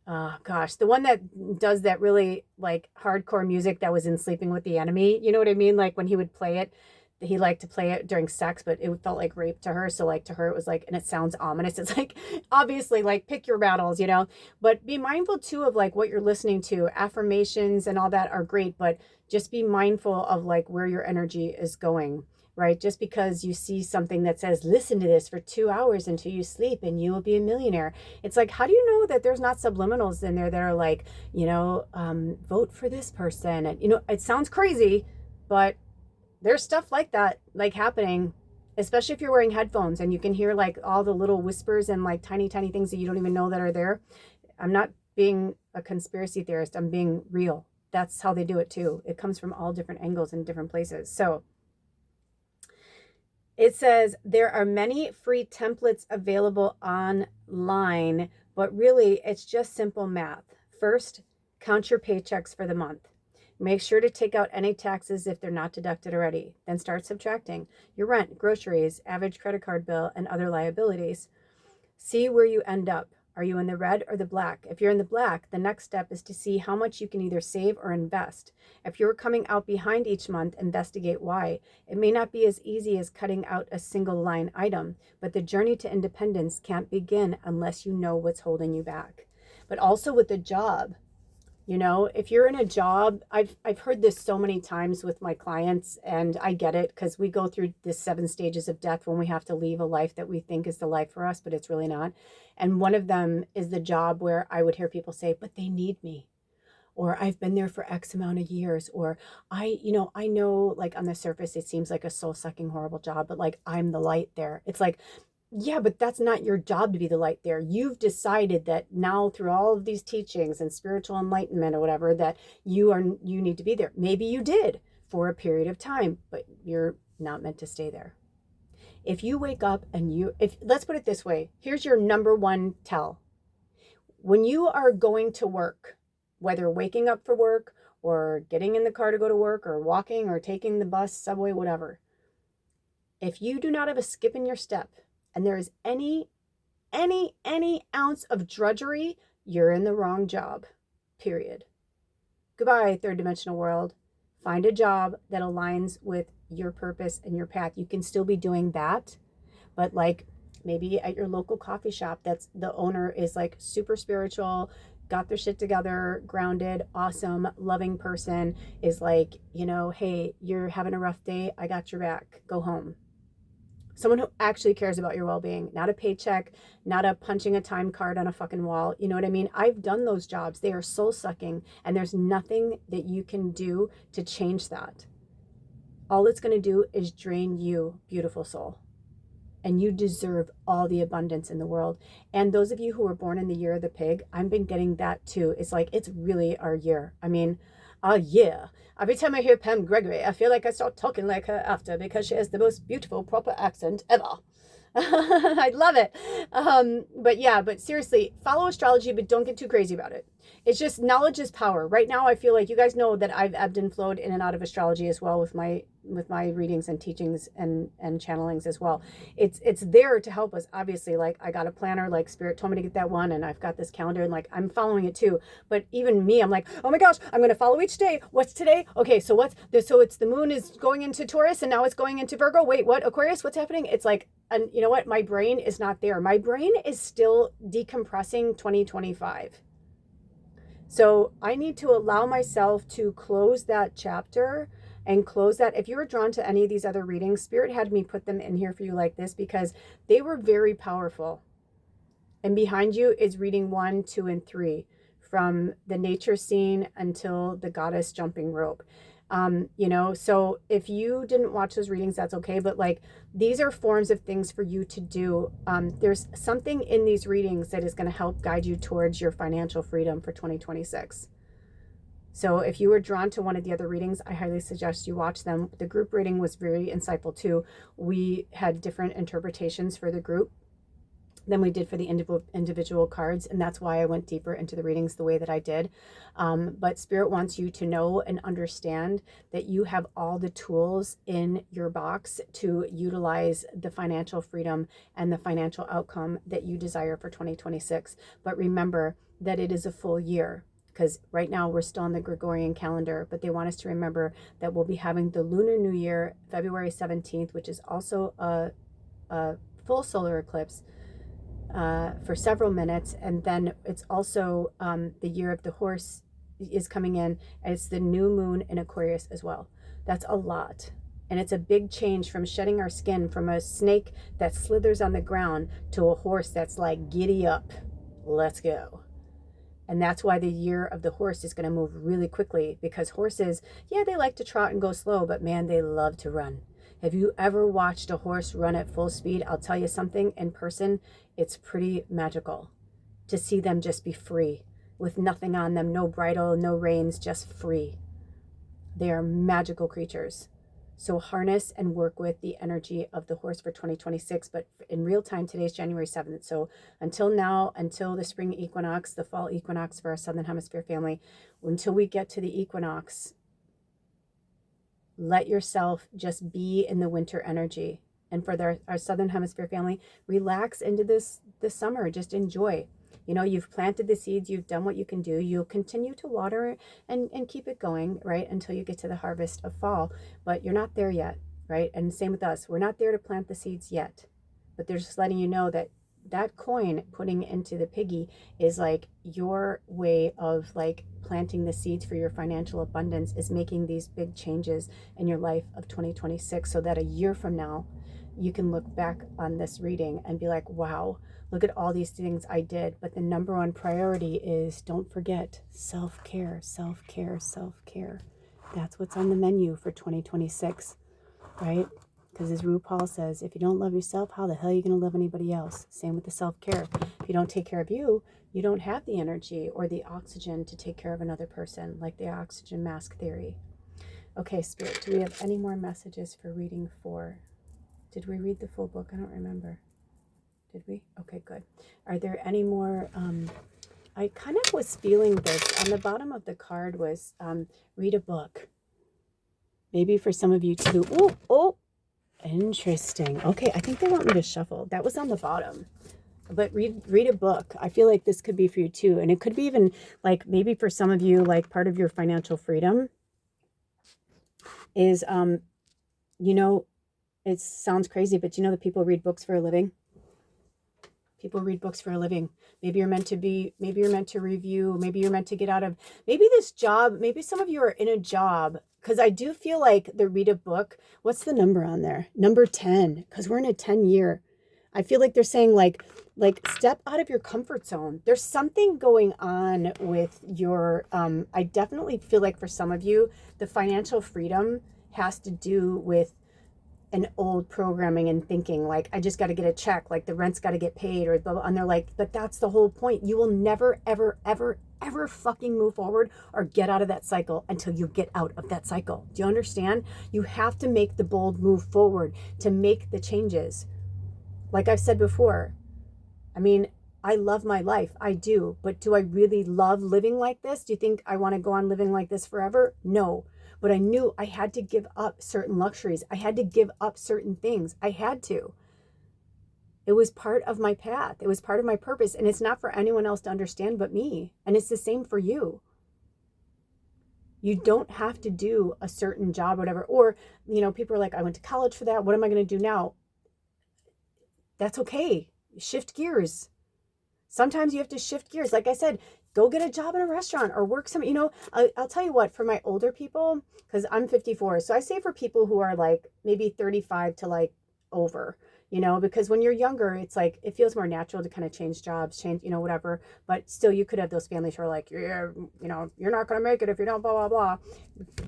The one that does that really like hardcore music that was in Sleeping with the Enemy. You know what I mean? Like, when he would play it, he liked to play it during sex, but it felt like rape to her. So like, to her it was like, and it sounds ominous. It's like, obviously, like, pick your battles, but be mindful too of like what you're listening to. Affirmations and all that are great, but just be mindful of like where your energy is going, right? Just because you see something that says, listen to this for 2 hours until you sleep and you will be a millionaire. It's like, how do you know that there's not subliminals in there that are like, vote for this person? And, it sounds crazy, but there's stuff like that, like, happening, especially if you're wearing headphones and you can hear like all the little whispers and like tiny, tiny things that you don't even know that are there. I'm not being a conspiracy theorist. I'm being real. That's how they do it too. It comes from all different angles and different places. So It says there are many free templates available online, but really it's just simple math. First, count your paychecks for the month. Make sure to take out any taxes if they're not deducted already. Then start subtracting your rent, groceries, average credit card bill, and other liabilities. See where you end up. Are you in the red or the black? If you're in the black, the next step is to see how much you can either save or invest. If you're coming out behind each month, investigate why. It may not be as easy as cutting out a single line item, but the journey to independence can't begin unless you know what's holding you back. But also with the job, you know, if you're in a job, I've heard this so many times with my clients, and I get it because we go through the 7 stages of death when we have to leave a life that we think is the life for us, but it's really not. And one of them is the job where I would hear people say, but they need me, or I've been there for X amount of years, or I know like on the surface, it seems like a soul sucking, horrible job, but like I'm the light there. It's like, yeah, but that's not your job to be the light there. You've decided that now through all of these teachings and spiritual enlightenment or whatever, that you need to be there. Maybe you did for a period of time, but you're not meant to stay there. If you wake up and let's put it this way, here's your number one tell. When you are going to work, whether waking up for work or getting in the car to go to work or walking or taking the bus, subway, whatever, if you do not have a skip in your step, and there is any ounce of drudgery, you're in the wrong job, period. Goodbye, third dimensional world. Find a job that aligns with your purpose and your path. You can still be doing that, but like maybe at your local coffee shop, that's the owner is like super spiritual, got their shit together, grounded, awesome, loving person, is like, you know, hey, you're having a rough day, I got your back, go home. Someone who actually cares about your well-being, not a paycheck, not a punching a time card on a fucking wall. You know what I mean? I've done those jobs. They are soul sucking, and there's nothing that you can do to change that. All it's going to do is drain you, beautiful soul. And you deserve all the abundance in the world. And those of you who were born in the year of the pig, I've been getting that too. It's like, it's really our year. I mean, yeah. Every time I hear Pam Gregory, I feel like I start talking like her after, because she has the most beautiful proper accent ever. I love it. But seriously, follow astrology, but don't get too crazy about it. It's just knowledge is power. Right now, I feel like you guys know that I've ebbed and flowed in and out of astrology as well with my readings and teachings and channelings as well. It's there to help us. Obviously, like I got a planner, like Spirit told me to get that one, and I've got this calendar, and like I'm following it too. But even me, I'm like, oh my gosh, I'm going to follow each day. What's today? Okay, so what's this? So it's the moon is going into Taurus, and now it's going into Virgo. Wait, what? Aquarius? What's happening? It's like, and you know what? My brain is not there. My brain is still decompressing 2025. So I need to allow myself to close that chapter and close that. If you were drawn to any of these other readings, Spirit had me put them in here for you like this because they were very powerful. And behind you is reading 1, 2, and 3, from the nature scene until the goddess jumping rope. So if you didn't watch those readings, that's okay. But like, these are forms of things for you to do. There's something in these readings that is going to help guide you towards your financial freedom for 2026. So if you were drawn to one of the other readings, I highly suggest you watch them. The group reading was very insightful too. We had different interpretations for the group than we did for the individual cards, and that's why I went deeper into the readings the way that I did. But Spirit wants you to know and understand that you have all the tools in your box to utilize the financial freedom and the financial outcome that you desire for 2026. But remember that it is a full year, because right now we're still on the Gregorian calendar, but they want us to remember that we'll be having the Lunar New Year, February 17th, which is also a full solar eclipse, for several minutes, and then it's also the year of the horse is coming in, and it's the new moon in Aquarius as well. That's a lot, and it's a big change from shedding our skin from a snake that slithers on the ground to a horse that's like, giddy up, let's go. And that's why the year of the horse is going to move really quickly, because horses, yeah, they like to trot and go slow, but man, they love to run. Have you ever watched a horse run at full speed? I'll tell you something, in person, it's pretty magical to see them just be free with nothing on them, no bridle, no reins, just free. They are magical creatures. So harness and work with the energy of the horse for 2026, but in real time, today's January 7th. So until now, until the spring equinox, the fall equinox for our Southern Hemisphere family, until we get to the equinox, let yourself just be in the winter energy. And for our Southern Hemisphere family, relax into this summer, just enjoy. You know, you've planted the seeds, you've done what you can do. You'll continue to water and keep it going, right, until you get to the harvest of fall. But you're not there yet, right? And same with us. We're not there to plant the seeds yet. But they're just letting you know that that coin putting into the piggy is like your way of like planting the seeds for your financial abundance, is making these big changes in your life of 2026, so that a year from now, you can look back on this reading and be like, wow, look at all these things I did. But the number one priority is, don't forget, self-care, self-care, self-care. That's what's on the menu for 2026, right? Because as RuPaul says, if you don't love yourself, how the hell are you going to love anybody else? Same with the self-care. If you don't take care of you, you don't have the energy or the oxygen to take care of another person, like the oxygen mask theory. Okay, Spirit, do we have any more messages for reading 4? Did we read the full book? I don't remember. Did we? Okay, good. Are there any more? I kind of was feeling this. On the bottom of the card was read a book. Maybe for some of you too. Oh, interesting. Okay, I think they want me to shuffle. That was on the bottom. But read a book. I feel like this could be for you too. And it could be even like maybe for some of you, like part of your financial freedom is, you know, it sounds crazy, but you know that people read books for a living? People read books for a living. Maybe you're meant to review, maybe you're meant to get out of, maybe this job, maybe some of you are in a job, because I do feel like the read a book, what's the number on there? Number 10, because we're in a 10 year. I feel like they're saying like step out of your comfort zone. There's something going on with your, I definitely feel like for some of you, the financial freedom has to do with an old programming and thinking, like, I just got to get a check, like the rent's got to get paid, or blah, blah, and they're like, but that's the whole point. You will never, ever, ever, ever fucking move forward or get out of that cycle until you get out of that cycle. Do you understand? You have to make the bold move forward to make the changes. Like I've said before, I mean, I love my life. I do. But do I really love living like this? Do you think I want to go on living like this forever? No. But I knew I had to give up certain luxuries. I had to give up certain things. I had to. It was part of my path. It was part of my purpose. And it's not for anyone else to understand but me. And it's the same for you. You don't have to do a certain job or whatever. Or, you know, people are like, I went to college for that. What am I going to do now? That's okay. Shift gears. Sometimes you have to shift gears. Like I said, go get a job in a restaurant or work some, you know, I'll tell you what, for my older people, because I'm 54. So I say for people who are like maybe 35 to like over, you know, because when you're younger, it's like, it feels more natural to kind of change jobs, change, you know, whatever. But still, you could have those families who are like, yeah, you know, you're not going to make it if you don't, blah, blah, blah.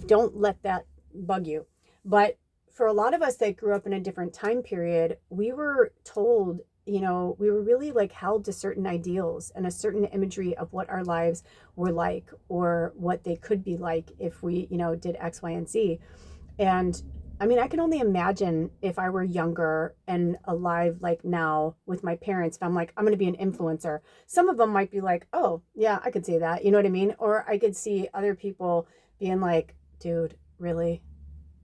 Don't let that bug you. But for a lot of us that grew up in a different time period, we were told, you know, we were really like held to certain ideals and a certain imagery of what our lives were like, or what they could be like if we, you know, did X, Y, and Z. And I mean, I can only imagine if I were younger and alive like now with my parents, if I'm like, I'm going to be an influencer. Some of them might be like, oh, yeah, I could see that. You know what I mean? Or I could see other people being like, dude, really?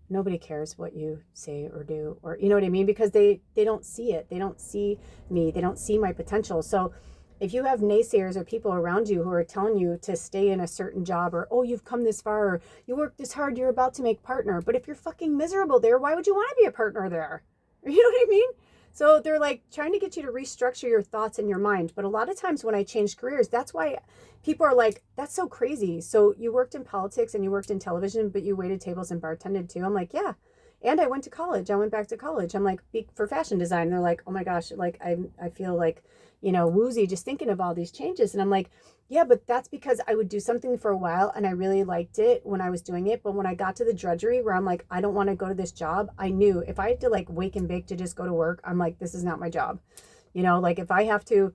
Nobody cares what you say or do, or, you know what I mean? Because they don't see it. They don't see me. They don't see my potential. So if you have naysayers or people around you who are telling you to stay in a certain job, or, oh, you've come this far, or you worked this hard, you're about to make partner. But if you're fucking miserable there, why would you want to be a partner there? You know what I mean? So they're like trying to get you to restructure your thoughts in your mind. But a lot of times when I changed careers, that's why people are like, that's so crazy. So you worked in politics and you worked in television, but you waited tables and bartended too. I'm like, yeah. And I went to college. I went back to college. I'm like, for fashion design. They're like, oh my gosh, like I feel like, you know, woozy just thinking of all these changes. And I'm like, yeah, but that's because I would do something for a while and I really liked it when I was doing it. But when I got to the drudgery where I'm like, I don't want to go to this job, I knew if I had to like wake and bake to just go to work, I'm like, this is not my job. You know, like if I have to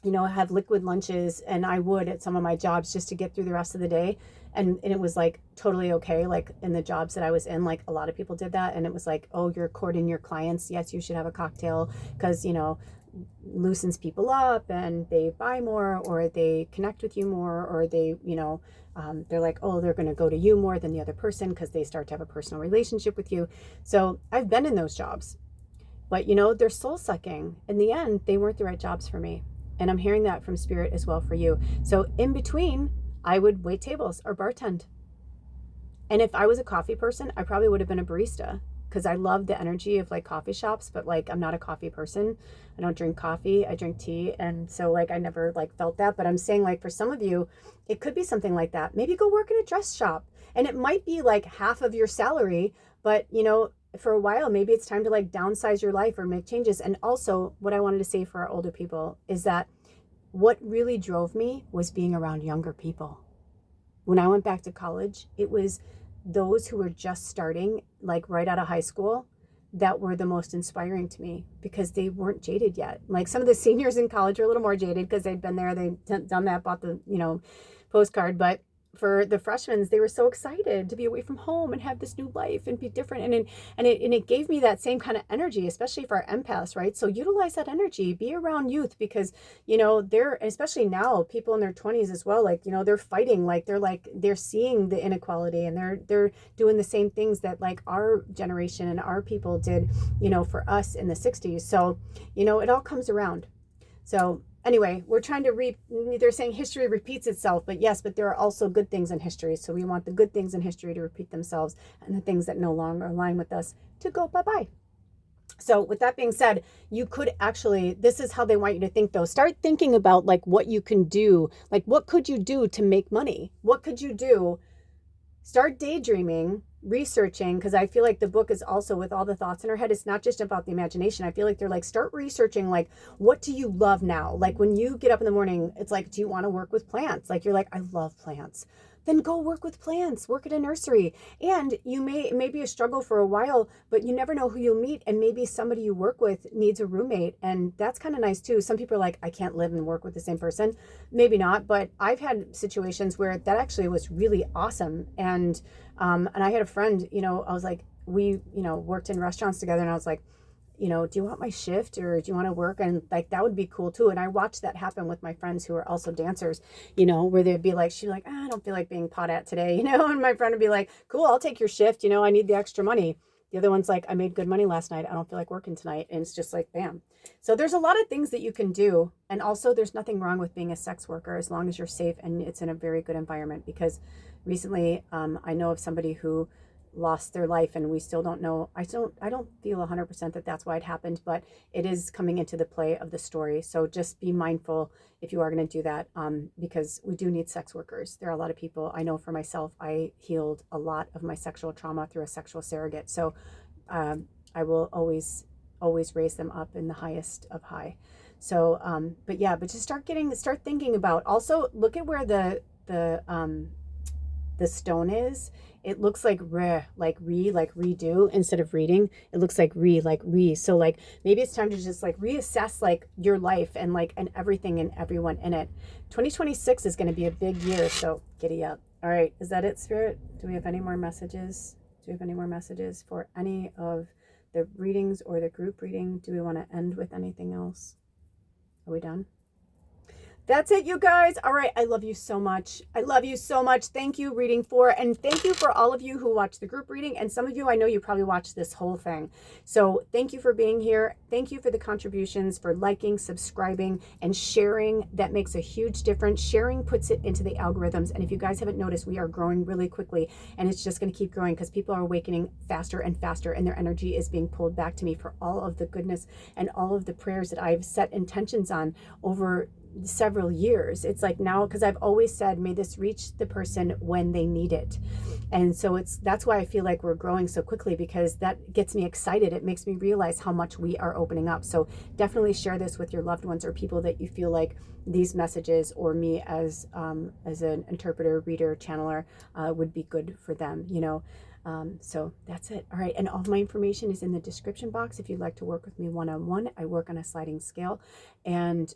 have liquid lunches, and I would at some of my jobs just to get through the rest of the day. And it was like totally okay. Like in the jobs that I was in, like a lot of people did that. And it was like, oh, you're courting your clients. Yes, you should have a cocktail because, loosens people up and they buy more, or they connect with you more, or they, they're like, oh, they're going to go to you more than the other person because they start to have a personal relationship with you. So I've been in those jobs, but they're soul sucking. In the end, they weren't the right jobs for me. And I'm hearing that from spirit as well for you. So in between, I would wait tables or bartend. And if I was a coffee person, I probably would have been a barista, because I love the energy of like coffee shops, but like I'm not a coffee person. I don't drink coffee, I drink tea. And so like I never like felt that. But I'm saying, like, for some of you, it could be something like that. Maybe go work in a dress shop, and it might be like half of your salary, but for a while, maybe it's time to like downsize your life or make changes. And also, what I wanted to say for our older people is that what really drove me was being around younger people. When I went back to college, it was those who were just starting, like right out of high school, that were the most inspiring to me, because they weren't jaded yet. Like some of the seniors in college are a little more jaded because they'd been there, they'd done that, bought the, postcard. But for the freshmen, they were so excited to be away from home and have this new life and be different. And it gave me that same kind of energy, especially for our empaths, right? So utilize that energy, be around youth, because, they're, especially now, people in their 20s as well, like, they're fighting, they're seeing the inequality, and they're doing the same things that like our generation and our people did, for us in the 60s. So, it all comes around. So anyway, we're trying to they're saying history repeats itself, but yes, but there are also good things in history. So we want the good things in history to repeat themselves, and the things that no longer align with us to go bye-bye. So with that being said, you could actually, this is how they want you to think though. Start thinking about like what you can do. Like, what could you do to make money? What could you do? Start daydreaming, researching, because I feel like the book is also, with all the thoughts in her head, it's not just about the imagination. I feel like they're like, start researching, like, what do you love now? Like when you get up in the morning, it's like, do you want to work with plants? Like you're like, I love plants. Then go work with plants, work at a nursery. And it may be a struggle for a while, but you never know who you'll meet. And maybe somebody you work with needs a roommate. And that's kind of nice too. Some people are like, I can't live and work with the same person. Maybe not, but I've had situations where that actually was really awesome. And I had a friend, I was like, we, worked in restaurants together, and I was like, do you want my shift, or do you want to work? And like, that would be cool too. And I watched that happen with my friends who are also dancers, where they'd be like, she'd be like, I don't feel like being pot at today, and my friend would be like, cool, I'll take your shift. I need the extra money. The other one's like, I made good money last night, I don't feel like working tonight. And it's just like, bam. So there's a lot of things that you can do. And also there's nothing wrong with being a sex worker, as long as you're safe and it's in a very good environment. Because recently, I know of somebody who lost their life, and we still don't know. I don't feel 100% that that's why it happened, but it is coming into the play of the story. So just be mindful if you are going to do that, because we do need sex workers. There are a lot of people. I know for myself, I healed a lot of my sexual trauma through a sexual surrogate. So I will always raise them up in the highest of high. So but just start thinking about, also look at where the stone is. It looks like redo instead of reading. It looks like re. So like maybe it's time to just like reassess like your life and everything and everyone in it. 2026 is going to be a big year, so giddy up. All right, is that it, Spirit? Do we have any more messages? For any of the readings or the group reading? Do we want to end with anything else? Are we done? That's it, you guys. All right. I love you so much. Thank you, reading 4. And thank you for all of you who watched the group reading. And some of you, I know you probably watched this whole thing. So thank you for being here. Thank you for the contributions, for liking, subscribing, and sharing. That makes a huge difference. Sharing puts it into the algorithms. And if you guys haven't noticed, we are growing really quickly. And it's just going to keep growing because people are awakening faster and faster. And their energy is being pulled back to me for all of the goodness and all of the prayers that I've set intentions on over several years. It's like now, because I've always said, may this reach the person when they need it. And so that's why I feel like we're growing so quickly, because that gets me excited. It makes me realize how much we are opening up. So definitely share this with your loved ones or people that you feel like these messages, or me as an interpreter, reader, channeler, would be good for them, you know. So that's it. All right. And all of my information is in the description box. If you'd like to work with me one-on-one, I work on a sliding scale. And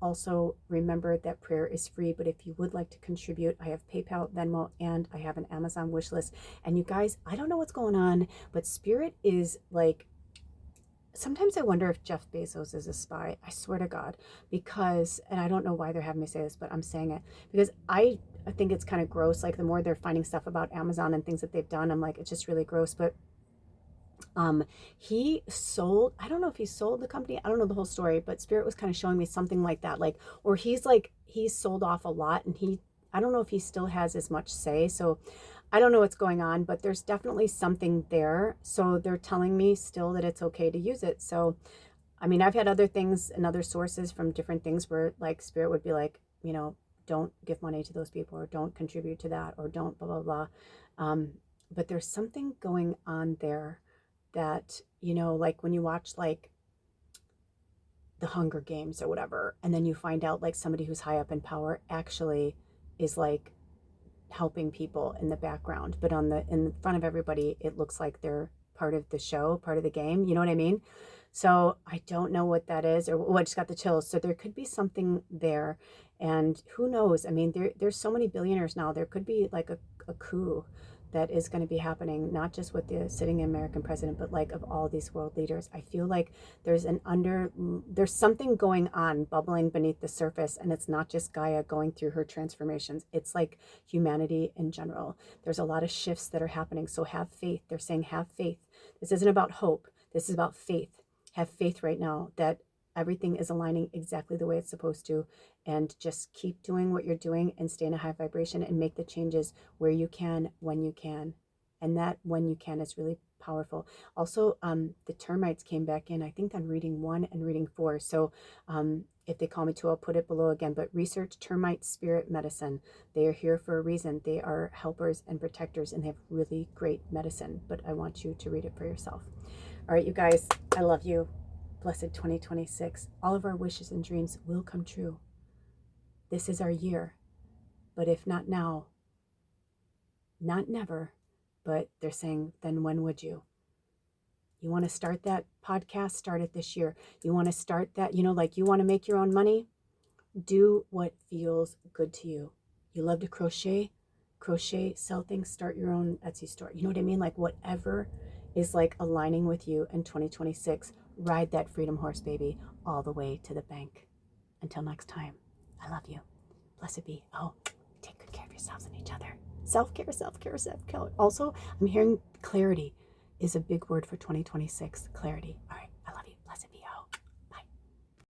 also remember that prayer is free, but if you would like to contribute, I have PayPal, Venmo, and I have an Amazon wish list. And you guys, I don't know what's going on, but Spirit is like, sometimes I wonder if Jeff Bezos is a spy. I swear to God, because, and I don't know why they're having me say this, but I'm saying it because I think it's kind of gross. Like the more they're finding stuff about Amazon and things that they've done, I'm like, it's just really gross. But he sold, I don't know if he sold the company. I don't know the whole story, but Spirit was kind of showing me something like that. Like, or he's sold off a lot, and I don't know if he still has as much say. So I don't know what's going on, but there's definitely something there. So they're telling me still that it's okay to use it. So, I mean, I've had other things and other sources from different things where like Spirit would be like, you know, don't give money to those people, or don't contribute to that, or don't blah, blah, blah. But there's something going on there that, you know, like when you watch like the Hunger Games or whatever, and then you find out like somebody who's high up in power actually is like helping people in the background, but in front of everybody, it looks like they're part of the show, part of the game. You know what I mean? So I don't know what that is, or I just got the chills. So there could be something there, and who knows? I mean, there's so many billionaires now. There could be like a coup that is going to be happening, not just with the sitting American president, but like of all these world leaders. I feel like there's something going on bubbling beneath the surface, and it's not just Gaia going through her transformations. It's like humanity in general. There's a lot of shifts that are happening. So have faith. They're saying have faith. This isn't about hope. This is about faith. Have faith right now that everything is aligning exactly the way it's supposed to, and just keep doing what you're doing and stay in a high vibration and make the changes where you can, when you can. And that when you can is really powerful. Also, the termites came back in, I think on reading 1 and reading 4. So if they call me to, I'll put it below again, but research termite spirit medicine. They are here for a reason. They are helpers and protectors, and they have really great medicine, but I want you to read it for yourself. All right, you guys, I love you. Blessed 2026. All of our wishes and dreams will come true. This is our year. But if not now, not never, but they're saying, then when would you? You want to start that podcast? Start it this year. You want to start that, you know, like you want to make your own money? Do what feels good to you. You love to crochet, sell things, start your own Etsy store. You know what I mean? Like whatever is like aligning with you in 2026, ride that freedom horse, baby, all the way to the bank. Until next time, I love you. Blessed be. Oh, take good care of yourselves and each other. Self-care, self-care, self-care. Also, I'm hearing clarity is a big word for 2026. Clarity.